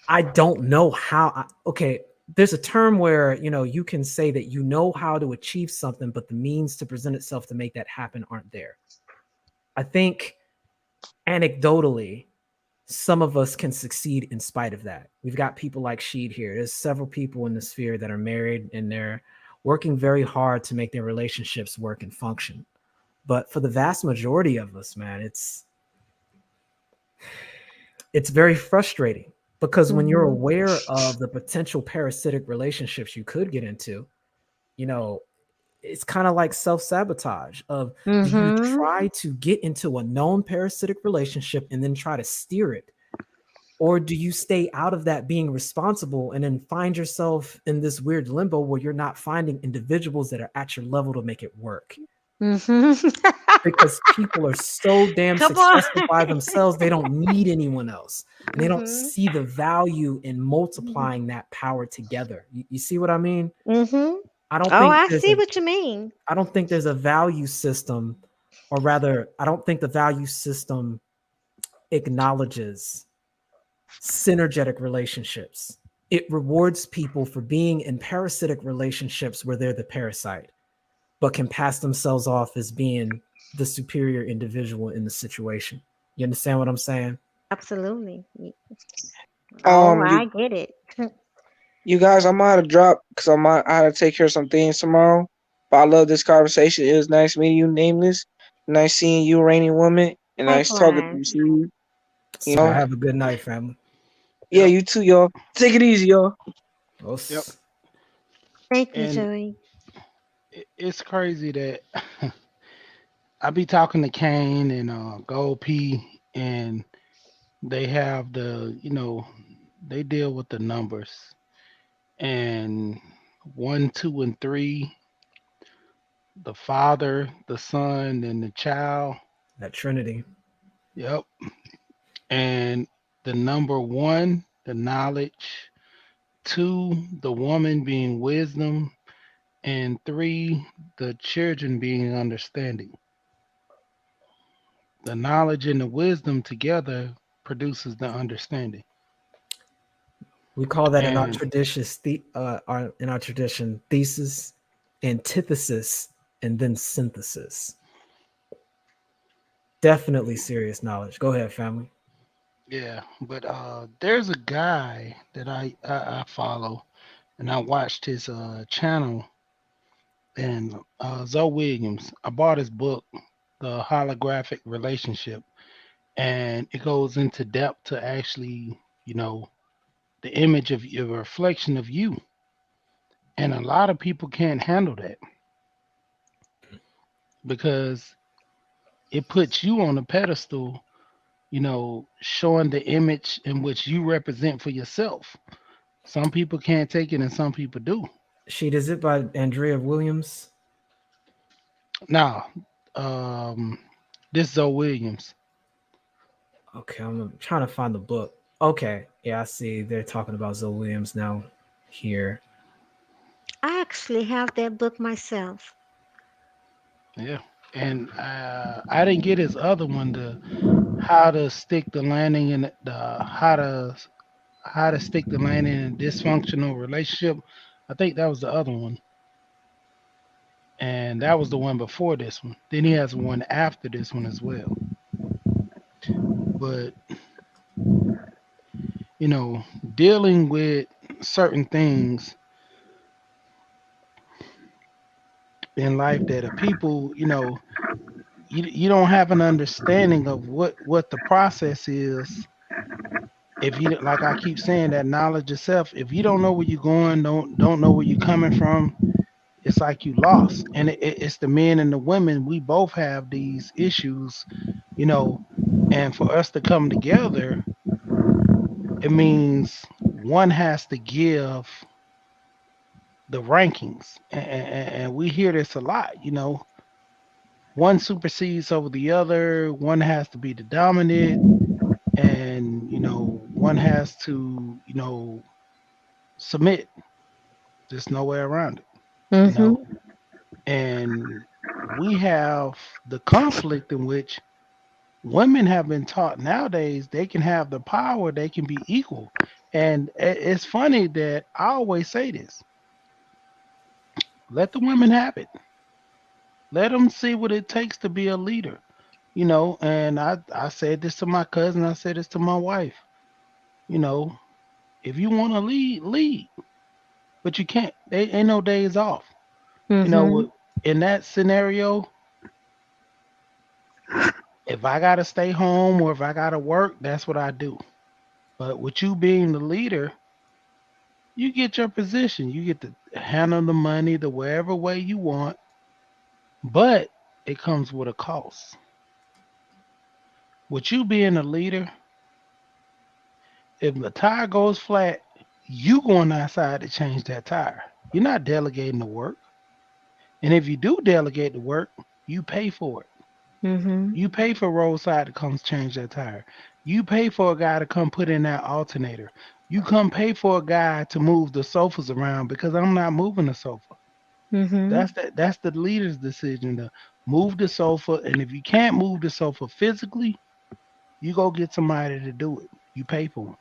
I don't know how. Okay, there's a term where you can say that you know how to achieve something, but the means to present itself to make that happen aren't there. I think anecdotally, some of us can succeed in spite of that. We've got people like Sheed here. There's several people in the sphere that are married and they're working very hard to make their relationships work and function. But for the vast majority of us, man, it's very frustrating because when you're Hmm. aware of the potential parasitic relationships you could get into, you know, it's kind of like self-sabotage of, do you Hmm. try to get into a known parasitic relationship and then try to steer it, or do you stay out of that being responsible and then find yourself in this weird limbo where you're not finding individuals that are at your level to make it work? Hmm. Because people are so damn Come on. successful by themselves, they don't need anyone else. And they don't Hmm. see the value in multiplying that power together. You see what I mean? Hmm. I don't Oh, think I there's see a what you mean. I don't think there's a value system, or rather, I don't think the value system acknowledges synergetic relationships. It rewards people for being in parasitic relationships where they're the parasite, but can pass themselves off as being the superior individual in the situation. You understand what I'm saying? Absolutely. Oh, I You get it. you guys, I'm out to drop because I had to take care of some things tomorrow. But I love this conversation. It was nice meeting you, Nameless. Nice seeing you, Rainy Woman, and nice talking to Likewise. you. You Sir, know, have a good night, family. yeah, Yep. you too, y'all. Take it easy, y'all. Yep. Os. Thank you, And Joey. it's crazy that I be talking to Kane and Gold P, and they have they deal with the numbers and one, two, and three, the father, the son, and the child. That Trinity. Yep. And the number one, the knowledge, two, the woman being wisdom, and three, the children being understanding. The knowledge and the wisdom together produces the understanding. We call that in our And tradition, in our tradition, thesis, antithesis, and then synthesis. Definitely serious knowledge. Go ahead, family. yeah, but there's a guy that I follow, and I watched his channel, and Zoe Williams. I bought his book, The Holographic Relationship, and it goes into depth to actually, the image of your reflection of you. And a lot of people can't handle that because it puts you on a pedestal, showing the image in which you represent for yourself. Some people can't take it and some people do. Sheet is it by Andrea Williams? Now, um, this Zoe Williams. Okay, I'm trying to find the book. Okay, yeah, I see. They're talking about Zoe Williams now here. I actually have that book myself. Yeah. And I didn't get his other one, the how to stick the landing in the how to stick the landing in a dysfunctional relationship. I think that was the other one. And that was the one before this one. Then he has one after this one as well. But, you know, dealing with certain things in life that are people, you don't have an understanding of what the process is. If you like, I keep saying that knowledge itself. If you don't know where you're going, don't know where you're coming from, it's like you lost. And it's the men and the women. We both have these issues, you know. And for us to come together, it means one has to give the rankings, and we hear this a lot. One supersedes over the other. One has to be the dominant, and one has to submit. There's no way around it. You know, Mm-hmm. and we have the conflict in which women have been taught nowadays they can have the power, they can be equal. And it's funny that I always say this: let the women have it. Let them see what it takes to be a leader. And I said this to my cousin, I said this to my wife. You know, if you want to lead, lead, but you can't. They ain't no days off. You Mm-hmm. know, in that scenario, if I gotta stay home or if I gotta work, that's what I do. But with you being the leader, you get your position. You get to handle the money the wherever way you want, but it comes with a cost. With you being a leader, if the tire goes flat, you going outside to change that tire. You're not delegating the work. And if you do delegate the work, you pay for it. Mm-hmm. You pay for roadside to come change that tire. You pay for a guy to come put in that alternator. You come pay for a guy to move the sofas around because I'm not moving the sofa. Mm-hmm. That's the leader's decision to move the sofa. And if you can't move the sofa physically, you go get somebody to do it. You pay for them.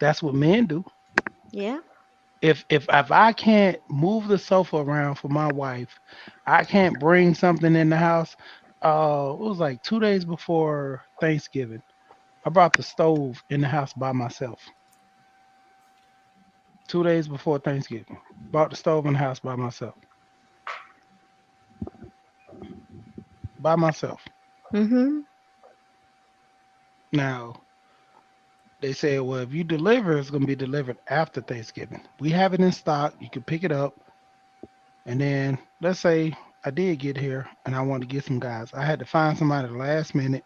That's what men do. Yeah. If I can't move the sofa around for my wife, I can't bring something in the house. It was like 2 days before Thanksgiving. I brought the stove in the house by myself. 2 days before Thanksgiving, brought the stove in the house by myself. By myself. Mm-hmm. Now they said, well, if you deliver, it's gonna be delivered after Thanksgiving. We have it in stock. You can pick it up, and then let's say I did get here and I wanted to get some guys. I had to find somebody at the last minute.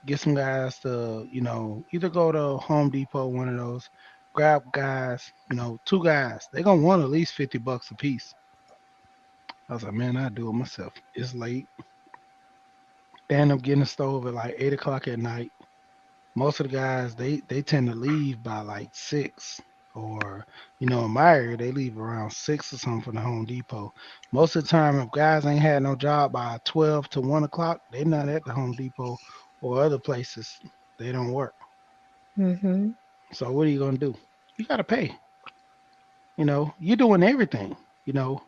Get some guys to, either go to Home Depot, one of those, grab guys, two guys. They're gonna want at least $50 a piece. I was like, man, I do it myself. It's late. They end up getting the stove at like 8 o'clock at night. Most of the guys they tend to leave by like 6, or in my area they leave around 6 or something from the Home Depot. Most of the time, if guys ain't had no job by 12 to 1 o'clock, they not at the Home Depot or other places. They don't work. Mm-hmm. So what are you gonna do? You gotta pay. You're doing everything. You know,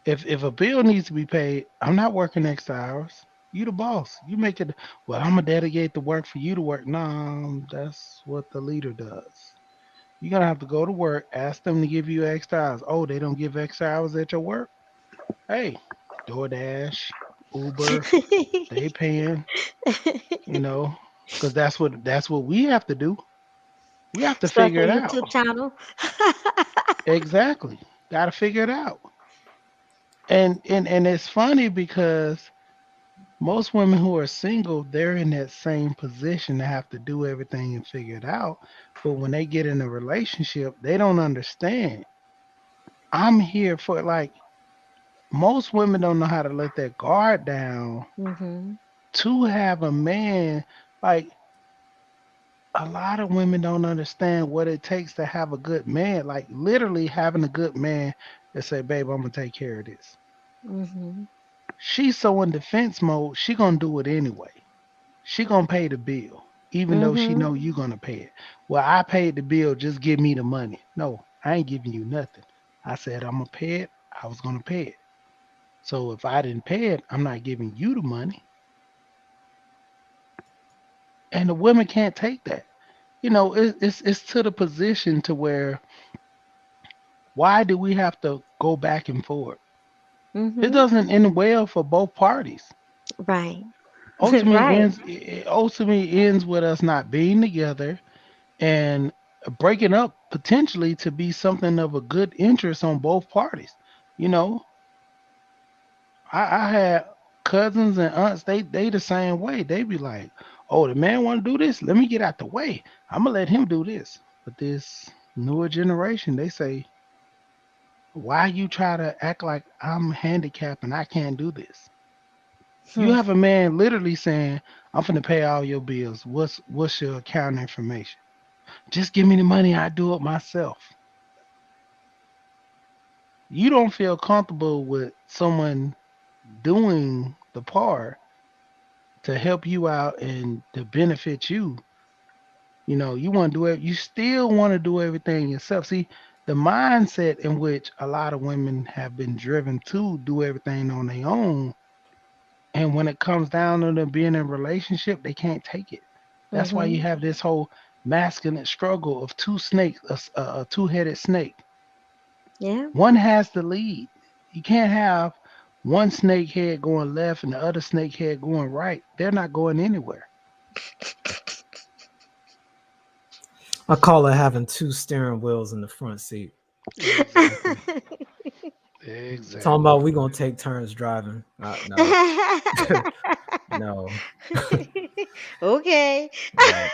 if a bill needs to be paid, I'm not working extra hours. You the boss. You make it. Well, I'm gonna dedicate the work for you to work. Nah, that's what the leader does. You're gonna have to go to work, ask them to give you extra hours. Oh, they don't give extra hours at your work? Hey, DoorDash, Uber, they paying, you know, because that's what we have to do. We have to Start figure your it out. YouTube channel. Exactly. Gotta figure it out. And it's funny because most women who are single, they're in that same position to have to do everything and figure it out. But when they get in a relationship, they don't understand. I'm here for, like, most women don't know how to let their guard down Mm-hmm. to have a man. Like, a lot of women don't understand what it takes to have a good man. Like, literally having a good man that say, babe, I'm gonna take care of this. Mm-hmm. She's so in defense mode, she gonna do it anyway. She gonna pay the bill, even though she Mm-hmm. know you gonna pay it. Well, I paid the bill, just give me the money. No, I ain't giving you nothing. I said I'm gonna pay it. I was gonna pay it. So if I didn't pay it, I'm not giving you the money. And the women can't take that. It's to the position to where, why do we have to go back and forth? It Mm-hmm. doesn't end well for both parties. Right. Ultimately Right. ends it ultimately ends with us not being together, and breaking up potentially to be something of a good interest on both parties. You know, I had cousins and aunts, they the same way. They be like, oh, the man want to do this, let me get out the way, I'm gonna let him do this. But this newer generation, they say, why you try to act like I'm handicapped and I can't do this? You Hmm. have a man literally saying, I'm finna pay all your bills. What's your account information? Just give me the money, I do it myself. You don't feel comfortable with someone doing the part to help you out and to benefit you. You want to do it, you still want to do everything yourself. See, the mindset in which a lot of women have been driven to do everything on their own, and when it comes down to them being in a relationship, they can't take it. That's why you Mm-hmm. have this whole masculine struggle of two snakes, a two-headed snake. Yeah. One has to lead. You can't have one snake head going left and the other snake head going right. They're not going anywhere. I call it having two steering wheels in the front seat. Exactly. Talking Exactly. about we gonna take turns driving. No, no. Okay. Right.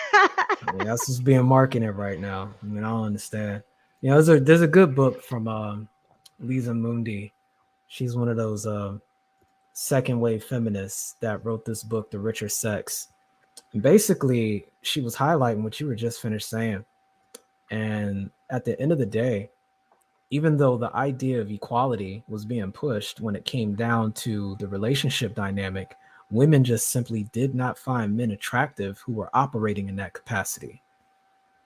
Yeah, that's what's being marketed right now. I mean, I don't understand. There's a good book from Lisa Mundi. She's one of those second wave feminists that wrote this book, The Richer Sex. And basically, she was highlighting what you were just finished saying. And at the end of the day, even though the idea of equality was being pushed when it came down to the relationship dynamic, women just simply did not find men attractive who were operating in that capacity.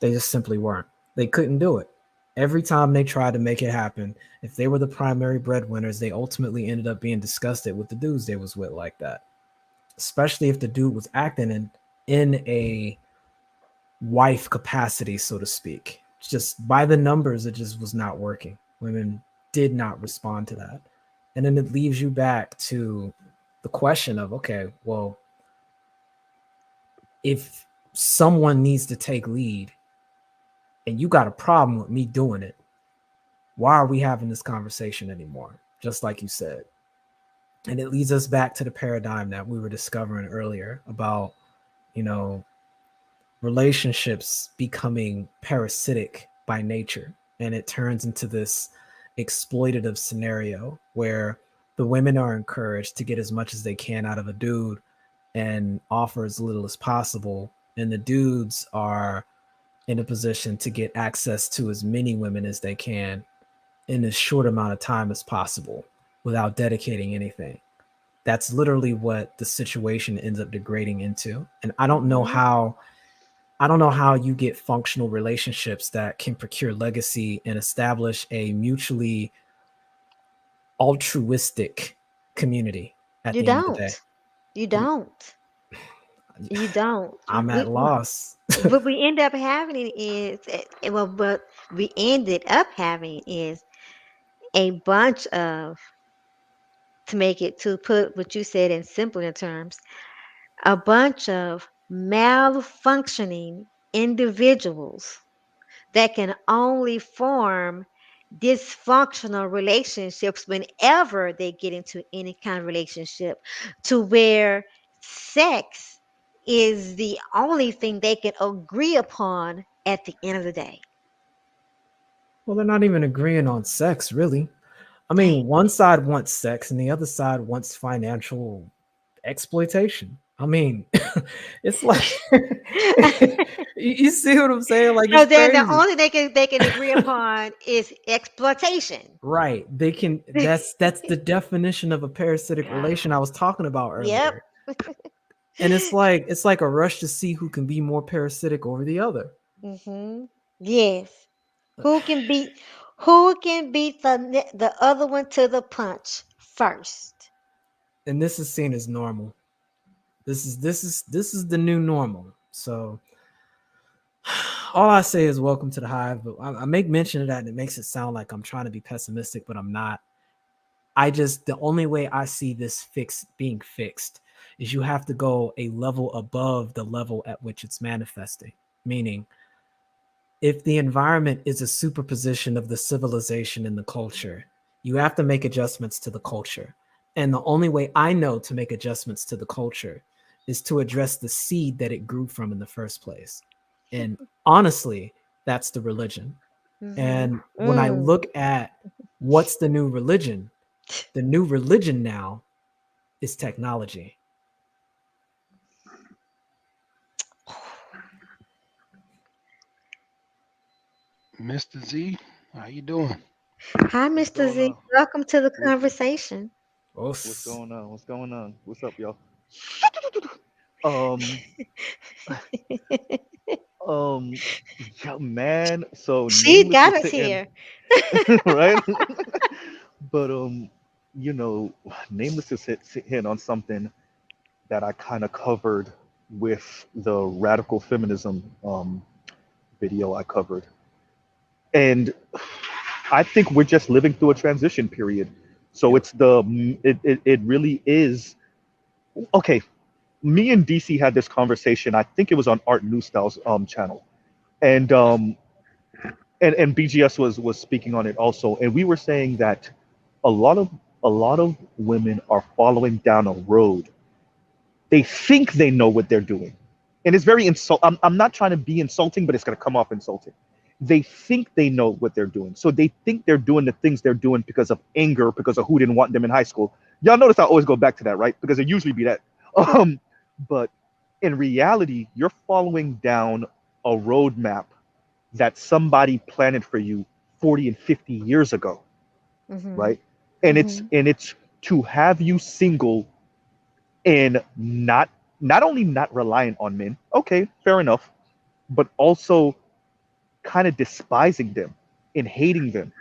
They just simply weren't. They couldn't do it. Every time they tried to make it happen, if they were the primary breadwinners, they ultimately ended up being disgusted with the dudes they was with like that. Especially if the dude was acting in a wife capacity, so to speak. Just by the numbers, it just was not working. Women did not respond to that. And then it leaves you back to the question of, okay, well, if someone needs to take lead and you got a problem with me doing it, why are we having this conversation anymore? Just like you said. And it leads us back to the paradigm that we were discovering earlier about you know, relationships becoming parasitic by nature. And it turns into this exploitative scenario where the women are encouraged to get as much as they can out of a dude and offer as little as possible. And the dudes are in a position to get access to as many women as they can in as short amount of time as possible without dedicating anything. That's literally what the situation ends up degrading into. And Hmm. I don't know how you get functional relationships that can procure legacy and establish a mutually altruistic community at You the end of the day. don't. You don't. You don't. I'm at We loss. what we end up having is well, what we ended up having is a bunch of, to make it, to put what you said in simpler terms, a bunch of malfunctioning individuals that can only form dysfunctional relationships whenever they get into any kind of relationship, to where sex is the only thing they can agree upon at the end of the day. Well, they're not even agreeing on sex, really. I Hey. mean, one side wants sex and the other side wants financial exploitation. I mean, it's like you see what I'm saying? Like So it's then the crazy. only they can agree upon is exploitation. Right. They can that's the definition of a parasitic relation I was talking about Yep. earlier. And it's like a rush to see who can be more parasitic over the other. Hmm. Yes. Who can beat who can beat the other one to the punch first? And this is seen as normal. This is the new normal. So all I say is welcome to the hive, but I make mention of that and it makes it sound like I'm trying to be pessimistic, but I'm not. I just the only way I see this fix being fixed is you have to go a level above the level at which it's manifesting. Meaning, if the environment is a superposition of the civilization and the culture, you have to make adjustments to the culture. And the only way I know to make adjustments to the culture is to address the seed that it grew from in the first place. And honestly, that's the religion. Hmm. And when I Mm. look at what's the new religion now is technology. Mr. Z, how you doing? Hi, What's Mr. going Z. on? Welcome to the What's conversation. what's Os. going on? What's going on? What's up, y'all? Um, um, yeah, man. So She Nameless got was us hitting, here. right? But you know, Nameless is hitting on something that I kind of covered with the radical feminism video I covered, and I think we're just living through a transition period. So Yep. it's it really is okay. Me and DC had this conversation. I think it was on Art New Styles channel, and BGS was speaking on it also, and we were saying that a lot of a lot of women are following down a road. They think they know what they're doing, and it's very insult. I'm not trying to be insulting, but it's going to come off insulting. They think they know what they're doing, so they think they're doing the things they're doing because of anger, because of who didn't want them in high school. Y'all notice I always go back to that, right? Because it usually be that. Um, but in reality, you're following down a roadmap that somebody planted for you 40 and 50 years ago, Hmm. right? And Hmm. it's to have you single and not only not reliant on men, okay, fair enough, but also kind of despising them and hating them,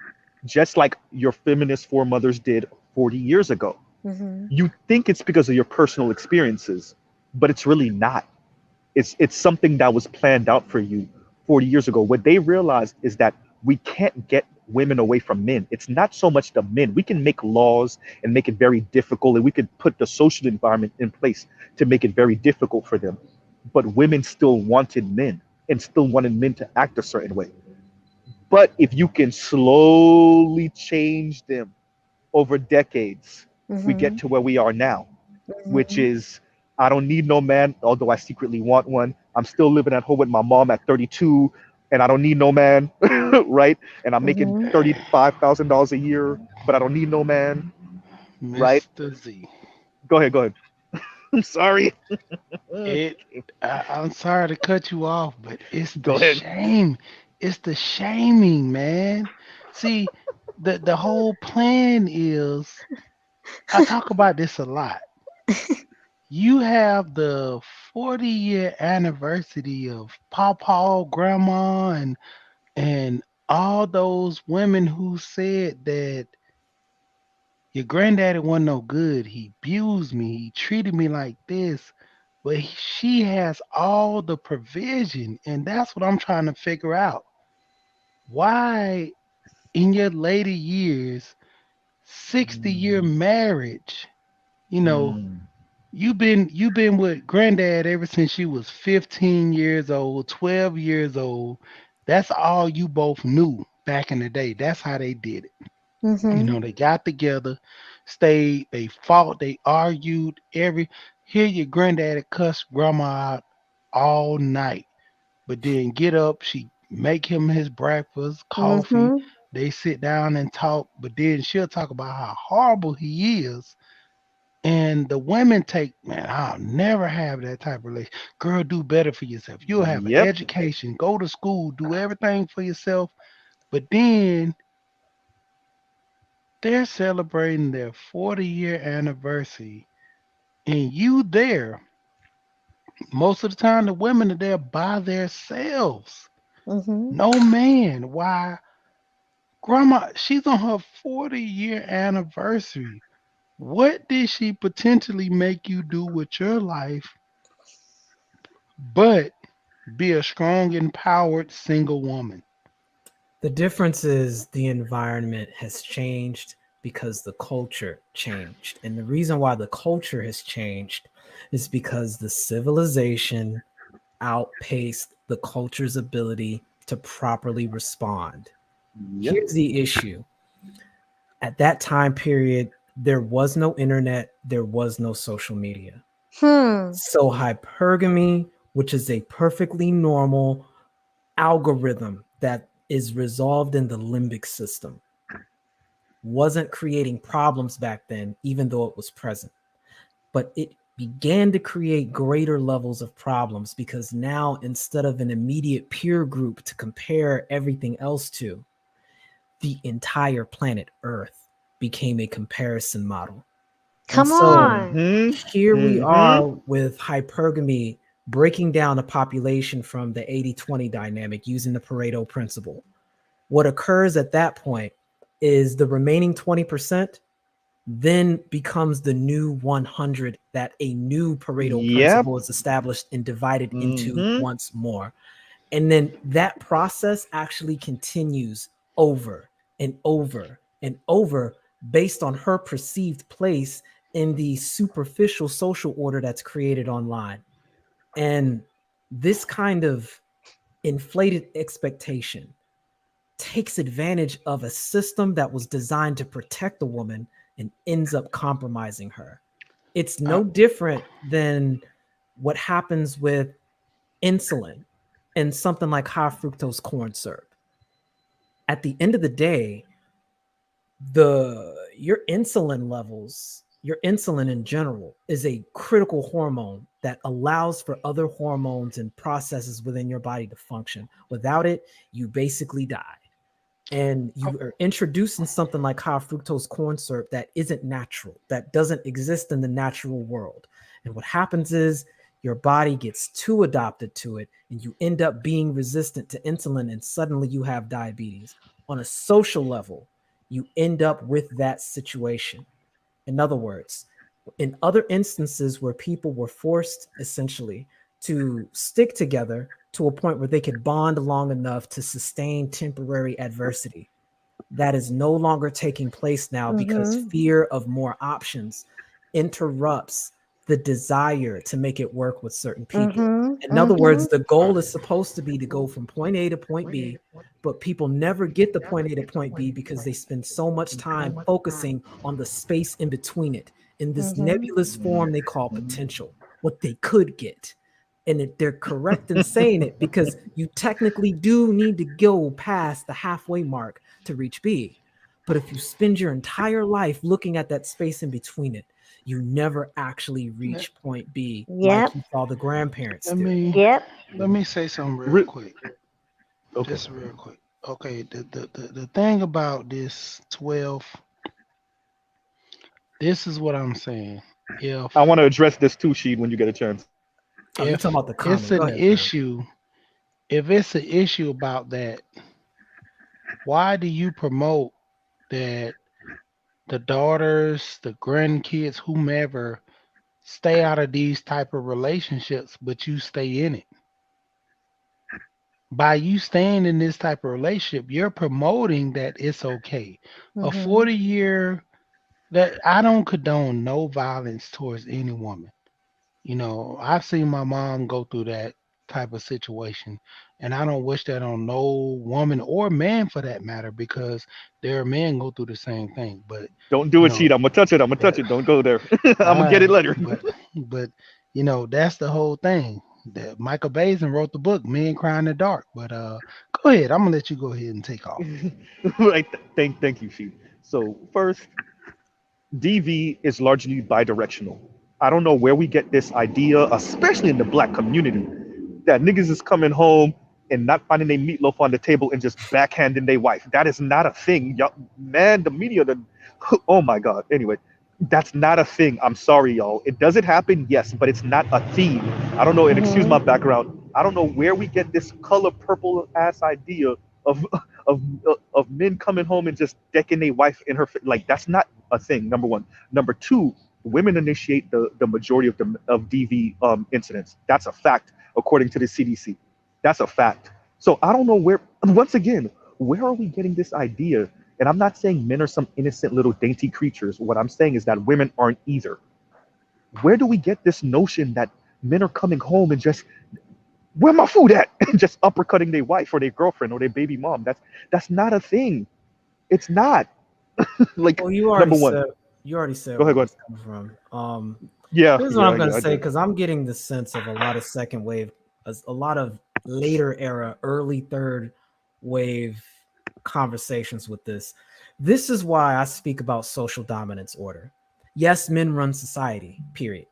just like your feminist foremothers did 40 years ago. Hmm. You think it's because of your personal experiences, but it's really not. It's something that was planned out for you 40 years ago. What they realized is that we can't get women away from men. It's not so much the men. We can make laws and make it very difficult, and we could put the social environment in place to make it very difficult for them. But women still wanted men and still wanted men to act a certain way. But if you can slowly change them over decades, we get Hmm. to where we are now, which Hmm. is I don't need no man, although I secretly want one. I'm still living at home with my mom at 32, and I don't need no man, right? And I'm making Mhm. $35,000 a year, but I don't need no man, right? Mr. Z. Go ahead, go ahead. I'm sorry. It I'm sorry to cut you off, but it's the Go ahead. shame. It's the shaming, man. See, the whole plan is I talk about this a lot. You have the 40-year anniversary of Papa, Grandma, and all those women who said that your granddaddy wasn't no good. He abused me. He treated me like this. But she has all the provision. And that's what I'm trying to figure out. Why, in your later years, 60-year Mm, marriage, you know, mm, you've been with granddad ever since you was 15 years old, 12 years old. That's all you both knew back in the day. That's how they did it. Mhm. They got together, stayed, they fought, they argued. Hear your granddaddy cuss grandma out all night, but then get up, she make him his breakfast, coffee. Mhm. They sit down and talk, but then she'll talk about how horrible he is. And the women take, man, I'll never have that type of relationship. Girl, do better for yourself. You'll have an yep. education, go to school, do everything for yourself. But then they're celebrating their 40-year anniversary, and you there. Most of the time, the women are there by themselves. Mhm. No man. Why? Grandma, she's on her 40-year anniversary. What did she potentially make you do with your life but be a strong, empowered single woman? The difference is the environment has changed because the culture changed. And the reason why the culture has changed is because the civilization outpaced the culture's ability to properly respond. Yep. Here's the issue: at that time period, there was no internet, there was no social media. Hmm. So, hypergamy, which is a perfectly normal algorithm that is resolved in the limbic system, wasn't creating problems back then, even though it was present. But it began to create greater levels of problems because now, instead of an immediate peer group to compare everything else to, the entire planet Earth became a comparison model. And Come so on. Mm-hmm. here we Mm-hmm. are with hypergamy breaking down a population from the 80-20 dynamic using the Pareto principle. What occurs at that point is the remaining 20% then becomes the new 100 that a new Pareto Yep. principle is established and divided into Mm-hmm. once more. And then that process actually continues over and over and over based on her perceived place in the superficial social order that's created online. And this kind of inflated expectation takes advantage of a system that was designed to protect the woman and ends up compromising her. It's I, no different than what happens with insulin and something like high fructose corn syrup. At the end of the day, the your insulin levels, your insulin in general is a critical hormone that allows for other hormones and processes within your body to function. Without it, you basically die. And I, you are introducing something like high fructose corn syrup that isn't natural, that doesn't exist in the natural world. And what happens is your body gets too adopted to it, and you end up being resistant to insulin, and suddenly you have diabetes. On a social level, you end up with that situation. In other words, in other instances where people were forced essentially to stick together to a point where they could bond long enough to sustain temporary adversity, that is no longer taking place now because Mhm. fear of more options interrupts the desire to make it work with certain people. Mhm. In other words, Mhm. the goal is supposed to be to go from point A to point B, but people never get the point A to point B because they spend so much time focusing on the space in between it in this Mhm. nebulous form they call potential. what they could get. And they're correct in saying it because you technically do need to go past the halfway mark to reach B. But if you spend your entire life looking at that space in between it, you never actually Let, reach point B like Yep. you saw the grandparents let do. me Yep. let me say something real Re- quick. okay. Just real quick. Okay, the thing about this 12, this is what I'm saying. I If want to address this too, Sheed, when you get a chance. Oh, you talking if about the it's comment. Go an ahead, fam. issue, if it's an issue about that, why do you promote that the daughters, the grandkids, whomever stay out of these type of relationships, but you stay in it? By you staying in this type of relationship, you're promoting that it's okay. A Mhm. 40-year, that I don't condone no violence towards any woman. You know, I've seen my mom go through that type of situation, and I don't wish that on no woman or man for that matter, because there are men go through the same thing. But Don't do you it, Sheed. know, I'm gonna touch it. I'm gonna touch that it. Don't go there. all I'm gonna get it right, later. but you know, that's the whole thing. That Michael Basin wrote the book Men Cry in the Dark. But go ahead, I'm gonna let you go ahead and take off. Right. Thank you, Sheed. So first, DV is largely bidirectional. I don't know where we get this idea, especially in the black community, that niggas is coming home and not finding their meatloaf on the table and just backhanding their wife. That is not a thing. Y'all, man, the media, oh my God. Anyway, that's not a thing. I'm sorry, y'all. It doesn't happen, yes, but it's not a theme. I don't know, and excuse my Mhm. background. I don't know where we get this color purple ass idea of of of men coming home and just decking their wife in her like that's not a thing. Number one. Number two, women initiate the majority of DV incidents. That's a fact according to the CDC. That's a fact. So I don't know where. Once again, where are we getting this idea? And I'm not saying men are some innocent little dainty creatures. What I'm saying is that women aren't either. Where do we get this notion that men are coming home and just where my food at? And just uppercutting their wife or their girlfriend or their baby mom. That's not a thing. It's not. Like Well, you already number one. said you already said Go ahead, where go I ahead. was coming from. Yeah, Here's what yeah, I'm gonna yeah, I say did. because I'm getting the sense of a lot of second wave, a lot of later era, early third wave conversations with this. This is why I speak about social dominance order. Yes, men run society, period.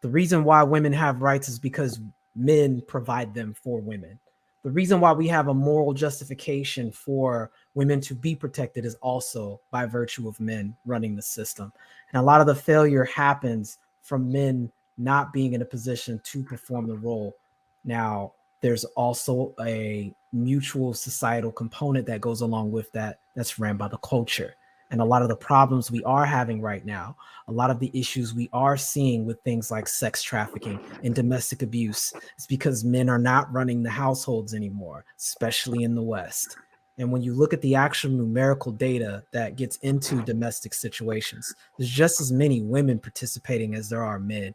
The reason why women have rights is because men provide them for women. The reason why we have a moral justification for women to be protected is also by virtue of men running the system. And a lot of the failure happens from men not being in a position to perform the role. Now, there's also a mutual societal component that goes along with that that's ran by the culture. And a lot of the problems we are having right now, a lot of the issues we are seeing with things like sex trafficking and domestic abuse is because men are not running the households anymore, especially in the West. And when you look at the actual numerical data that gets into domestic situations, there's just as many women participating as there are men.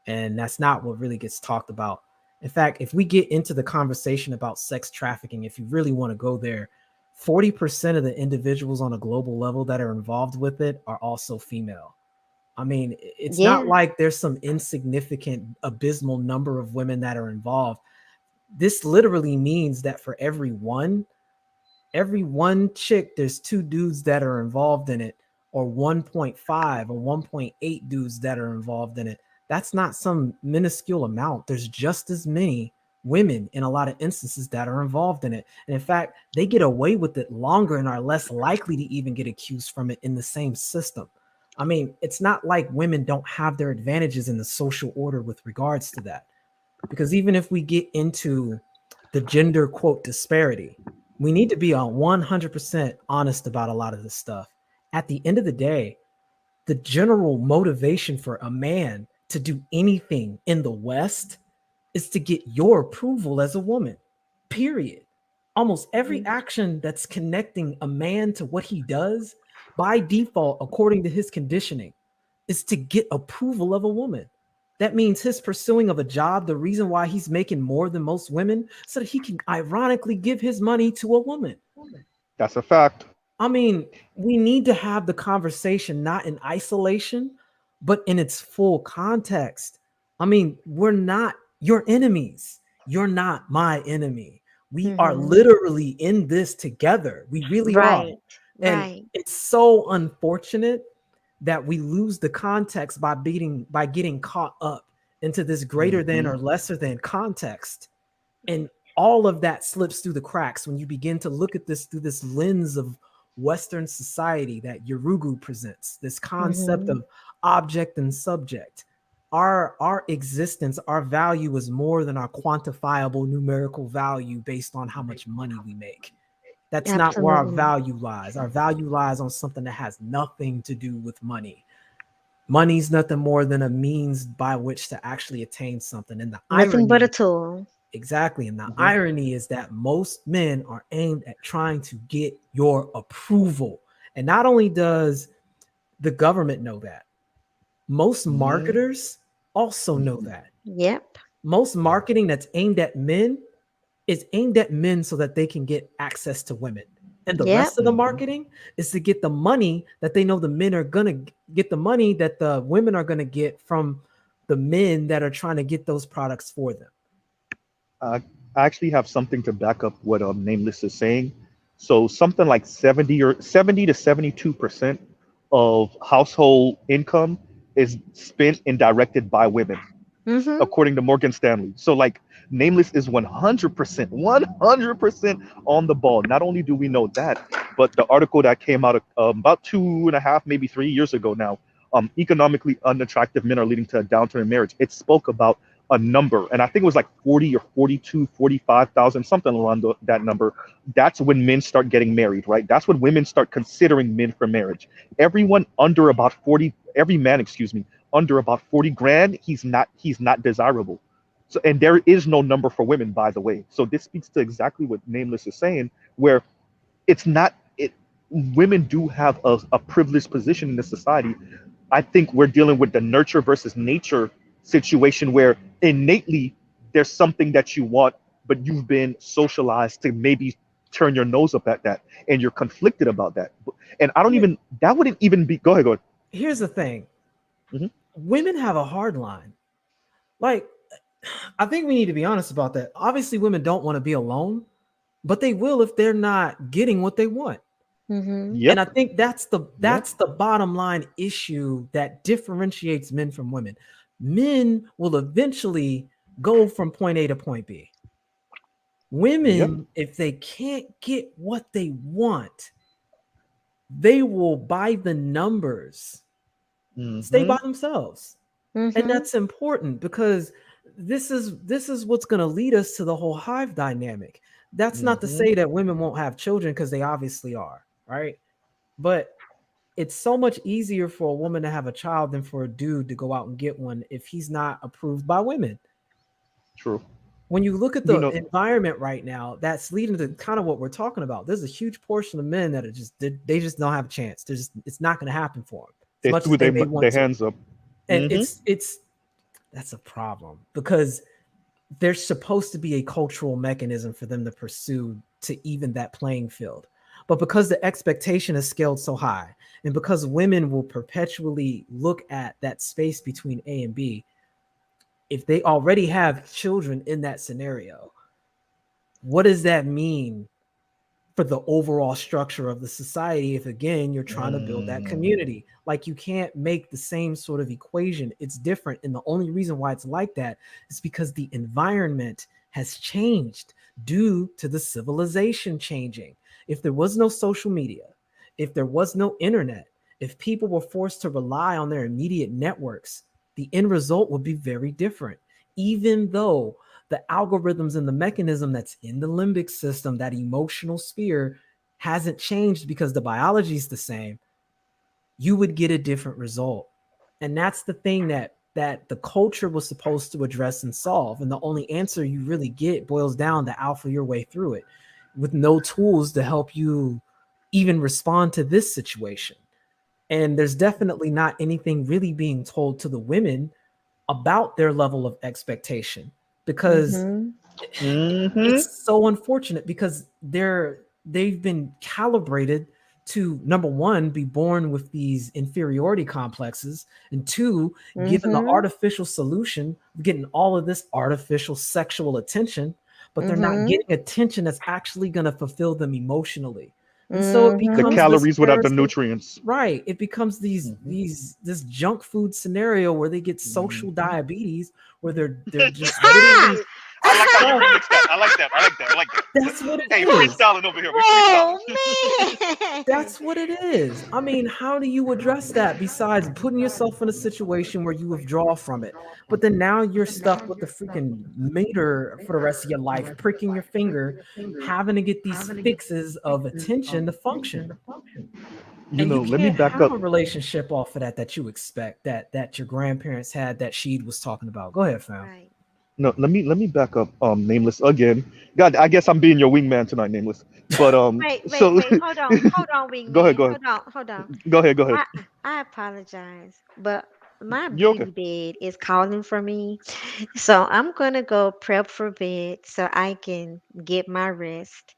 And that's not what really gets talked about. In fact, if we get into the conversation about sex trafficking, if you really want to go there, 40% of the individuals on a global level that are involved with it are also female. I mean, it's not Yeah. like there's some insignificant, abysmal number of women that are involved. This literally means that for every one chick, there's two dudes that are involved in it, or 1.5 or 1.8 dudes that are involved in it. That's not some minuscule amount. There's just as many women in a lot of instances that are involved in it. And in fact, they get away with it longer and are less likely to even get accused from it in the same system. I mean, it's not like women don't have their advantages in the social order with regards to that. Because even if we get into the gender quote disparity, we need to be on 100% honest about a lot of this stuff. At the end of the day, the general motivation for a man to do anything in the West is to get your approval as a woman, period. Almost every action that's connecting a man to what he does by default, according to his conditioning, is to get approval of a woman. That means his pursuing of a job, the reason why he's making more than most women, so that he can ironically give his money to a woman. That's a fact. I mean, we need to have the conversation not in isolation, but in its full context. I mean, we're not your enemies. You're not my enemy. We are Mm-hmm. literally in this together. We really are. Right. And Right. it's so unfortunate that we lose the context by getting caught up into this greater than Hmm. or lesser than context. And all of that slips through the cracks when you begin to look at this through this lens of Western society that Yurugu presents, this concept Mm-hmm. of object and subject. Our existence, our value is more than our quantifiable numerical value based on how much money we make. That's not where our Absolutely. value lies. Our value lies on something that has nothing to do with money. Money's nothing more than a means by which to actually attain something. And the Nothing but a irony, tool. exactly, and the Hmm. irony is that most men are aimed at trying to get your approval. And not only does the government know that, most Hmm. marketers also know Hmm. that. Yep. Most marketing that's aimed at men is aimed at men so that they can get access to women. And the Yep. rest of the Hmm. marketing is to get the money that they know the men are going to get, the money that the women are going to get from the men that are trying to get those products for them. I I actually have something to back up what Nameless is saying. So something like 70 to 72% of household income is spent and directed by women, Mm-hmm. according to Morgan Stanley. So like Nameless is 100% on the ball. Not only do we know that, but the article that came out about 2.5, maybe 3 years ago now, economically unattractive men are leading to a downturn in marriage. It spoke about a number, and I think it was like 40 or 42, 45,000, something around that number. That's when men start getting married, right? That's when women start considering men for marriage. Everyone under about 40, every man, excuse me, under about 40 grand, he's not desirable. So, and there is no number for women, by the way. So this speaks to exactly what Nameless is saying, where it's not it women do have a privileged position in this society. I think we're dealing with the nurture versus nature situation where innately there's something that you want, but you've been socialized to maybe turn your nose up at that, and you're conflicted about that. And I don't Here, even that wouldn't even be go ahead, go ahead. here's the thing. Hmm. Women have a hard line. Like, I think we need to be honest about that. Obviously, women don't want to be alone, but they will if they're not getting what they want. Mm-hmm. And I Yep. think that's the Yep. bottom line issue that differentiates men from women. Men will eventually go from point A to point B. Yep. Women, if they can't get what they want, they will buy the numbers, stay Hmm. by themselves. And Mm-hmm. that's important because this is what's going to lead us to the whole hive dynamic. That's not to Hmm. say that women won't have children, because they obviously are, right? But it's so much easier for a woman to have a child than for a dude to go out and get one if he's not approved by women. True. When you look at You the know, environment right now, that's leading to kind of what we're talking about. There's a huge portion of men that are just they just don't have a chance. It's not going to happen for them as they much threw as they their may want their to. hands up. And Hmm. it's that's a problem because there's supposed to be a cultural mechanism for them to pursue to even that playing field. But because the expectation is scaled so high, and because women will perpetually look at that space between A and B, if they already have children in that scenario, what does that mean for the overall structure of the society if, again, you're trying to build that Mm. community? Like, you can't make the same sort of equation. It's different, and the only reason why it's like that is because the environment has changed due to the civilization changing. If there was no social media, if there was no internet, if people were forced to rely on their immediate networks, the end result would be very different. Even though the algorithms and the mechanism that's in the limbic system, that emotional sphere, hasn't changed because the biology is the same, you would get a different result. And that's the thing that the culture was supposed to address and solve. And the only answer you really get boils down to alpha your way through it with no tools to help you even respond to this situation. And there's definitely not anything really being told to the women about their level of expectation, because Mm-hmm. Hmm. it's so unfortunate because they've been calibrated to, number one, be born with these inferiority complexes, and two, given the Mhm. artificial solution of getting all of this artificial sexual attention, but they're not Mhm. getting attention that's actually going to fulfill them emotionally. And so it The Mhm. becomes this calories without the parasite, nutrients. right? It becomes Mhm. this junk food scenario where they get social Mhm. diabetes, where they're just Ha! literally I like how you stuffed. remix that. I like that. I like that. I like that. That's what it Hey, is. freestyling over here. We freestyling. Oh man. That's what it is. I mean, how do you address that besides putting yourself in a situation where you withdraw from it? But then now you're stuck with the freaking meter for the rest of your life, pricking your finger, having to get these fixes of attention to function. And you Let me can't back have up. a relationship off of that that you expect that your grandparents had that Sheed was talking about. Go ahead, fam. Right. No, let me back up. Nameless again. God, I guess I'm being your wingman tonight, Nameless. But Wait, wait, so wait. Hold on, go ahead, wingman. go ahead, Hold on. go ahead, go ahead. I apologize, but my You're okay. beauty bed is calling for me, so I'm gonna go prep for bed so I can get my rest.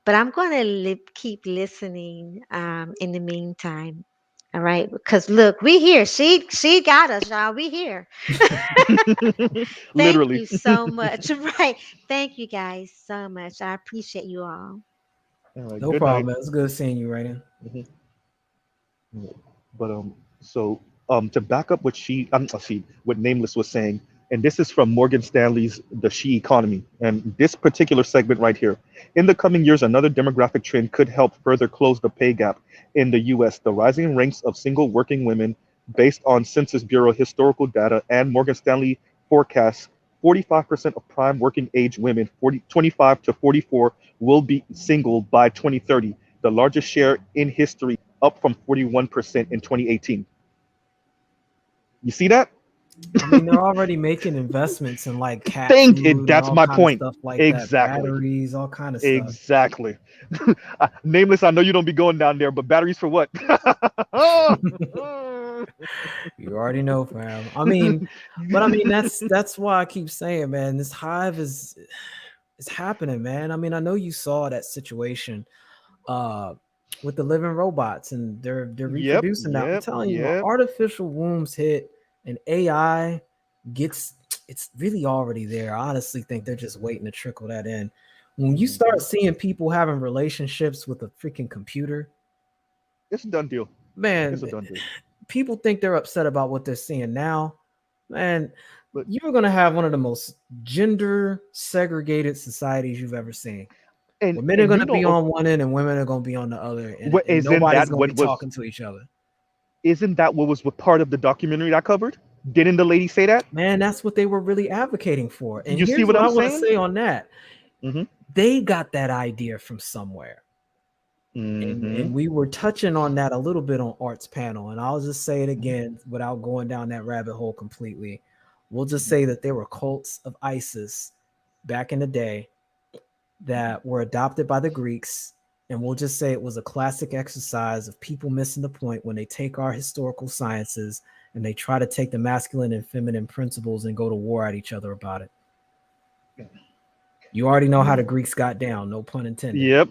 But I'm gonna keep listening. In the meantime, all right. Because look, we here. She got us, y'all. We here. Thank Literally. you so much. Right. Thank you guys so much. I appreciate you all. All right, No good night. problem, man. It's good seeing you right now. Mhm. But so to back up what what Nameless was saying, and this is from Morgan Stanley's The She Economy, and this particular segment right here. In the coming years, another demographic trend could help further close the pay gap in the U.S. The rising ranks of single working women, based on Census Bureau historical data and Morgan Stanley forecasts. 45% of prime working age women, 25 to 44, will be single by 2030, the largest share in history, up from 41% in 2018. You see that? I mean, they're already making investments in like cat Think it. food and That's all my kind of point. stuff like that, Exactly. batteries, all kind of stuff. Exactly. Nameless, I know you don't be going down there, but batteries for what? You already know, fam. I mean, but I mean that's why I keep saying, man, this hive is happening, man. I mean, I know you saw that situation uh with the living robots and they're Yep, reproducing now. I'm yep, telling you, when yep. artificial wombs hit and AI gets, it's really already there. I honestly think they're just waiting to trickle that in. When you start Mhm. seeing people having relationships with a freaking computer, It's a done deal. It's man, a done deal. people think they're upset about what they're seeing now. Man, But you're going to have one of the most gender segregated societies you've ever seen, and where men are and going you to know be on one end and women are going to be on the other, what and isn't nobody's that going to what be was talking to each other. isn't that what was part of the documentary I covered? Didn't the lady say that? Man, that's what they were really advocating for. And You see here's what what I'm I want to saying? say on that. Mm-hmm. They got that idea from somewhere. And Mm-hmm. we were touching on that a little bit on Art's panel. And I'll just say it again without going down that rabbit hole completely. We'll just say that there were cults of Isis back in the day that were adopted by the Greeks. And we'll just say it was a classic exercise of people missing the point when they take our historical sciences and they try to take the masculine and feminine principles and go to war at each other about it. You already know how the Greeks got down, no pun intended. Yep.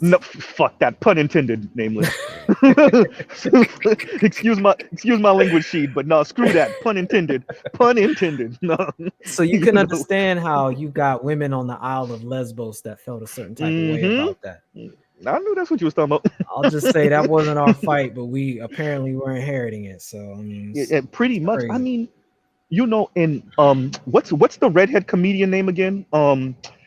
No, fuck that. Pun intended, nameless. Excuse my language sheet, but no, screw that. Pun intended. Pun intended. No, So you you can know. understand how you got women on the Isle of Lesbos that felt a certain type of way Mm-hmm. about that. I knew that's what you was talking about. I'll just say that wasn't our fight, but we apparently were inheriting it. So I mean, Pretty it's much. I crazy. mean, in what's the redhead comedian name again?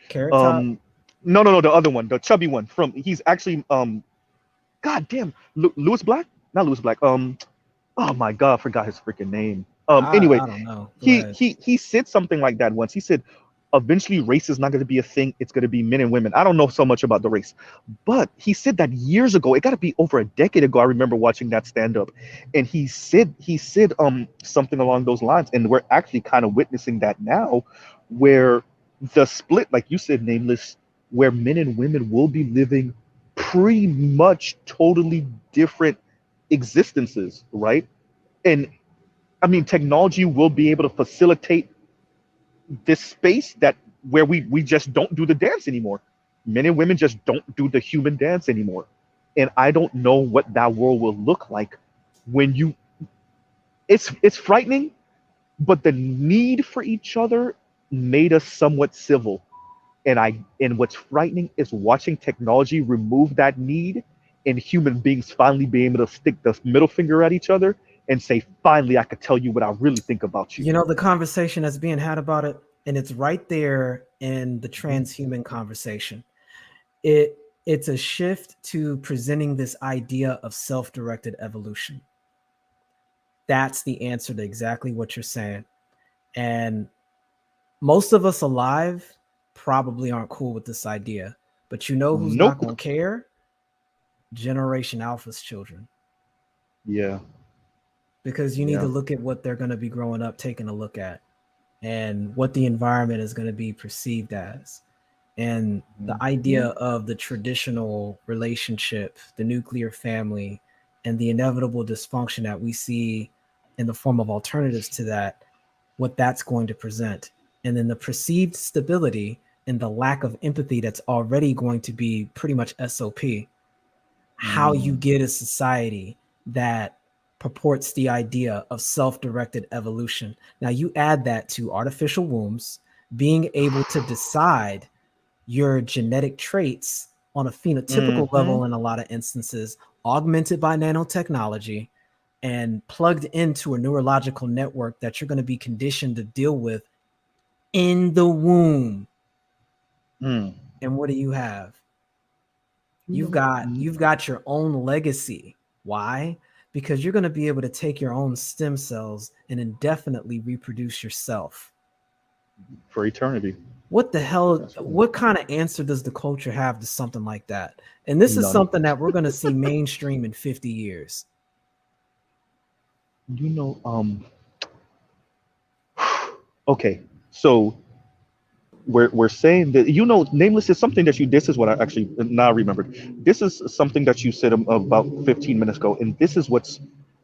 Carrot Top. Um, no, the other one, the chubby one from. He's actually God damn, Lewis Black, not Lewis Black. Oh my God, I forgot his freaking name. Anyway, I don't know. Go he ahead. he he said something like that once. He said, eventually race is not going to be a thing. It's going to be men and women. I don't know so much about the race, but he said that years ago. It got to be over a decade ago. I remember watching that stand up, and he said something along those lines, and we're actually kind of witnessing that now, where the split, like you said, nameless, where men and women will be living pretty much totally different existences, right? And I mean, technology will be able to facilitate this space that where we just don't do the dance anymore. Men and women just don't do the human dance anymore. And I don't know what that world will look like when you it's frightening, but the need for each other made us somewhat civil. And what's frightening is watching technology remove that need and human beings finally being able to stick the middle finger at each other and say, finally, I could tell you what I really think about you. You know, the conversation that's being had about it, and it's right there in the Mhm. transhuman conversation. It's a shift to presenting this idea of self-directed evolution. That's the answer to exactly what you're saying. And most of us alive probably aren't cool with this idea. But you know who's not Nope. going to care? Generation Alpha's children. Yeah. Because you need Yeah. to look at what they're going to be growing up taking a look at and what the environment is going to be perceived as. And the idea Mhm. of the traditional relationship, the nuclear family, and the inevitable dysfunction that we see in the form of alternatives to that, what that's going to present. And then the perceived stability and the lack of empathy that's already going to be pretty much SOP. How you Mm. get a society that purports the idea of self-directed evolution. Now you add that to artificial wombs, being able to decide your genetic traits on a phenotypical Hmm. level in a lot of instances, augmented by nanotechnology and plugged into a neurological network that you're going to be conditioned to deal with in the womb. Mm. And what do you have? You You've know, got you've got your own legacy. Why? Because you're going to be able to take your own stem cells and indefinitely reproduce yourself. for eternity. What the hell, That's right. what kind of answer does the culture have to something like that? And this is None. something that we're going to see mainstream in 50 years. You know, okay. So we're saying that, nameless is something that you. This is what I actually now remembered. This is something that you said about 15 minutes ago, and this is what's.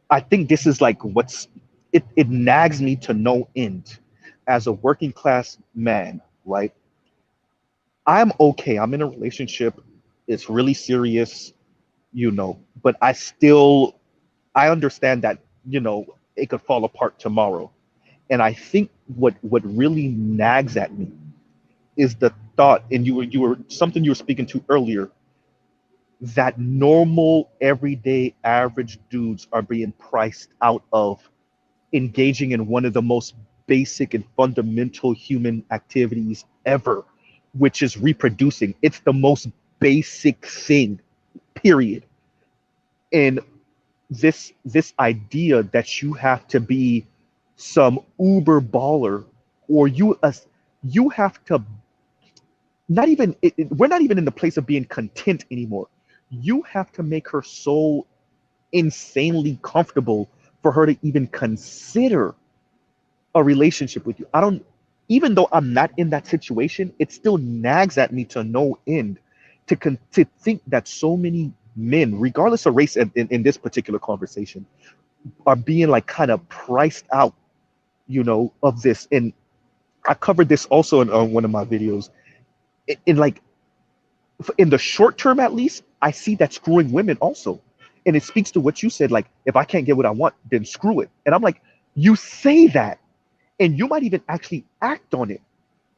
I think this is like what's. It nags me to no end, as a working class man, right? I'm okay. I'm in a relationship. It's really serious, but I understand that it could fall apart tomorrow. And I think what really nags at me is the thought, and you were something you were speaking to earlier, that normal, everyday, average dudes are being priced out of engaging in one of the most basic and fundamental human activities ever, which is reproducing. It's the most basic thing, period. And this idea that you have to be some uber baller, or you have to not even we're not even in the place of being content anymore. You have to make her so insanely comfortable for her to even consider a relationship with you. I don't Even though I'm not in that situation, it still nags at me to no end to think that so many men, regardless of race, in this particular conversation, are being like kind of priced out, of this. And I covered this also in one of my videos. In like in the short term, at least, I see that screwing women also. And it speaks to what you said, like, if I can't get what I want, then screw it. And I'm like, you say that, and you might even actually act on it.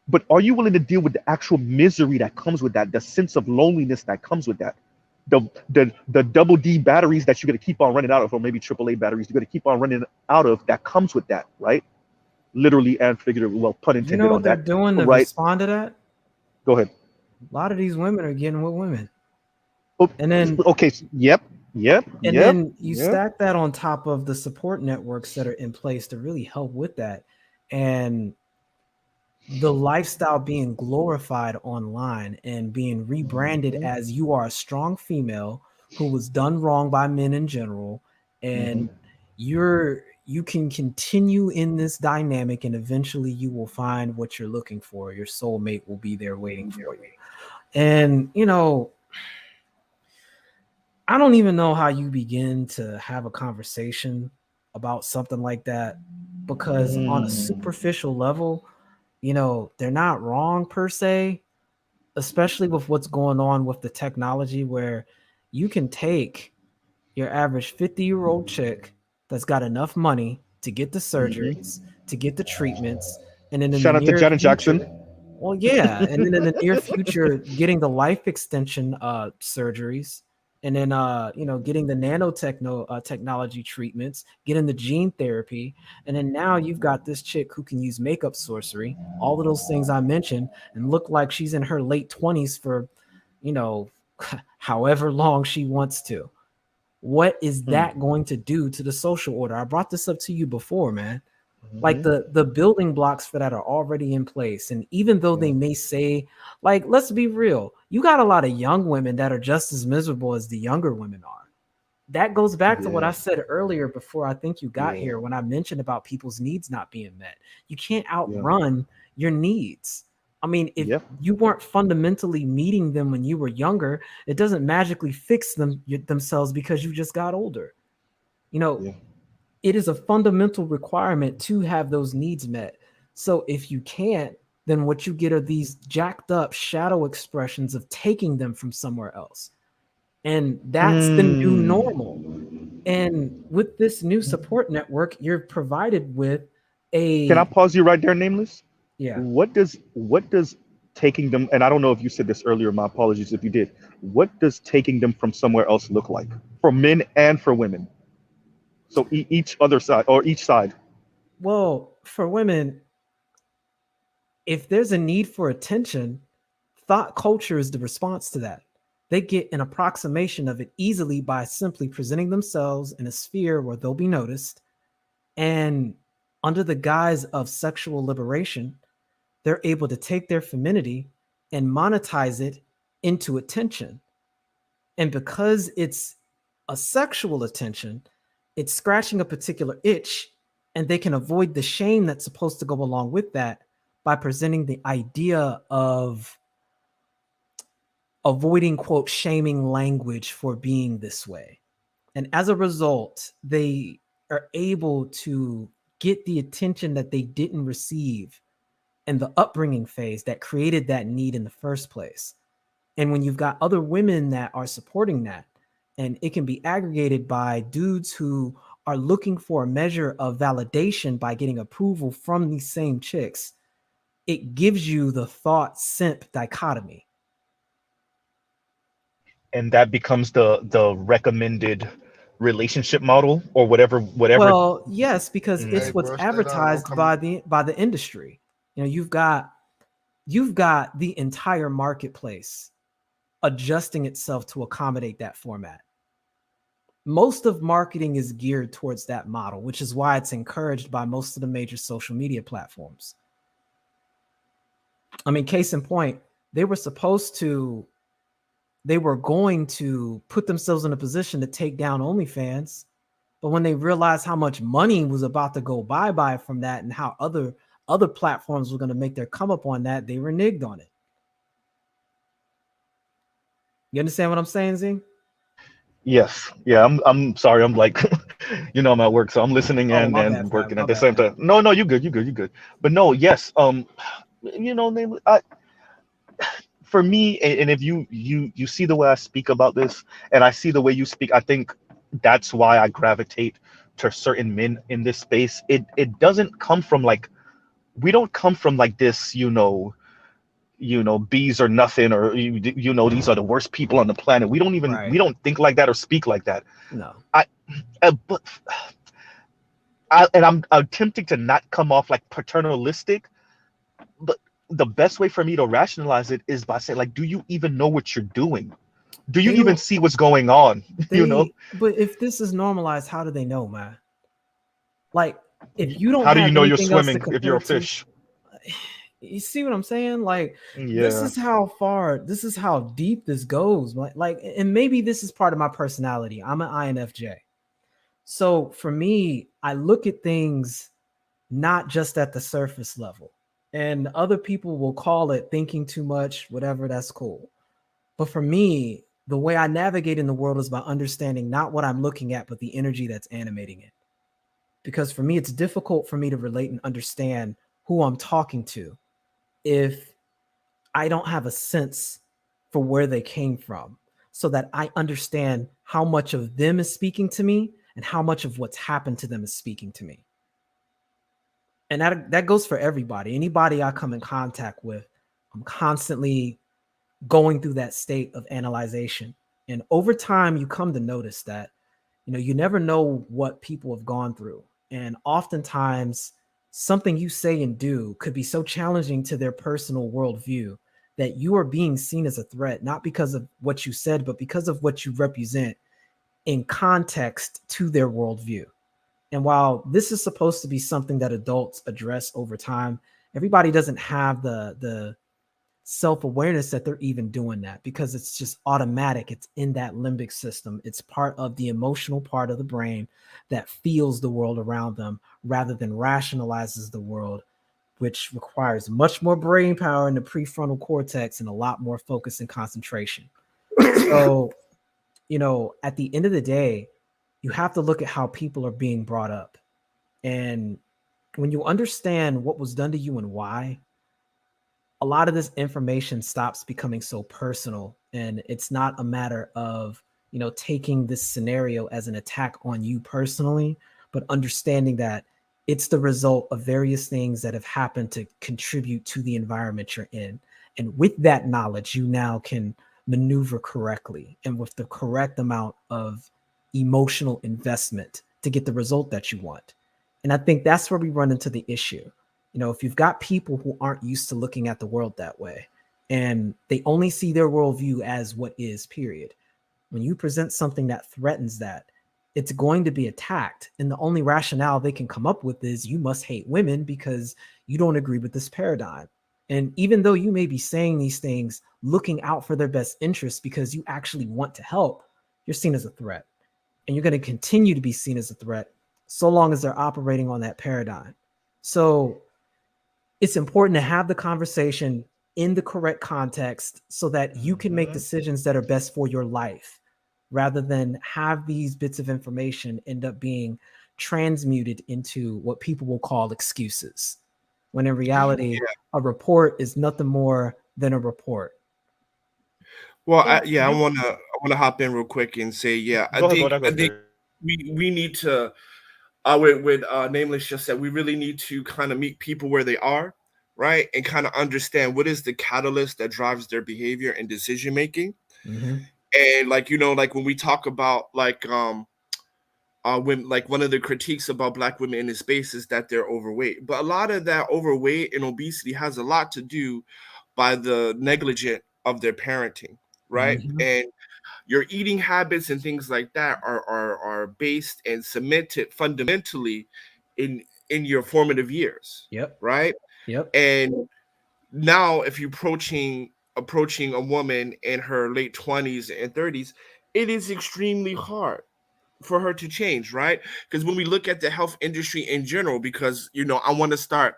But are you willing to deal with the actual misery that comes with that, the sense of loneliness that comes with that? The double D batteries that you're gonna keep on running out of, or maybe AAA batteries you're gonna keep on running out of, that comes with that, right? Literally and figuratively, well, pun You know intended what on they're that, doing to right? respond to that? Go ahead. A lot of these women are getting with women. Oh, And then okay. Yep. Yep. and Yep. then you Yep. stack that on top of the support networks that are in place to really help with that. And the lifestyle being glorified online and being rebranded Mhm. as you are a strong female who was done wrong by men in general, Mhm. and you can continue in this dynamic, and eventually you will find what you're looking for. Your soulmate will be there waiting for you. And I don't even know how you begin to have a conversation about something like that, because on a Mm. superficial level, they're not wrong per se, especially with what's going on with the technology, where You can take your average 50-year-old chick that's got enough money to get the Hmm. surgeries, to get the treatments, and then in the Shout out to near Janet future, Jackson. well, yeah, and then in the near future, getting the life extension surgeries, and then getting the nanotechno technology treatments, getting the gene therapy, and then now you've got this chick who can use makeup sorcery, all of those things I mentioned, and look like she's in her late 20s for, you know, however long she wants to. What is Hmm. that going to do to the social order? I brought this up to you before, man. Like Hmm. the building blocks for that are already in place, and even though Yeah. they may say, like, let's be real, you got a lot of young women that are just as miserable as the younger women are. That goes back to what I Yeah. said earlier before I think you got Yeah. here when I mentioned about people's needs not being met. You can't Yeah. outrun your needs. I mean, if Yep. you weren't fundamentally meeting them when you were younger, it doesn't magically fix themselves because you just got older. You know, Yeah. it is a fundamental requirement to have those needs met. So if you can't, then what you get are these jacked up shadow expressions of taking them from somewhere else. And that's the new normal. Hmm. And with this new support network, you're provided with Can I a, pause you right there, Nameless? yeah. What does taking them, and I don't know if you said this earlier, my apologies if you did. What does taking them from somewhere else look like for men and for women? So each other side or each side. Well, for women, if there's a need for attention, thought culture is the response to that. They get an approximation of it easily by simply presenting themselves in a sphere where they'll be noticed. And under the guise of sexual liberation, they're able to take their femininity and monetize it into attention. And because it's a sexual attention, it's scratching a particular itch, and they can avoid the shame that's supposed to go along with that by presenting the idea of avoiding, quote, shaming language for being this way. And as a result, they are able to get the attention that they didn't receive in the upbringing phase that created that need in the first place. And when you've got other women that are supporting that, and it can be aggregated by dudes who are looking for a measure of validation by getting approval from these same chicks, it gives you the thought simp dichotomy. And that becomes the recommended relationship model or whatever. Well, yes, because Hey, it's Mhm. what's brush that out. Don't advertised come. by the industry. You know, you've got the entire marketplace adjusting itself to accommodate that format. Most of marketing is geared towards that model, which is why it's encouraged by most of the major social media platforms. I mean, case in point, they were supposed to, they were going to put themselves in a position to take down OnlyFans, but when they realized how much money was about to go bye bye from that and how other platforms were going to make their come up on that, they reneged on it. You understand what I'm saying, Z? Yes. Yeah. I'm sorry. I'm like, I'm at work, so I'm listening Oh, and my bad, and Fab. working My at the bad, same man. time. No, no, you good. You good. You good. But no, yes. For me, and if you see the way I speak about this, and I see the way you speak, I think that's why I gravitate to certain men in this space. It doesn't come from like we don't come from like this, bees are nothing, or these are the worst people on the planet. We Right. don't think like that or speak like that. No. I but I'm attempting to not come off like paternalistic, but the best way for me to rationalize it is by saying, like, do you even know what you're doing? Do you They even don't see what's going on? you know but if this is normalized, how do they know, man? Like, if you don't how do you have know you're anything else to swimming if compare you're a it to, fish? you see what I'm saying? Like, Yeah. this is how deep this goes. And maybe this is part of my personality. I'm an INFJ. So for me, I look at things not just at the surface level. And other people will call it thinking too much, whatever, that's cool. But for me, the way I navigate in the world is by understanding not what I'm looking at, but the energy that's animating it. Because for me, it's difficult for me to relate and understand who I'm talking to if I don't have a sense for where they came from. so that I understand how much of them is speaking to me and how much of what's happened to them is speaking to me. And that goes for everybody. Anybody I come in contact with, I'm constantly going through that state of analyzation. And over time, you come to notice that, you never know what people have gone through. And oftentimes, something you say and do could be so challenging to their personal worldview that you are being seen as a threat, not because of what you said, but because of what you represent in context to their worldview. And while this is supposed to be something that adults address over time, everybody doesn't have the self-awareness that they're even doing that, because it's just automatic. It's in that limbic system. It's part of the emotional part of the brain that feels the world around them rather than rationalizes the world, which requires much more brain power in the prefrontal cortex and a lot more focus and concentration. So, at the end of the day, you have to look at how people are being brought up. And when you understand what was done to you and why, a lot of this information stops becoming so personal, and it's not a matter of taking this scenario as an attack on you personally, but understanding that it's the result of various things that have happened to contribute to the environment you're in. And with that knowledge, you now can maneuver correctly and with the correct amount of emotional investment to get the result that you want. And I think that's where we run into the issue. If you've got people who aren't used to looking at the world that way, and they only see their worldview as what is, period. When you present something that threatens that, it's going to be attacked. And the only rationale they can come up with is you must hate women because you don't agree with this paradigm. And even though you may be saying these things, looking out for their best interests because you actually want to help, you're seen as a threat. And you're going to continue to be seen as a threat so long as they're operating on that paradigm. So it's important to have the conversation in the correct context so that you can make decisions that are best for your life, rather than have these bits of information end up being transmuted into what people will call excuses, when in reality, a report is nothing more than a report. Well, So I wanna hop in real quick and say, yeah, Go ahead, go ahead, I go think ahead. we need to with Nameless just said, we really need to kind of meet people where they are, right, and kind of understand what is the catalyst that drives their behavior and decision making. Mm-hmm. And like when we talk about when like one of the critiques about black women in this space is that they're overweight, but a lot of that overweight and obesity has a lot to do by the negligent of their parenting, right? Mm-hmm. And your eating habits and things like that are based and cemented fundamentally in your formative years, Yep. right? Yep. And now if you're approaching a woman in her late 20s and 30s, it is extremely hard for her to change, right? Because when we look at the health industry in general, because I want to start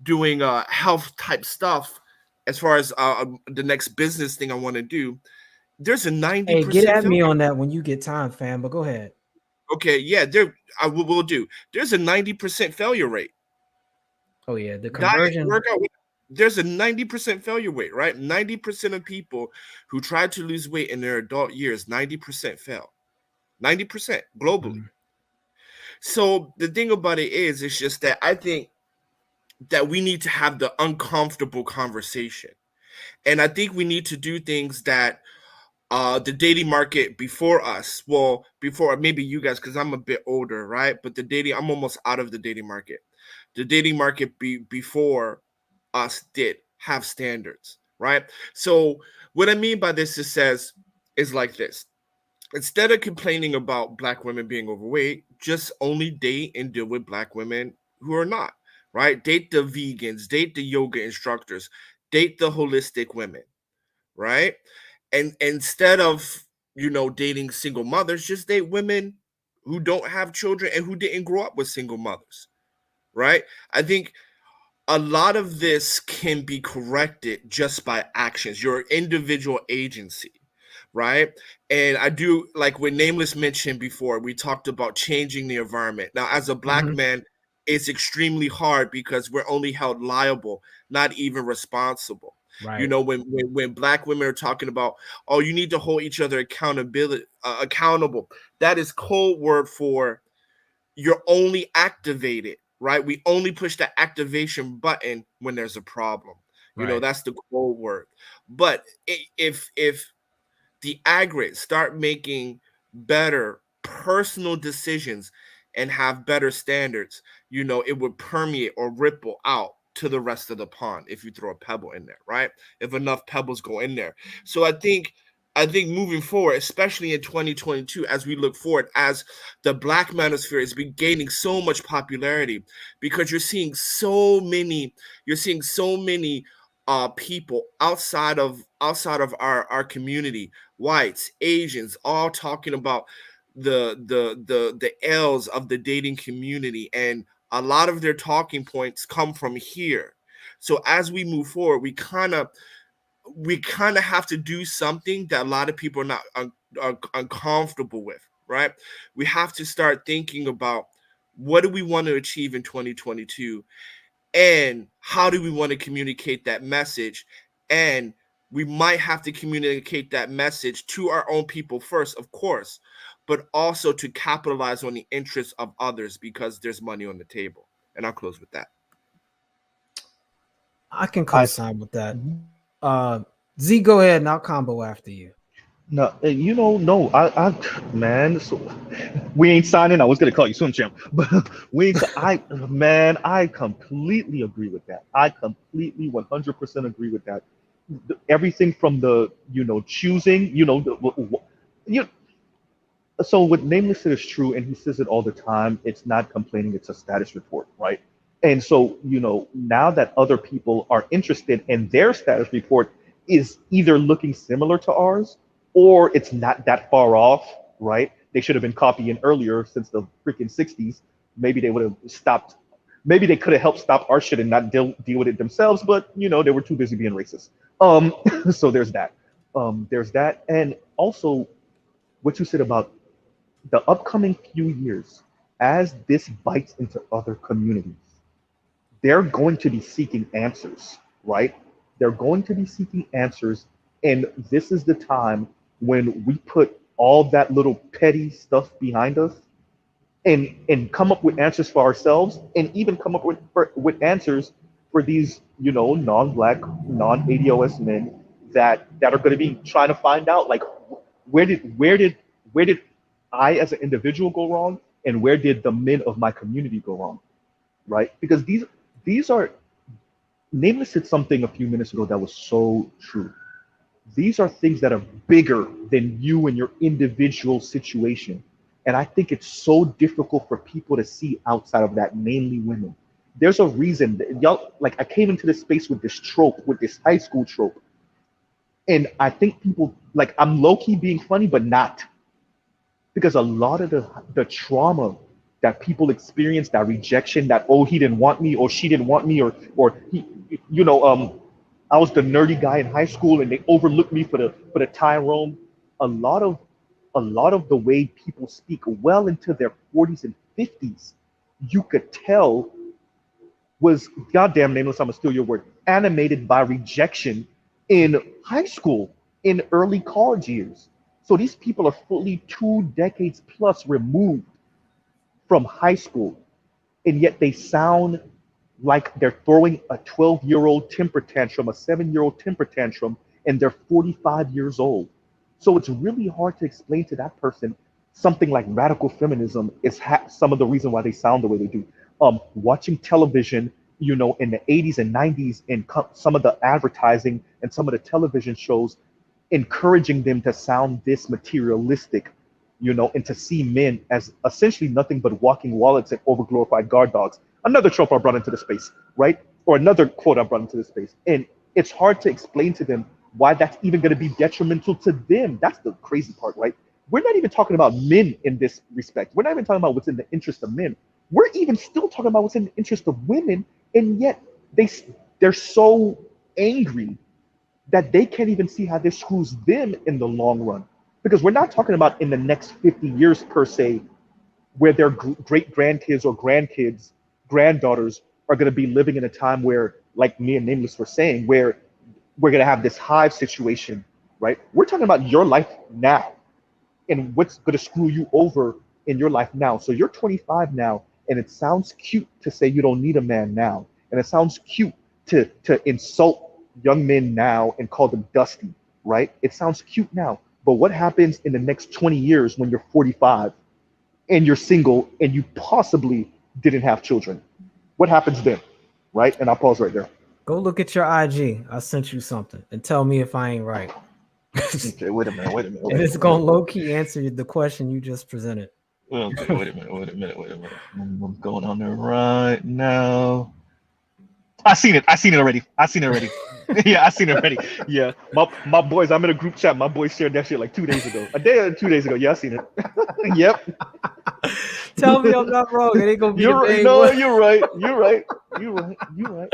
doing health type stuff as far as the next business thing I want to do, there's a Hey, get 90% at me failure. on that when you get time, fam, but go ahead. Okay, yeah, there I will do. There's a 90% failure rate. Oh yeah, the Diet, conversion. workout, there's a 90% failure rate, right? 90% of people who try to lose weight in their adult years, 90% fail. 90% globally. Mm, So the thing about it is, it's just that I think that we need to have the uncomfortable conversation. And I think we need to do things that the dating market before us, well, before maybe you guys, because I'm a bit older, right? But I'm almost out of the dating market. The dating market before us did have standards, right? So what I mean by this is like this. Instead of complaining about black women being overweight, just only date and deal with black women who are not, right? Date the vegans, date the yoga instructors, date the holistic women, right? And instead of dating single mothers, just date women who don't have children and who didn't grow up with single mothers, right? I think a lot of this can be corrected just by actions, your individual agency, right? And I do like when Nameless mentioned before, we talked about changing the environment. Now, as a black mhm. man, it's extremely hard because we're only held liable, not even responsible. You Right. know, when black women are talking about, oh, you need to hold each other accountable. That is code word for you're only activated, right? We only push the activation button when there's a problem. You know, Right. that's the code word. But if the aggregate start making better personal decisions and have better standards, you know, it would permeate or ripple out to the rest of the pond if you throw a pebble in there, right? If enough pebbles go in there. So I think moving forward, especially in 2022, as we look forward, as the Black manosphere has been gaining so much popularity, because you're seeing so many people outside of our community, whites, Asians, all talking about the ills of the dating community, and a lot of their talking points come from here. So as we move forward, we kind of have to do something that a lot of people are not uncomfortable with, right? We have to start thinking about what do we want to achieve in 2022, and how do we want to communicate that message. And we might have to communicate that message to our own people first, of course, but also to capitalize on the interests of others, because there's money on the table. And I'll close with that. I can I co-sign with that. Mhm. Uh, Z, go ahead and I'll combo after you. No, no, man. So we ain't signing. I was gonna call you Swim Champ, but we ain't. Man, I completely agree with that. I completely 100% agree with that. Everything from the, choosing, you, so what Nameless said is true, and he says it all the time. It's not complaining; it's a status report, right? And so, now that other people are interested in their status report is either looking similar to ours or it's not that far off, right? They should have been copying earlier since the freaking 60s. Maybe they would have stopped. Maybe they could have helped stop our shit and not deal with it themselves, but they were too busy being racist. Um, so there's that. And also what you said about the upcoming few years, as this bites into other communities, they're going to be seeking answers, right? They're going to be seeking answers. And this is the time when we put all that little petty stuff behind us and come up with answers for ourselves, and even come up with answers for these, non-black, non-ADOS men that are going to be trying to find out, like, where did I as an individual go wrong, and where did the men of my community go wrong, right? Because these are, Nameless said something a few minutes ago that was so true. These are things that are bigger than you and your individual situation. And I think it's so difficult for people to see outside of that, mainly women. There's a reason that y'all, like, I came into this space with this trope, with this high school trope. And I think people, like, I'm low key being funny, but not, because a lot of the trauma that people experience, that rejection, that, oh, he didn't want me, or she didn't want me, or he, I was the nerdy guy in high school and they overlooked me for the Tyrone. A lot of the way people speak well into their 40s and 50s, you could tell was, goddamn Nameless, I'm gonna steal your word, animated by rejection in high school, in early college years. So these people are fully 2 decades plus removed from high school, and yet they sound like they're throwing a 12-year-old temper tantrum, a 7-year-old temper tantrum, and they're 45 years old. So it's really hard to explain to that person something like radical feminism is some of the reason why they sound the way they do. Watching television, in the 80s and 90s, and some of the advertising and some of the television shows encouraging them to sound this materialistic, and to see men as essentially nothing but walking wallets and overglorified guard dogs. Another trope I brought into the space, right? Or another quote I brought into the space. And it's hard to explain to them why that's even going to be detrimental to them. That's the crazy part, right? We're not even talking about men in this respect. We're not even talking about what's in the interest of men. We're even still talking about what's in the interest of women, and yet they're so angry that they can't even see how this screws them in the long run. Because we're not talking about in the next 50 years per se, where their great grandkids or granddaughters are going to be living in a time where, like me and Nameless were saying, where We're gonna have this hive situation, right? We're talking about your life now and what's gonna screw you over in your life now. So you're 25 now, and it sounds cute to say you don't need a man now, and it sounds cute to insult young men now and call them dusty, right? It sounds cute now, but what happens in the next 20 years when you're 45 and you're single and you possibly didn't have children? What happens then, right? And I'll pause right there. Go look at your IG. I sent you something and tell me if I ain't right. Okay, wait a minute, wait a minute, wait And a it's minute, wait a gonna minute. low key answer the question you just presented. Okay, wait a minute, wait a minute, wait a minute. I'm going on there right now. I seen it. I seen it already. I seen it already. Yeah, I seen it already. Yeah, my boys. I'm in a group chat. My boys shared that shit like 2 days ago. A day or 2 days ago. Yeah, I seen it. Yep. Tell me I'm not wrong. It ain't gonna be the You're main no, one. you're right. You're right. You're right. You're right.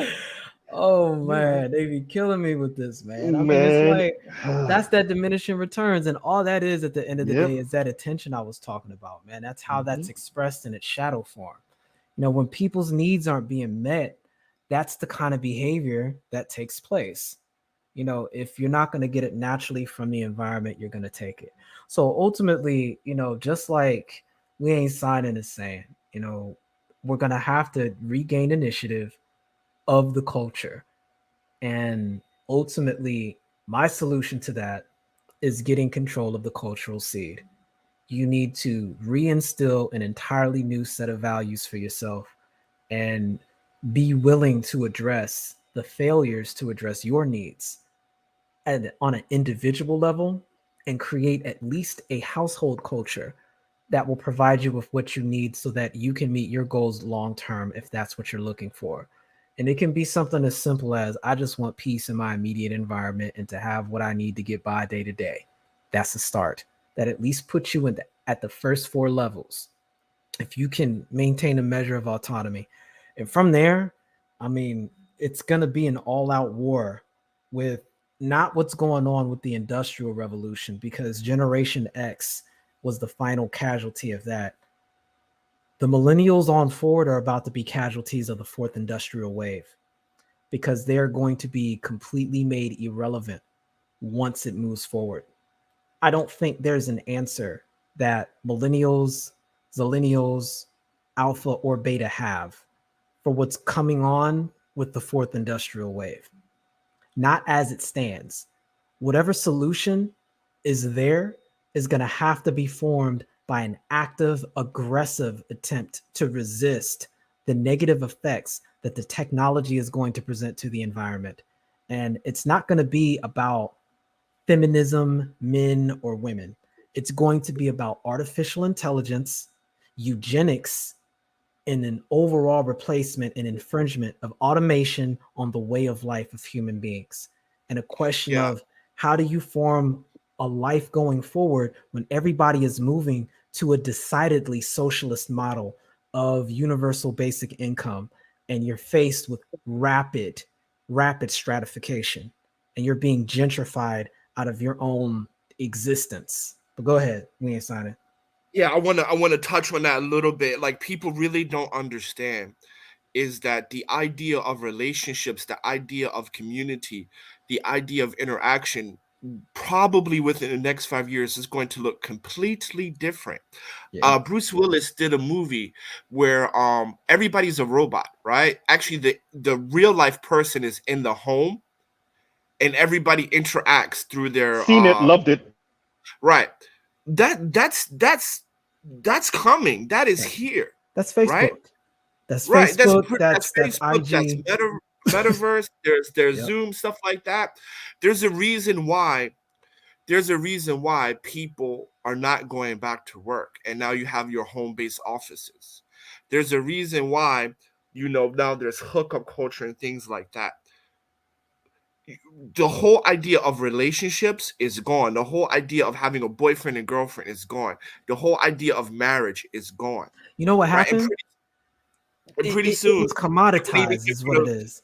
Oh You're right. man, they be killing me with this, man. I mean, it's Man. like that's that diminishing returns, and all that is at the end of the Yep. day is that attention I was talking about, man. That's how Hmm. that's expressed in its shadow form. You know, when people's needs aren't being met, that's the kind of behavior that takes place. You know, if you're not going to get it naturally from the environment, you're going to take it. So ultimately, you know, just like we ain't signing the sand, you know, we're going to have to regain initiative of the culture. And ultimately, my solution to that is getting control of the cultural seed. You need to reinstill an entirely new set of values for yourself and be willing to address the failures to address your needs on an individual level and create at least a household culture that will provide you with what you need so that you can meet your goals long term if that's what you're looking for. And it can be something as simple as I just want peace in my immediate environment and to have what I need to get by day to day. That's a start. That at least puts you at the first four levels. If you can maintain a measure of autonomy. And from there, I mean, it's going to be an all out war with not what's going on with the Industrial Revolution, because Generation X was the final casualty of that. The millennials on forward are about to be casualties of the fourth industrial wave because they're going to be completely made irrelevant once it moves forward. I don't think there's an answer that millennials, zillennials, alpha, or beta have for what's coming on with the fourth industrial wave. Not as it stands. Whatever solution is there is going to have to be formed by an active, aggressive attempt to resist the negative effects that the technology is going to present to the environment. And it's not going to be about feminism, men, or women. It's going to be about artificial intelligence, eugenics, and an overall replacement and infringement of automation on the way of life of human beings. And a question Yeah. of how do you form a life going forward when everybody is moving to a decidedly socialist model of universal basic income and you're faced with rapid stratification and you're being gentrified out of your own existence. But go ahead, we ain't signing. Yeah, I wanna touch on that a little bit. Like people really don't understand is that the idea of relationships, the idea of community, the idea of interaction probably within the next 5 years is going to look completely different. Yeah. Bruce Willis did a movie where everybody's a robot, right? Actually, the real life person is in the home, and everybody interacts through their Seen it, loved it. right. That's coming. That is Yeah. here, That's right? Facebook. That's Right. Facebook. That's That's Facebook. That's IG. metaverse. There's Yep. Zoom stuff like that. There's a reason why. There's a reason why people are not going back to work, and now you have your home-based offices. There's a reason why now there's hookup culture and things like that. The whole idea of relationships is gone. The whole idea of having a boyfriend and girlfriend is gone. The whole idea of marriage is gone. You know what Right. happened? And It, pretty it, it soon was they're going to even commoditized, get is what rid it of is.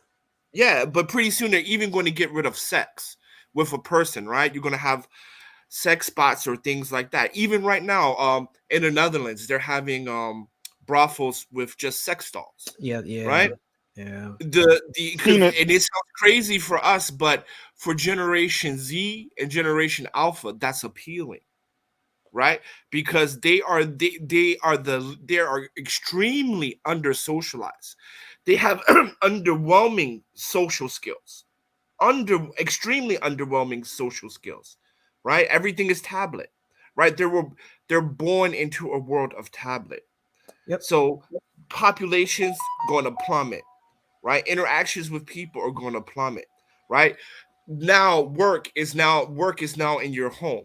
yeah, but pretty soon they're even going to get rid of sex with a person, right? You're going to have sex spots or things like that. Even right now, in the Netherlands, they're having brothels with just sex dolls, Yeah, yeah. right? Yeah. The Seen because it. and it sounds crazy for us, but for Generation Z and Generation Alpha, that's appealing, right? Because they are extremely under socialized. They have underwhelming social skills, extremely underwhelming social skills, right? Everything is tablet, right? They're born into a world of tablet, Yep. so populations going to plummet, right? Interactions with people are going to plummet, right? Now work is now in your home.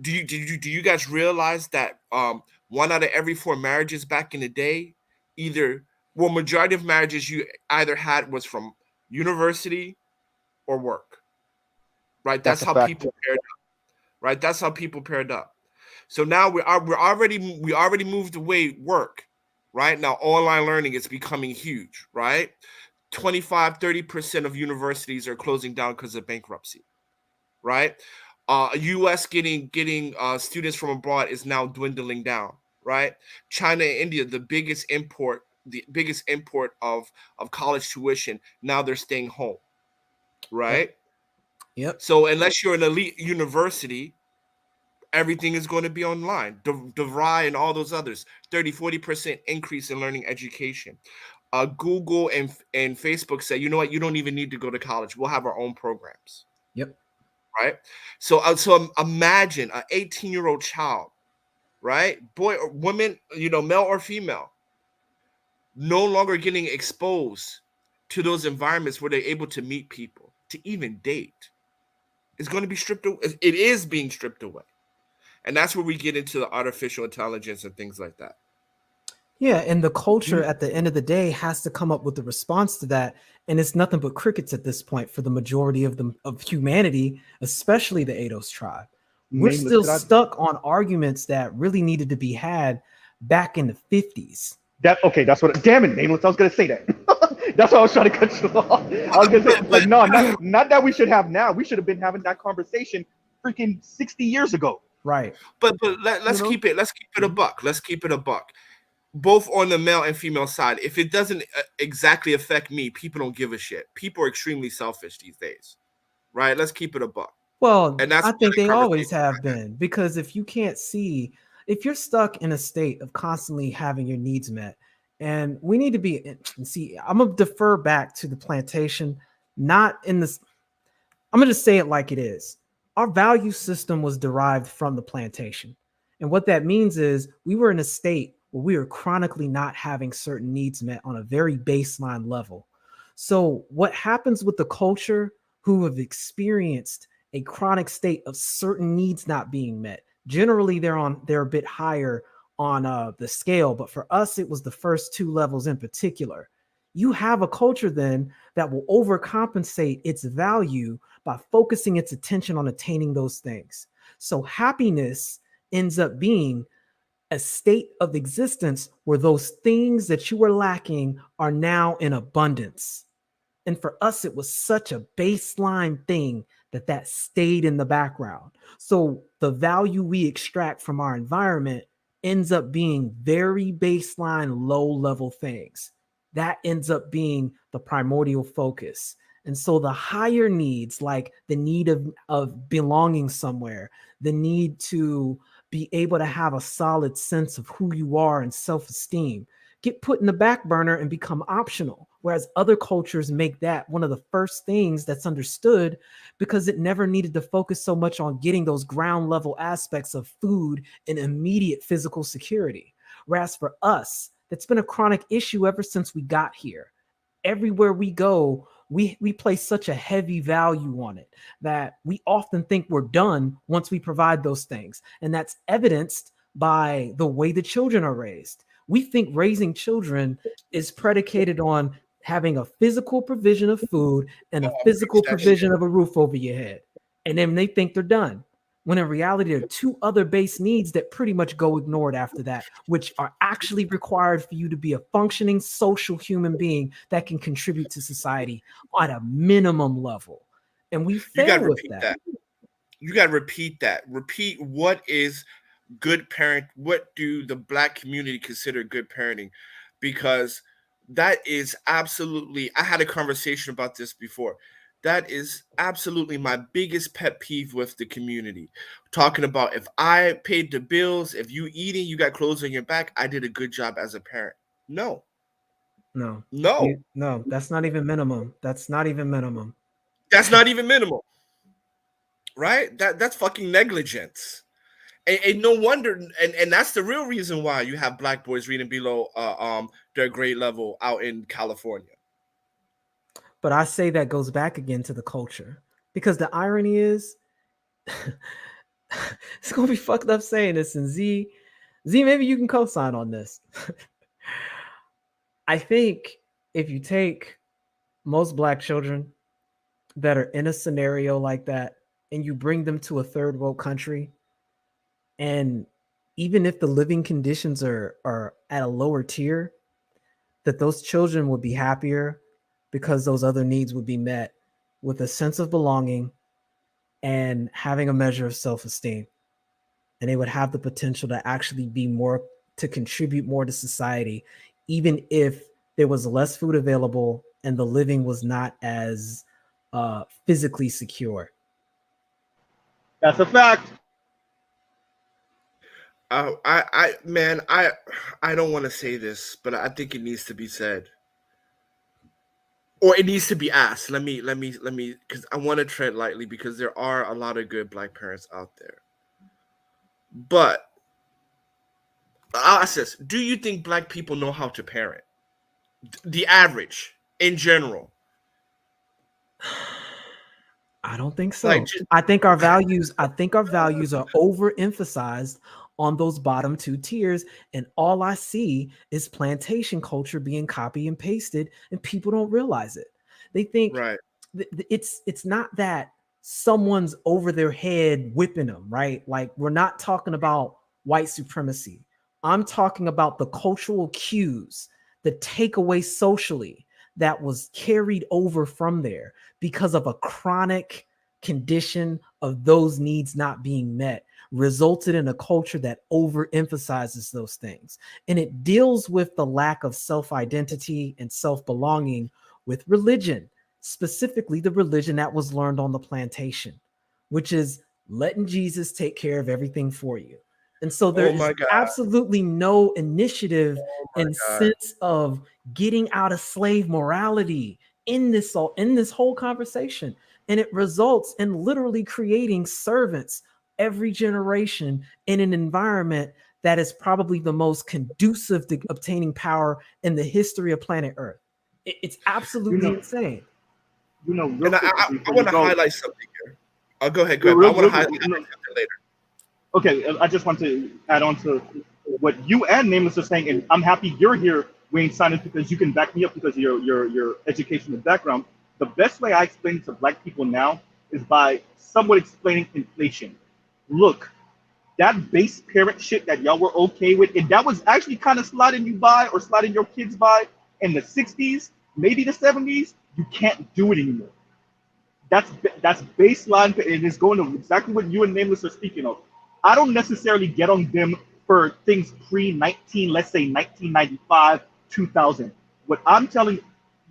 Do you guys realize that one out of every four marriages back in the day, either well, majority of marriages you either had was from university or work, right? That's That's a how fact. people paired up, right? That's how people paired up. So now we already moved away work, right? Now online learning is becoming huge, right? 25-30% of universities are closing down because of bankruptcy, right? US getting students from abroad is now dwindling down, right? China and India, the biggest import of college tuition, now they're staying home, Yep. right? Yep. So unless you're an elite university, everything is going to be online. DeVry and all those others, 30-40% increase in learning education. Google and Facebook say, you know what, you don't even need to go to college. We'll have our own programs, Yep. right? So imagine an 18-year-old child, right, boy or woman, male or female, no longer getting exposed to those environments where they're able to meet people, to even date. It's going to be stripped away. It is being stripped away. And that's where we get into the artificial intelligence and things like that. Yeah, and the culture You at the end of the day has to come up with a response to that, and it's nothing but crickets at this point for the majority of humanity, especially the Ados tribe. We're nameless. still Could I? stuck on arguments that really needed to be had back in the 50s. That okay? That's what. Damn it, nameless. I was gonna say that. That's why I was trying to cut you off. I was gonna say But like no, not that we should have now. We should have been having that conversation freaking 60 years ago. Right. but let, You let's know. keep it let's keep it a Mhm. buck. Let's keep it a buck. Both on the male and female side. If it doesn't exactly affect me, people don't give a shit. People are extremely selfish these days, right? Let's keep it a buck. Well, And that's I where think the they always conversation. have been because if you can't see, if you're stuck in a state of constantly having your needs met, and we need to be, and see, I'm gonna defer back to the plantation, not in this. I'm going to just say it like it is. Our value system was derived from the plantation. And what that means is we were in a state where we were chronically not having certain needs met on a very baseline level. So, what happens with the culture who have experienced a chronic state of certain needs not being met? Generally, they're a bit higher on the scale, but for us, it was the first two levels in particular. You have a culture then that will overcompensate its value by focusing its attention on attaining those things. So happiness ends up being a state of existence where those things that you were lacking are now in abundance. And for us, it was such a baseline thing that stayed in the background. So the value we extract from our environment ends up being very baseline, low level things. That ends up being the primordial focus. And so the higher needs, like the need of belonging somewhere, the need to be able to have a solid sense of who you are and self esteem, get put in the back burner and become optional. Whereas other cultures make that one of the first things that's understood because it never needed to focus so much on getting those ground level aspects of food and immediate physical security. Whereas for us, that's been a chronic issue ever since we got here. Everywhere we go, we place such a heavy value on it that we often think we're done once we provide those things. And that's evidenced by the way the children are raised. We think raising children is predicated on having a physical provision of food and a Oh, physical preach that shit. provision of a roof over your head. And then they think they're done. When in reality, there are two other base needs that pretty much go ignored after that, which are actually required for you to be a functioning social human being that can contribute to society at a minimum level. And we You got fail to with repeat that. that. You got to repeat that. Repeat what is good parent. What do the black community consider good parenting? Because That is absolutely, I had a conversation about this before. That is absolutely my biggest pet peeve with the community. Talking about, if I paid the bills, if you eating, you got clothes on your back, I did a good job as a parent. No, No, no, no, that's not even minimum. That's not even minimum. that's not even minimal, right? That's fucking negligence. And no wonder, and that's the real reason why you have black boys reading below their grade level out in California. But I say that goes back again to the culture, because the irony is, it's gonna be fucked up saying this. And Z, maybe you can co-sign on this. I think if you take most black children that are in a scenario like that and you bring them to a third world country, and even if the living conditions are at a lower tier, that those children would be happier because those other needs would be met with a sense of belonging and having a measure of self-esteem, and they would have the potential to actually be more, to contribute more to society, even if there was less food available and the living was not as physically secure. That's a fact. Man, I don't want to say this, but I think it needs to be said, or it needs to be asked. Let me, because I want to tread lightly, because there are a lot of good black parents out there. But I'll ask this: do you think black people know how to parent? The average, in general, I don't think like, so. I think our values are overemphasized on those bottom two tiers, and all I see is plantation culture being copy and pasted, and people don't realize it. They think right, it's not that someone's over their head whipping them, right? Like, we're not talking about white supremacy. I'm talking about the cultural cues, the takeaway socially that was carried over from there because of a chronic condition of those needs not being met, resulted in a culture that overemphasizes those things. And it deals with the lack of self identity and self belonging with religion, specifically the religion that was learned on the plantation, which is letting Jesus take care of everything for you. And so there oh is my god, absolutely no initiative oh my and god. sense of getting out of slave morality in this whole conversation. And it results in literally creating servants every generation in an environment that is probably the most conducive to obtaining power in the history of planet Earth. It's You absolutely know, insane. real And I, quick I, I before you want to go, highlight something here. Oh, go ahead, go real, ahead. I real, want to real, highlight no, something later. okay, I just want to add on to what you and Nameless are saying, and I'm happy you're here, Wayne Simon, because you can back me up because of your education and background. The best way I explain it to black people now is by somewhat explaining inflation. Look, that base parent shit that y'all were okay with, and that was actually kind of sliding you by or sliding your kids by in the 60s, maybe the 70s, you can't do it anymore. That's baseline, and it's going to exactly what you and Nameless are speaking of. I don't necessarily get on them for things pre 19, let's say 1995, 2000. What I'm telling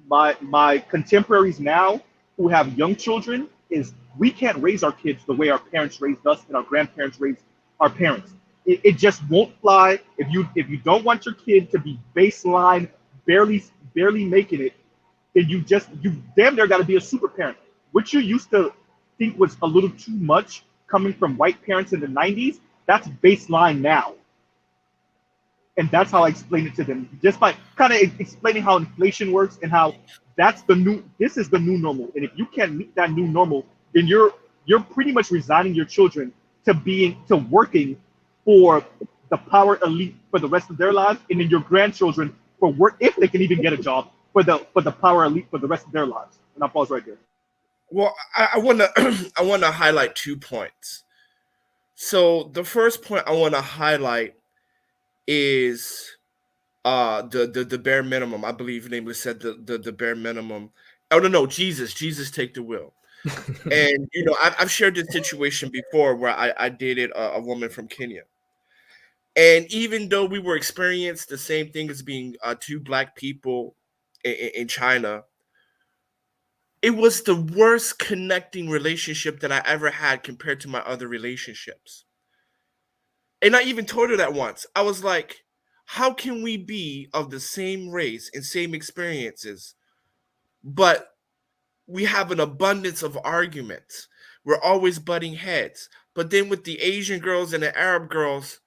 my contemporaries now who have young children is we can't raise our kids the way our parents raised us and our grandparents raised our parents. It just won't fly if you don't want your kid to be baseline, barely making it, then you damn near got to be a super parent. What you used to think was a little too much coming from white parents in the 90s, that's baseline now. And that's how I explain it to them, just by kind of explaining how inflation works and how this is the new normal. And if you can't meet that new normal, then you're pretty much resigning your children to working for the power elite for the rest of their lives, and then your grandchildren for work, if they can even get a job, for the power elite for the rest of their lives. And I'll pause right there. Well, I want to I want to highlight 2 points. So the first point I want to highlight is the bare minimum. I believe namely said the bare minimum. Oh no, Jesus take the wheel. And I've shared this situation before where I dated a woman from Kenya. And even though we were experienced the same thing as being two black people in China, it was the worst connecting relationship that I ever had compared to my other relationships. And I even told her that once. I was like, how can we be of the same race and same experiences, but we have an abundance of arguments? We're always butting heads. But then with the Asian girls and the Arab girls,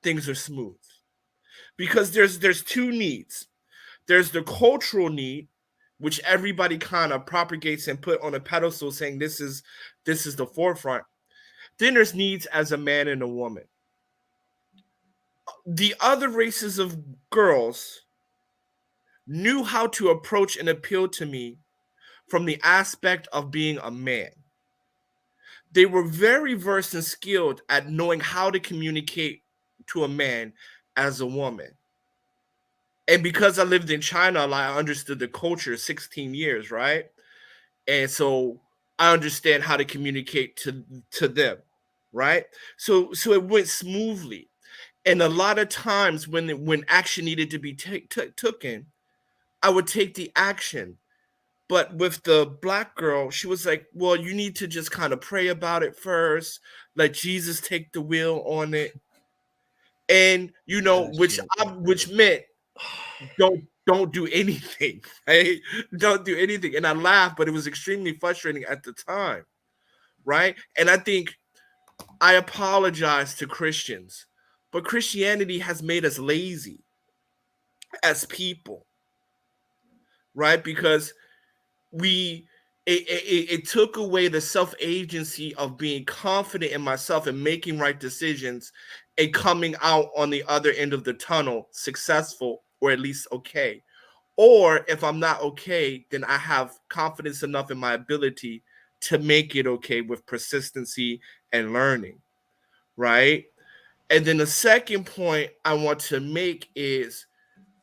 things are smooth. Because there's two needs. There's the cultural need, which everybody kind of propagates and put on a pedestal, saying this is the forefront. Then there's needs as a man and a woman. The other races of girls knew how to approach and appeal to me from the aspect of being a man. They were very versed and skilled at knowing how to communicate to a man as a woman. And because I lived in China, like, I understood the culture 16 years, right? And so I understand how to communicate to them, right? So it went smoothly. And a lot of times when action needed to be taken, I would take the action. But with the black girl, she was like, well, you need to just kind of pray about it first, let Jesus take the wheel on it. And which meant don't do anything, right? Don't do anything. And I laughed, but it was extremely frustrating at the time, right? And I think I apologize to Christians, but Christianity has made us lazy as people, right? Because it took away the self-agency of being confident in myself and making right decisions and coming out on the other end of the tunnel successful, or at least okay. Or if I'm not okay, then I have confidence enough in my ability to make it okay with persistency and learning, right? And then the second point I want to make is,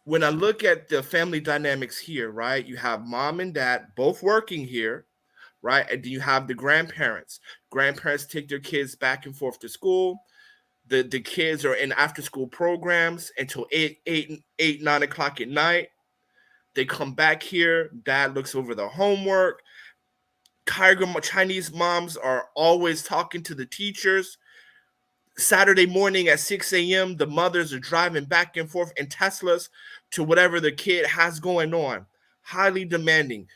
when I look at the family dynamics here, right? You have mom and dad both working here, right? And then you have the grandparents. Grandparents take their kids back and forth to school. The kids are in after school programs until 9 o'clock at night. They come back here. Dad looks over the homework. Chinese moms are always talking to the teachers. Saturday morning at 6 a.m., the mothers are driving back and forth in Teslas to whatever the kid has going on. Highly demanding.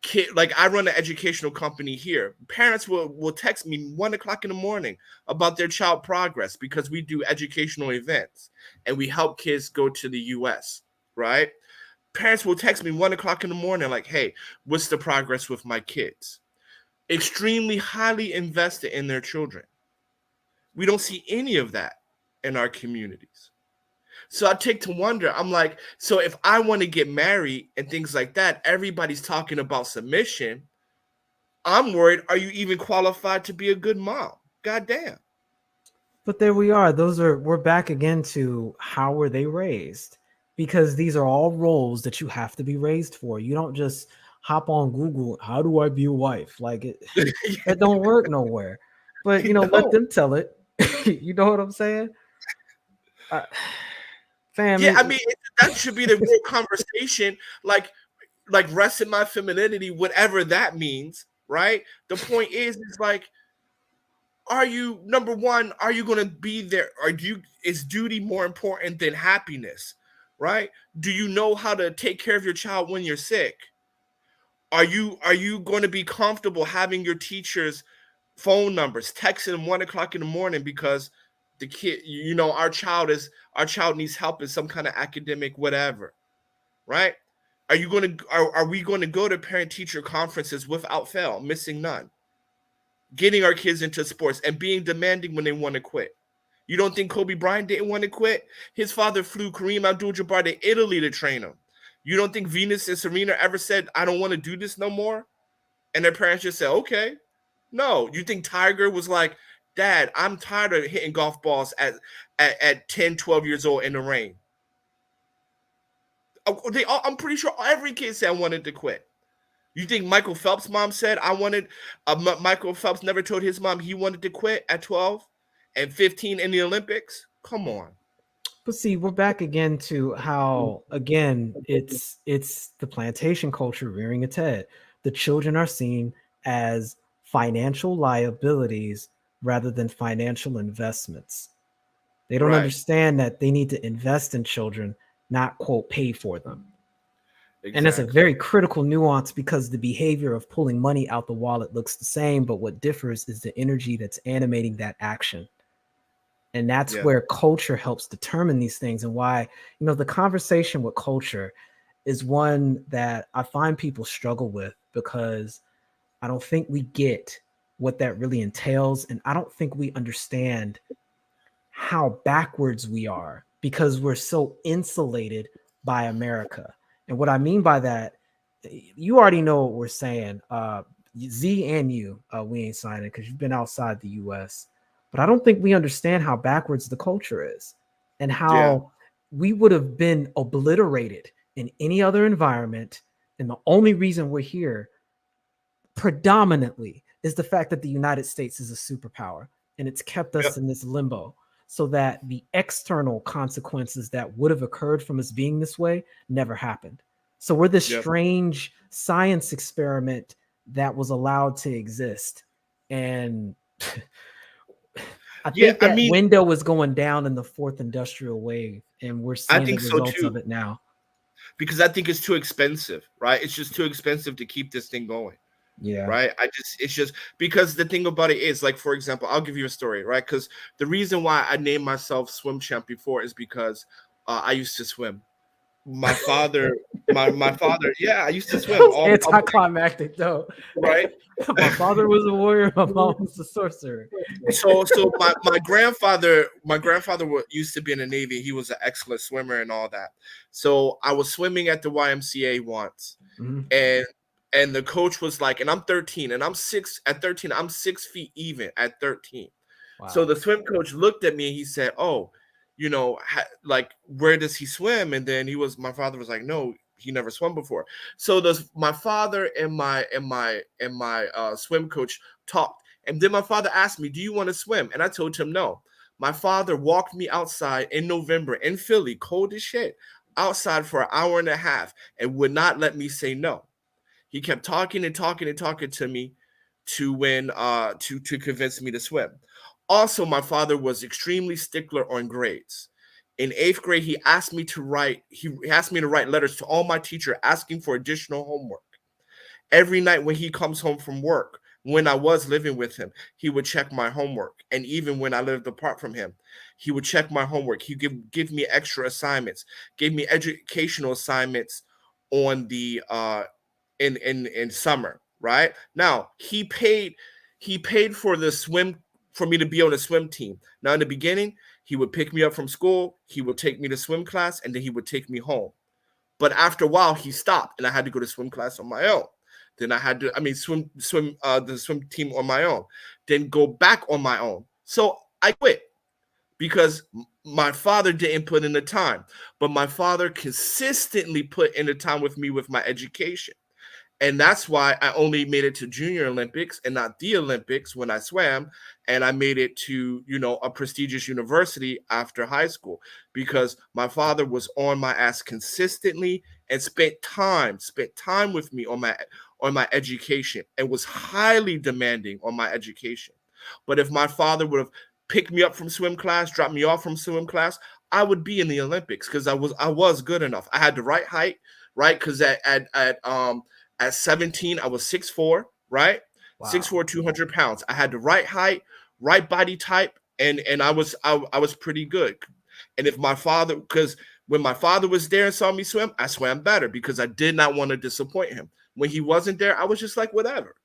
Kid, like, I run an educational company here. Parents will text me 1 o'clock in the morning about their child progress, because we do educational events and we help kids go to the US, right? Parents will text me 1 o'clock in the morning like, hey, what's the progress with my kids? Extremely highly invested in their children. We don't see any of that in our communities. So I take to wonder, I'm like, so if I want to get married and things like that, everybody's talking about submission. I'm worried, are you even qualified to be a good mom? God damn. But there we are. We're back again to how were they raised? Because these are all roles that you have to be raised for. You don't just hop on Google, how do I be a wife? Like it don't work nowhere. But let them tell it. You know what I'm saying? Fam, yeah, I mean, that should be the real conversation. Like rest in my femininity, whatever that means, right? The point is like, are you, number one, are you going to be there? Is duty more important than happiness, right? Do you know how to take care of your child when you're sick? Are you going to be comfortable having your teachers' phone numbers, texting them 1 o'clock in the morning because the kid, our child needs help in some kind of academic whatever, right? Are we going to go to parent teacher conferences without fail, missing none? Getting our kids into sports and being demanding when they want to quit. You don't think Kobe Bryant didn't want to quit? His father flew Kareem Abdul-Jabbar to Italy to train him. You don't think Venus and Serena ever said, I don't want to do this no more? And their parents just said, okay. No. You think Tiger was like, Dad, I'm tired of hitting golf balls at 10, 12 years old in the rain? I'm pretty sure every kid said I wanted to quit. You think Michael Phelps' mom said Michael Phelps never told his mom he wanted to quit at 12 and 15 in the Olympics? Come on. But see, we're back again to how again it's the plantation culture rearing its head. The children are seen as financial liabilities rather than financial investments. They don't Right. understand that they need to invest in children, not quote pay for them. And that's a Exactly. very critical nuance because the behavior of pulling money out the wallet looks the same, but what differs is the energy that's animating that action. And that's Yeah. where culture helps determine these things, and why, the conversation with culture is one that I find people struggle with because I don't think we get what that really entails. And I don't think we understand how backwards we are because we're so insulated by America. And what I mean by that, you already know what we're saying. Z and you, we ain't signing because you've been outside the US. But I don't think we understand how backwards the culture is and Yeah. how we would have been obliterated in any other environment. And the only reason we're here predominantly is the fact that the United States is a superpower and it's kept Yep. us in this limbo so that the external consequences that would have occurred from us being this way never happened. So we're this Yep. strange science experiment that was allowed to exist. And I Yeah. think I that mean, window is going down in the fourth industrial wave, and we're I seeing the think so results too, of it now. because I think it's too expensive, right? It's just too expensive to keep this thing going. Yeah. Right. It's just because the thing about it is, like, for example, I'll give you a story, right? Because the reason why I named myself Swim Champ before is because I used to swim. My father, my father, yeah, I used to That swim was all anticlimactic, though. right. My father was a warrior. My mom was a sorcerer. So my grandfather used to be in the Navy. He was an excellent swimmer and all that. So I was swimming at the YMCA once, Mhm. and the coach was like, and I'm 13, and I'm 6 feet even at 13. So Wow. the swim coach looked at me and he said, "Oh, like, where does he swim?" And then my father was like, "No, he never swum before." So my father and my swim coach talked, and then my father asked me, "Do you want to swim?" And I told him no. My father walked me outside in November in Philly, cold as shit, outside for an hour and a half, and would not let me say no. He kept talking and talking and talking to me to convince me to swim. Also, my father was extremely stickler on grades. In 8th grade, he asked me to write letters to all my teacher asking for additional homework. Every night when he comes home from work, when I was living with him, he would check my homework. And even when I lived apart from him, he would check my homework. He give me extra assignments, gave me educational assignments on the in summer, right? Now, he paid for the swim for me to be on the swim team. Now, in the beginning, he would pick me up from school, he would take me to swim class, and then he would take me home. But after a while, he stopped, and I had to go to swim class on my own. Then I had to, I mean, swim the swim team on my own. Then go back on my own. So I quit because my father didn't put in the time, but my father consistently put in the time with me with my education. And that's why I only made it to Junior Olympics and not the Olympics when I swam. And I made it to, a prestigious university after high school because my father was on my ass consistently and spent time with me on my education and was highly demanding on my education. But if my father would have picked me up from swim class, dropped me off from swim class, I would be in the Olympics because I was good enough. I had the right height, right? Because at 17, I was 6'4", right? Wow. 6'4", 200 pounds. I had the right height, right body type, and I was pretty good. And if my father, because when my father was there and saw me swim, I swam better because I did not want to disappoint him. When he wasn't there, I was just like, whatever,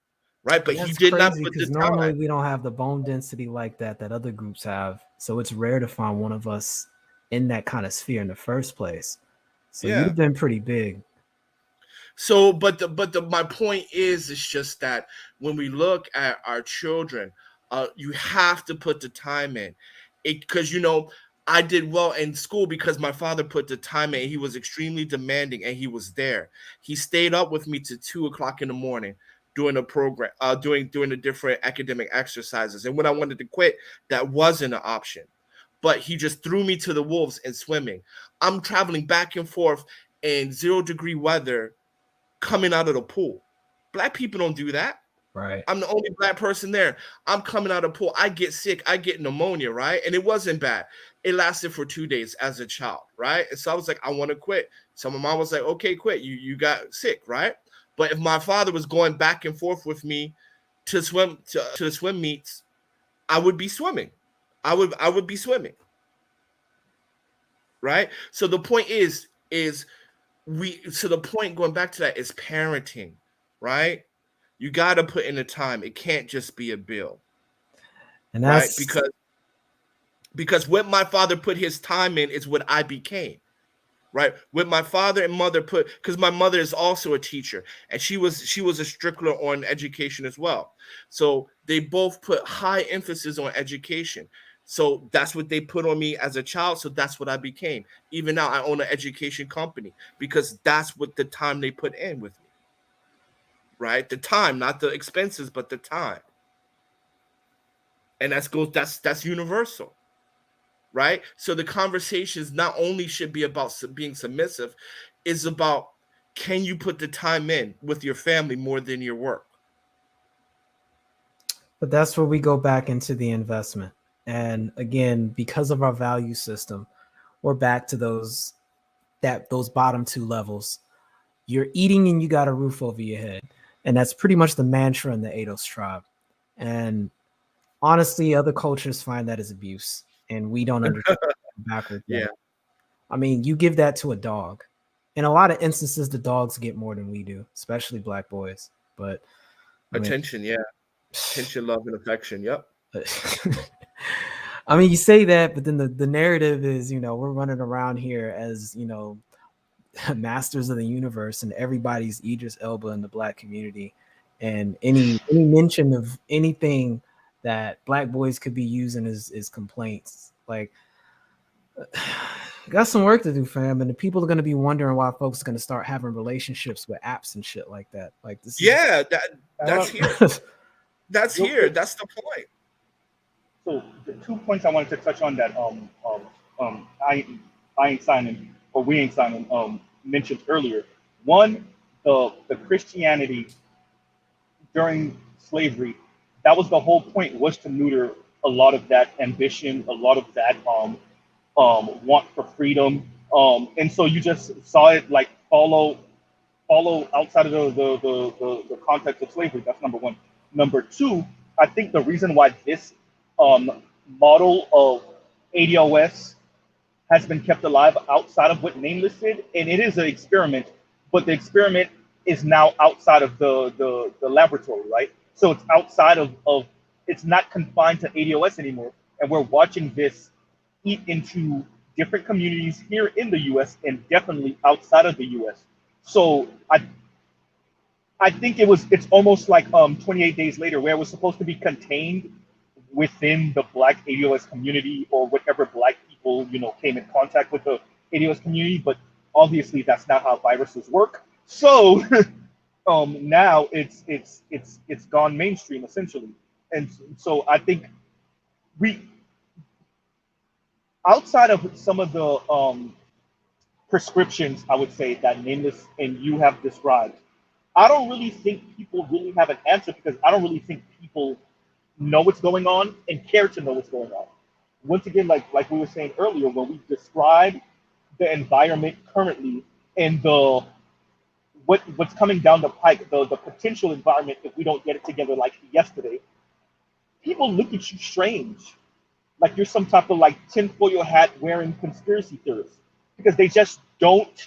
right? But And he that's did not crazy put the because normally time. we don't have the bone density like that other groups have. So it's rare to find one of us in that kind of sphere in the first place. So you'd Yeah. have been pretty big. So, but my point is, it's just that when we look at our children, you have to put the time in, because I did well in school because my father put the time in. He was extremely demanding, and he was there. He stayed up with me to 2 o'clock in the morning doing a program, doing the different academic exercises. And when I wanted to quit, that wasn't an option. but he just threw me to the wolves in swimming. I'm traveling back and forth in 0 degree weather coming out of the pool. Black people don't do that. Right. I'm the only black person there. I'm coming out of the pool. I get sick. I get pneumonia, right? And it wasn't bad. It lasted for 2 days as a child, right? And so I was like, I want to quit. So my mom was like, okay, quit. You got sick, right? But if my father was going back and forth with me to swim to the swim meets, I would be swimming. I would be swimming, right? So the point is we so the point going back to that is parenting, right? You got to put in the time. It can't just be a bill, And right? that's Because what my father put his time in is what I became, right? What my father and mother put, because my mother is also a teacher, and she was a stickler on education as well. So they both put high emphasis on education. So that's what they put on me as a child. So that's what I became. Even now, I own an education company because that's what the time they put in with me, right? The time, not the expenses, but the time. And that's universal, right? So the conversations not only should be about being submissive, is about, can you put the time in with your family more than your work? But that's where we go back into the investment. And again, because of our value system, we're back to those bottom two levels. You're eating and you got a roof over your head. And that's pretty much the mantra in the Ados tribe. And honestly, other cultures find that as abuse. And we don't understand backwards. Yeah, I mean, you give that to a dog. In a lot of instances, the dogs get more than we do, especially black boys. But I mean, attention, yeah, attention, love, and affection. Yep. I mean, you say that, but then the narrative is, we're running around here as, masters of the universe, and everybody's Idris Elba in the black community. And any mention of anything that black boys could be using is complaints. Like, got some work to do, fam, and the people are going to be wondering why folks are going to start having relationships with apps and shit like that. Like, this is Yeah, that's here. That's Real here. quick. That's the point. So the 2 points I wanted to touch on that I ain't signing or we ain't signing mentioned earlier. One, the Christianity during slavery, that was the whole point, was to neuter a lot of that ambition, a lot of that want for freedom. And so you just saw it like follow outside of the context of slavery. That's number one. Number two, I think the reason why this um, model of ADOS has been kept alive outside of what Nameless did, and it is an experiment, but the experiment is now outside of the laboratory, right? So it's outside of it's not confined to ADOS anymore, and we're watching this eat into different communities here in the US and definitely outside of the US. So I think it's almost like 28 Days Later, where it was supposed to be contained within the Black ADOS community or whatever Black people came in contact with the ADOS community, but obviously that's not how viruses work. So now it's gone mainstream essentially, and so I think we outside of some of the prescriptions, I would say, that Nameless and you have described, I don't really think people really have an answer, because I don't really think people know what's going on and care to know what's going on. Once again, like we were saying earlier, when we describe the environment currently and what's coming down the pike, the potential environment if we don't get it together like yesterday, people look at you strange, like you're some type of like tinfoil hat wearing conspiracy theorist, because they just don't.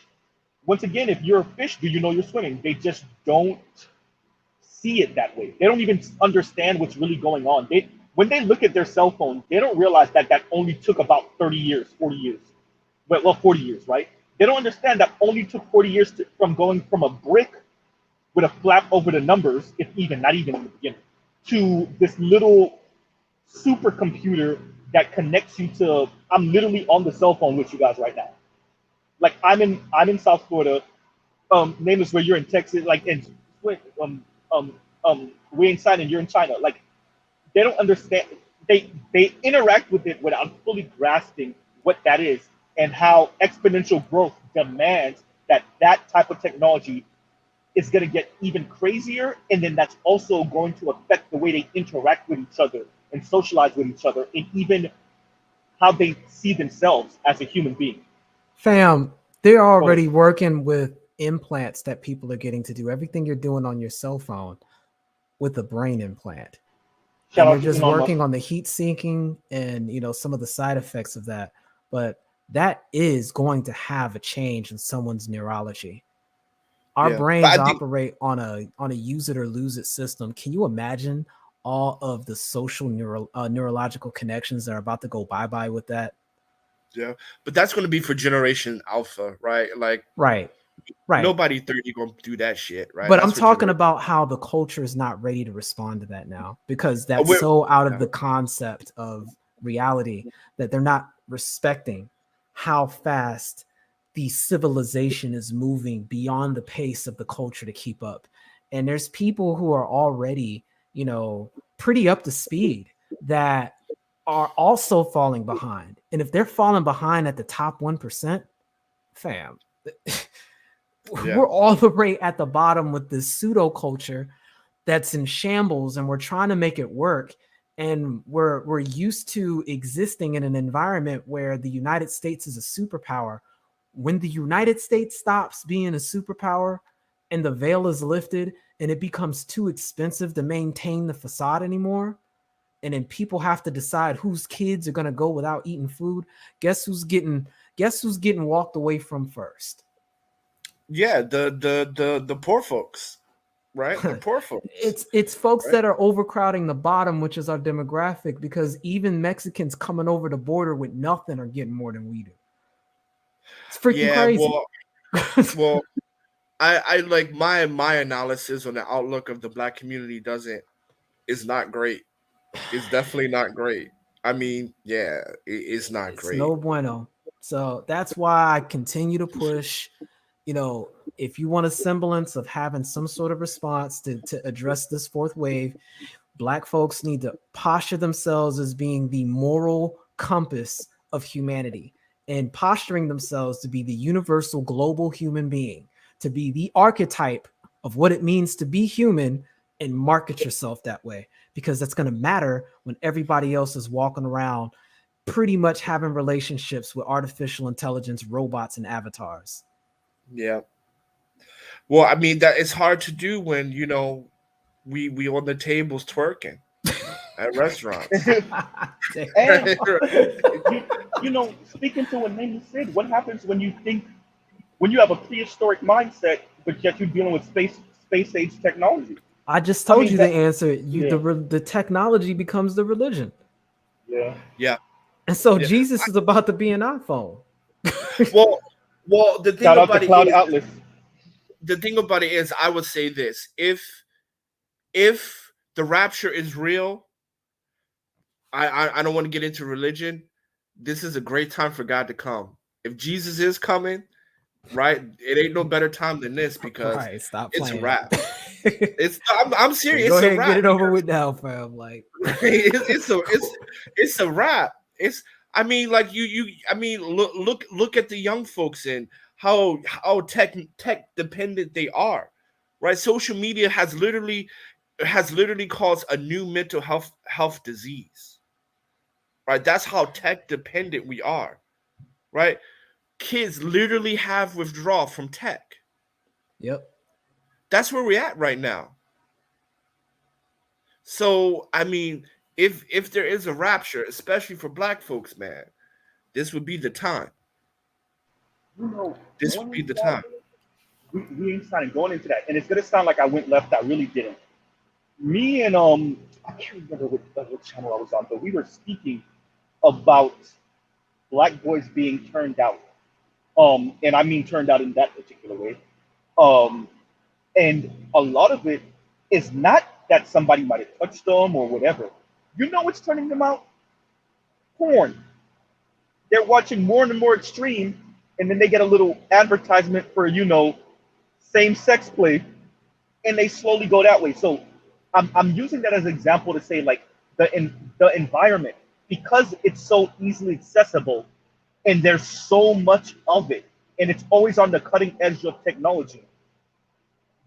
Once again, if you're a fish, do you know you're swimming? They just don't see it that way. They don't even understand what's really going on. When they look at their cell phone, they don't realize that only took about 30 years, 40 years. Well, 40 years, right? They don't understand that only took 40 years from going from a brick with a flap over the numbers, if even, not even in the beginning, to this little supercomputer that connects you to. I'm literally on the cell phone with you guys right now. Like I'm in South Florida. Nameless, where you're in Texas, like in um we're in China, and you're in China. Like they don't understand. they interact with it without fully grasping what that is and how exponential growth demands that that type of technology is going to get even crazier, and then that's also going to affect the way they interact with each other and socialize with each other, and even how they see themselves as a human being. Fam, they're Go ahead. already working with implants that people are getting to do everything you're doing on your cell phone with a brain implant. Shout And they're out to just Elon Musk. working on the heat sinking and some of the side effects of that. But that is going to have a change in someone's neurology. Our Yeah, but brains I think operate on a use it or lose it system. Can you imagine all of the social neurological connections that are about to go bye bye with that? yeah, but that's going to be for Generation Alpha, right? Like Right, right. nobody 30 going to do that shit, right? But I'm That's for talking generation. about how the culture is not ready to respond to that now because Oh, that's we're, so out of yeah, the concept of reality that they're not respecting how fast the civilization is moving beyond the pace of the culture to keep up. And there's people who are already, pretty up to speed that are also falling behind. And if they're falling behind at the top 1%, fam, yeah, we're all the way at the bottom with this pseudo culture that's in shambles, and we're trying to make it work. And we're used to existing in an environment where the United States is a superpower. When the United States stops being a superpower and the veil is lifted and it becomes too expensive to maintain the facade anymore, and then people have to decide whose kids are going to go without eating food, guess who's getting walked away from first? yeah. The poor folks, right? The poor folks, it's folks right? that are overcrowding the bottom, which is our demographic, because even Mexicans coming over the border with nothing are getting more than we do. It's freaking Yeah. crazy. Well, I like my analysis on the outlook of the black community doesn't is not great. It's definitely not great. I mean, yeah, it's not It's great. no bueno. So that's why I continue to push. If you want a semblance of having some sort of response to address this fourth wave, Black folks need to posture themselves as being the moral compass of humanity and posturing themselves to be the universal global human being, to be the archetype of what it means to be human, and market yourself that way, because that's going to matter when everybody else is walking around pretty much having relationships with artificial intelligence, robots, and avatars. Yeah. Well, I mean that it's hard to do when we on the tables twerking at restaurants. And Right? you speaking to what Name said, what happens when you think when you have a prehistoric mindset, but yet you're dealing with space age technology? I just I told mean you the that. answer. Yeah, The technology becomes the religion. yeah. Yeah, And so yeah. Jesus is about to be an iPhone. Well, the thing Shout out to about it Cloud is, Atlas. I would say this: if the rapture is real, I don't want to get into religion. This is a great time for God to come. If Jesus is coming, right, it ain't no better time than this because Right, stop it's a playing. wrap. I'm serious. Go It's a ahead and get wrap it over because with now, fam. Like, it's a wrap. It's I mean like I mean look at the young folks and how tech dependent they are, right? Social media has literally caused a new mental health disease, right? That's how tech dependent we are, right? Kids literally have withdrawal from tech. yep. That's where we're at right now. So I mean, if there is a rapture, especially for black folks, man, this would be the time. You know, This would going be into the that, time. we ain't starting going into that, and it's gonna sound like I went left. I really didn't. Me and I can't remember what channel I was on, but we were speaking about black boys being turned out. And I mean turned out in that particular way. Um, and a lot of it is not that somebody might have touched them or whatever. You know what's turning them out? Porn. They're watching more and more extreme, and then they get a little advertisement for same sex play, and they slowly go that way. So I'm using that as an example to say like the environment, because it's so easily accessible and there's so much of it and it's always on the cutting edge of technology.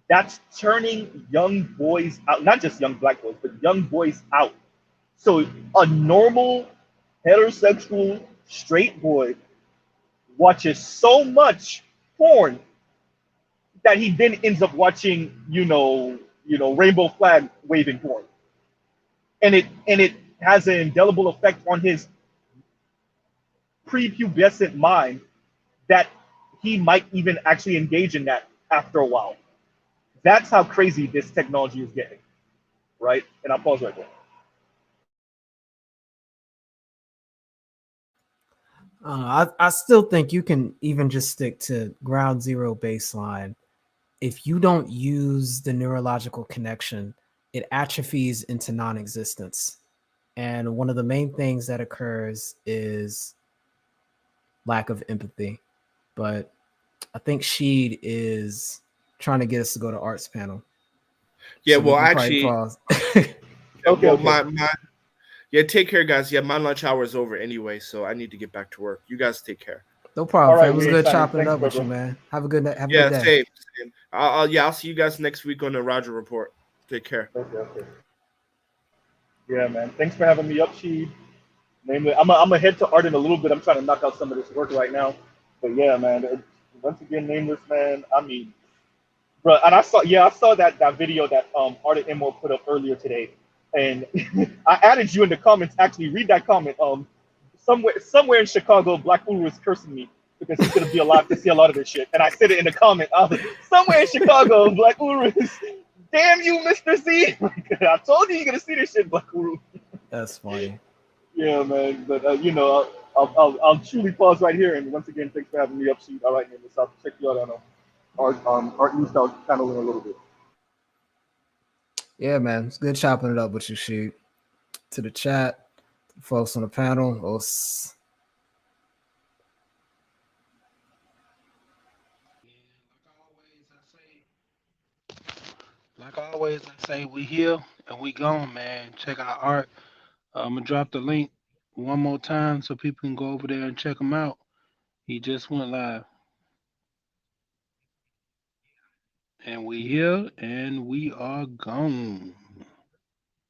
That's turning young boys out, not just young black boys, but young boys out. So a normal heterosexual straight boy watches so much porn that he then ends up watching, rainbow flag waving porn, and it has an indelible effect on his prepubescent mind that he might even actually engage in that after a while. That's how crazy this technology is getting, right? And I'll pause right there. I still think you can even just stick to ground zero baseline. If you don't use the neurological connection, it atrophies into non existence. And one of the main things that occurs is lack of empathy. But I think Sheed is trying to get us to go to arts panel. Yeah, So we well, can probably actually, pause. Okay, well, okay. my yeah, take care, guys. Yeah, my lunch hour is over anyway, so I need to get back to work. You guys take care. No All problem, fam. right, It was we ain't good signing. chopping it Thanks, up bro, with you, bro. man. Have a good have a good Yeah, day. same. Same. I'll see you guys next week on the Roger Report. Take care. Okay, okay. Yeah, man. Thanks for having me up, Sheed. Namely, I'm gonna head to art in a little bit. I'm trying to knock out some of this work right now. But yeah, man. Once again, nameless, man. I mean, bro, and I saw that video that Art and Emo put up earlier today, and I added you in the comments. Actually, read that comment. Somewhere in Chicago, Black Uru is cursing me because he's gonna be alive to see a lot of this shit. And I said it in the comment. I was like, somewhere in Chicago, Black Uru is. Damn you, Mr. Z! I told you you're gonna see this shit, Black Uru. That's funny. Yeah, man. But I'll truly pause right here. And once again, thanks for having me up, Sheet. All right, man. I'll check you out on Art New Style channel in a little bit. Yeah, man. It's good chopping it up with you, Sheed. To the chat, folks on the panel. Like always, I say we here and we gone, man. Check out art. I'm gonna drop the link one more time so people can go over there and check him out. He just went live, and we here and we are gone.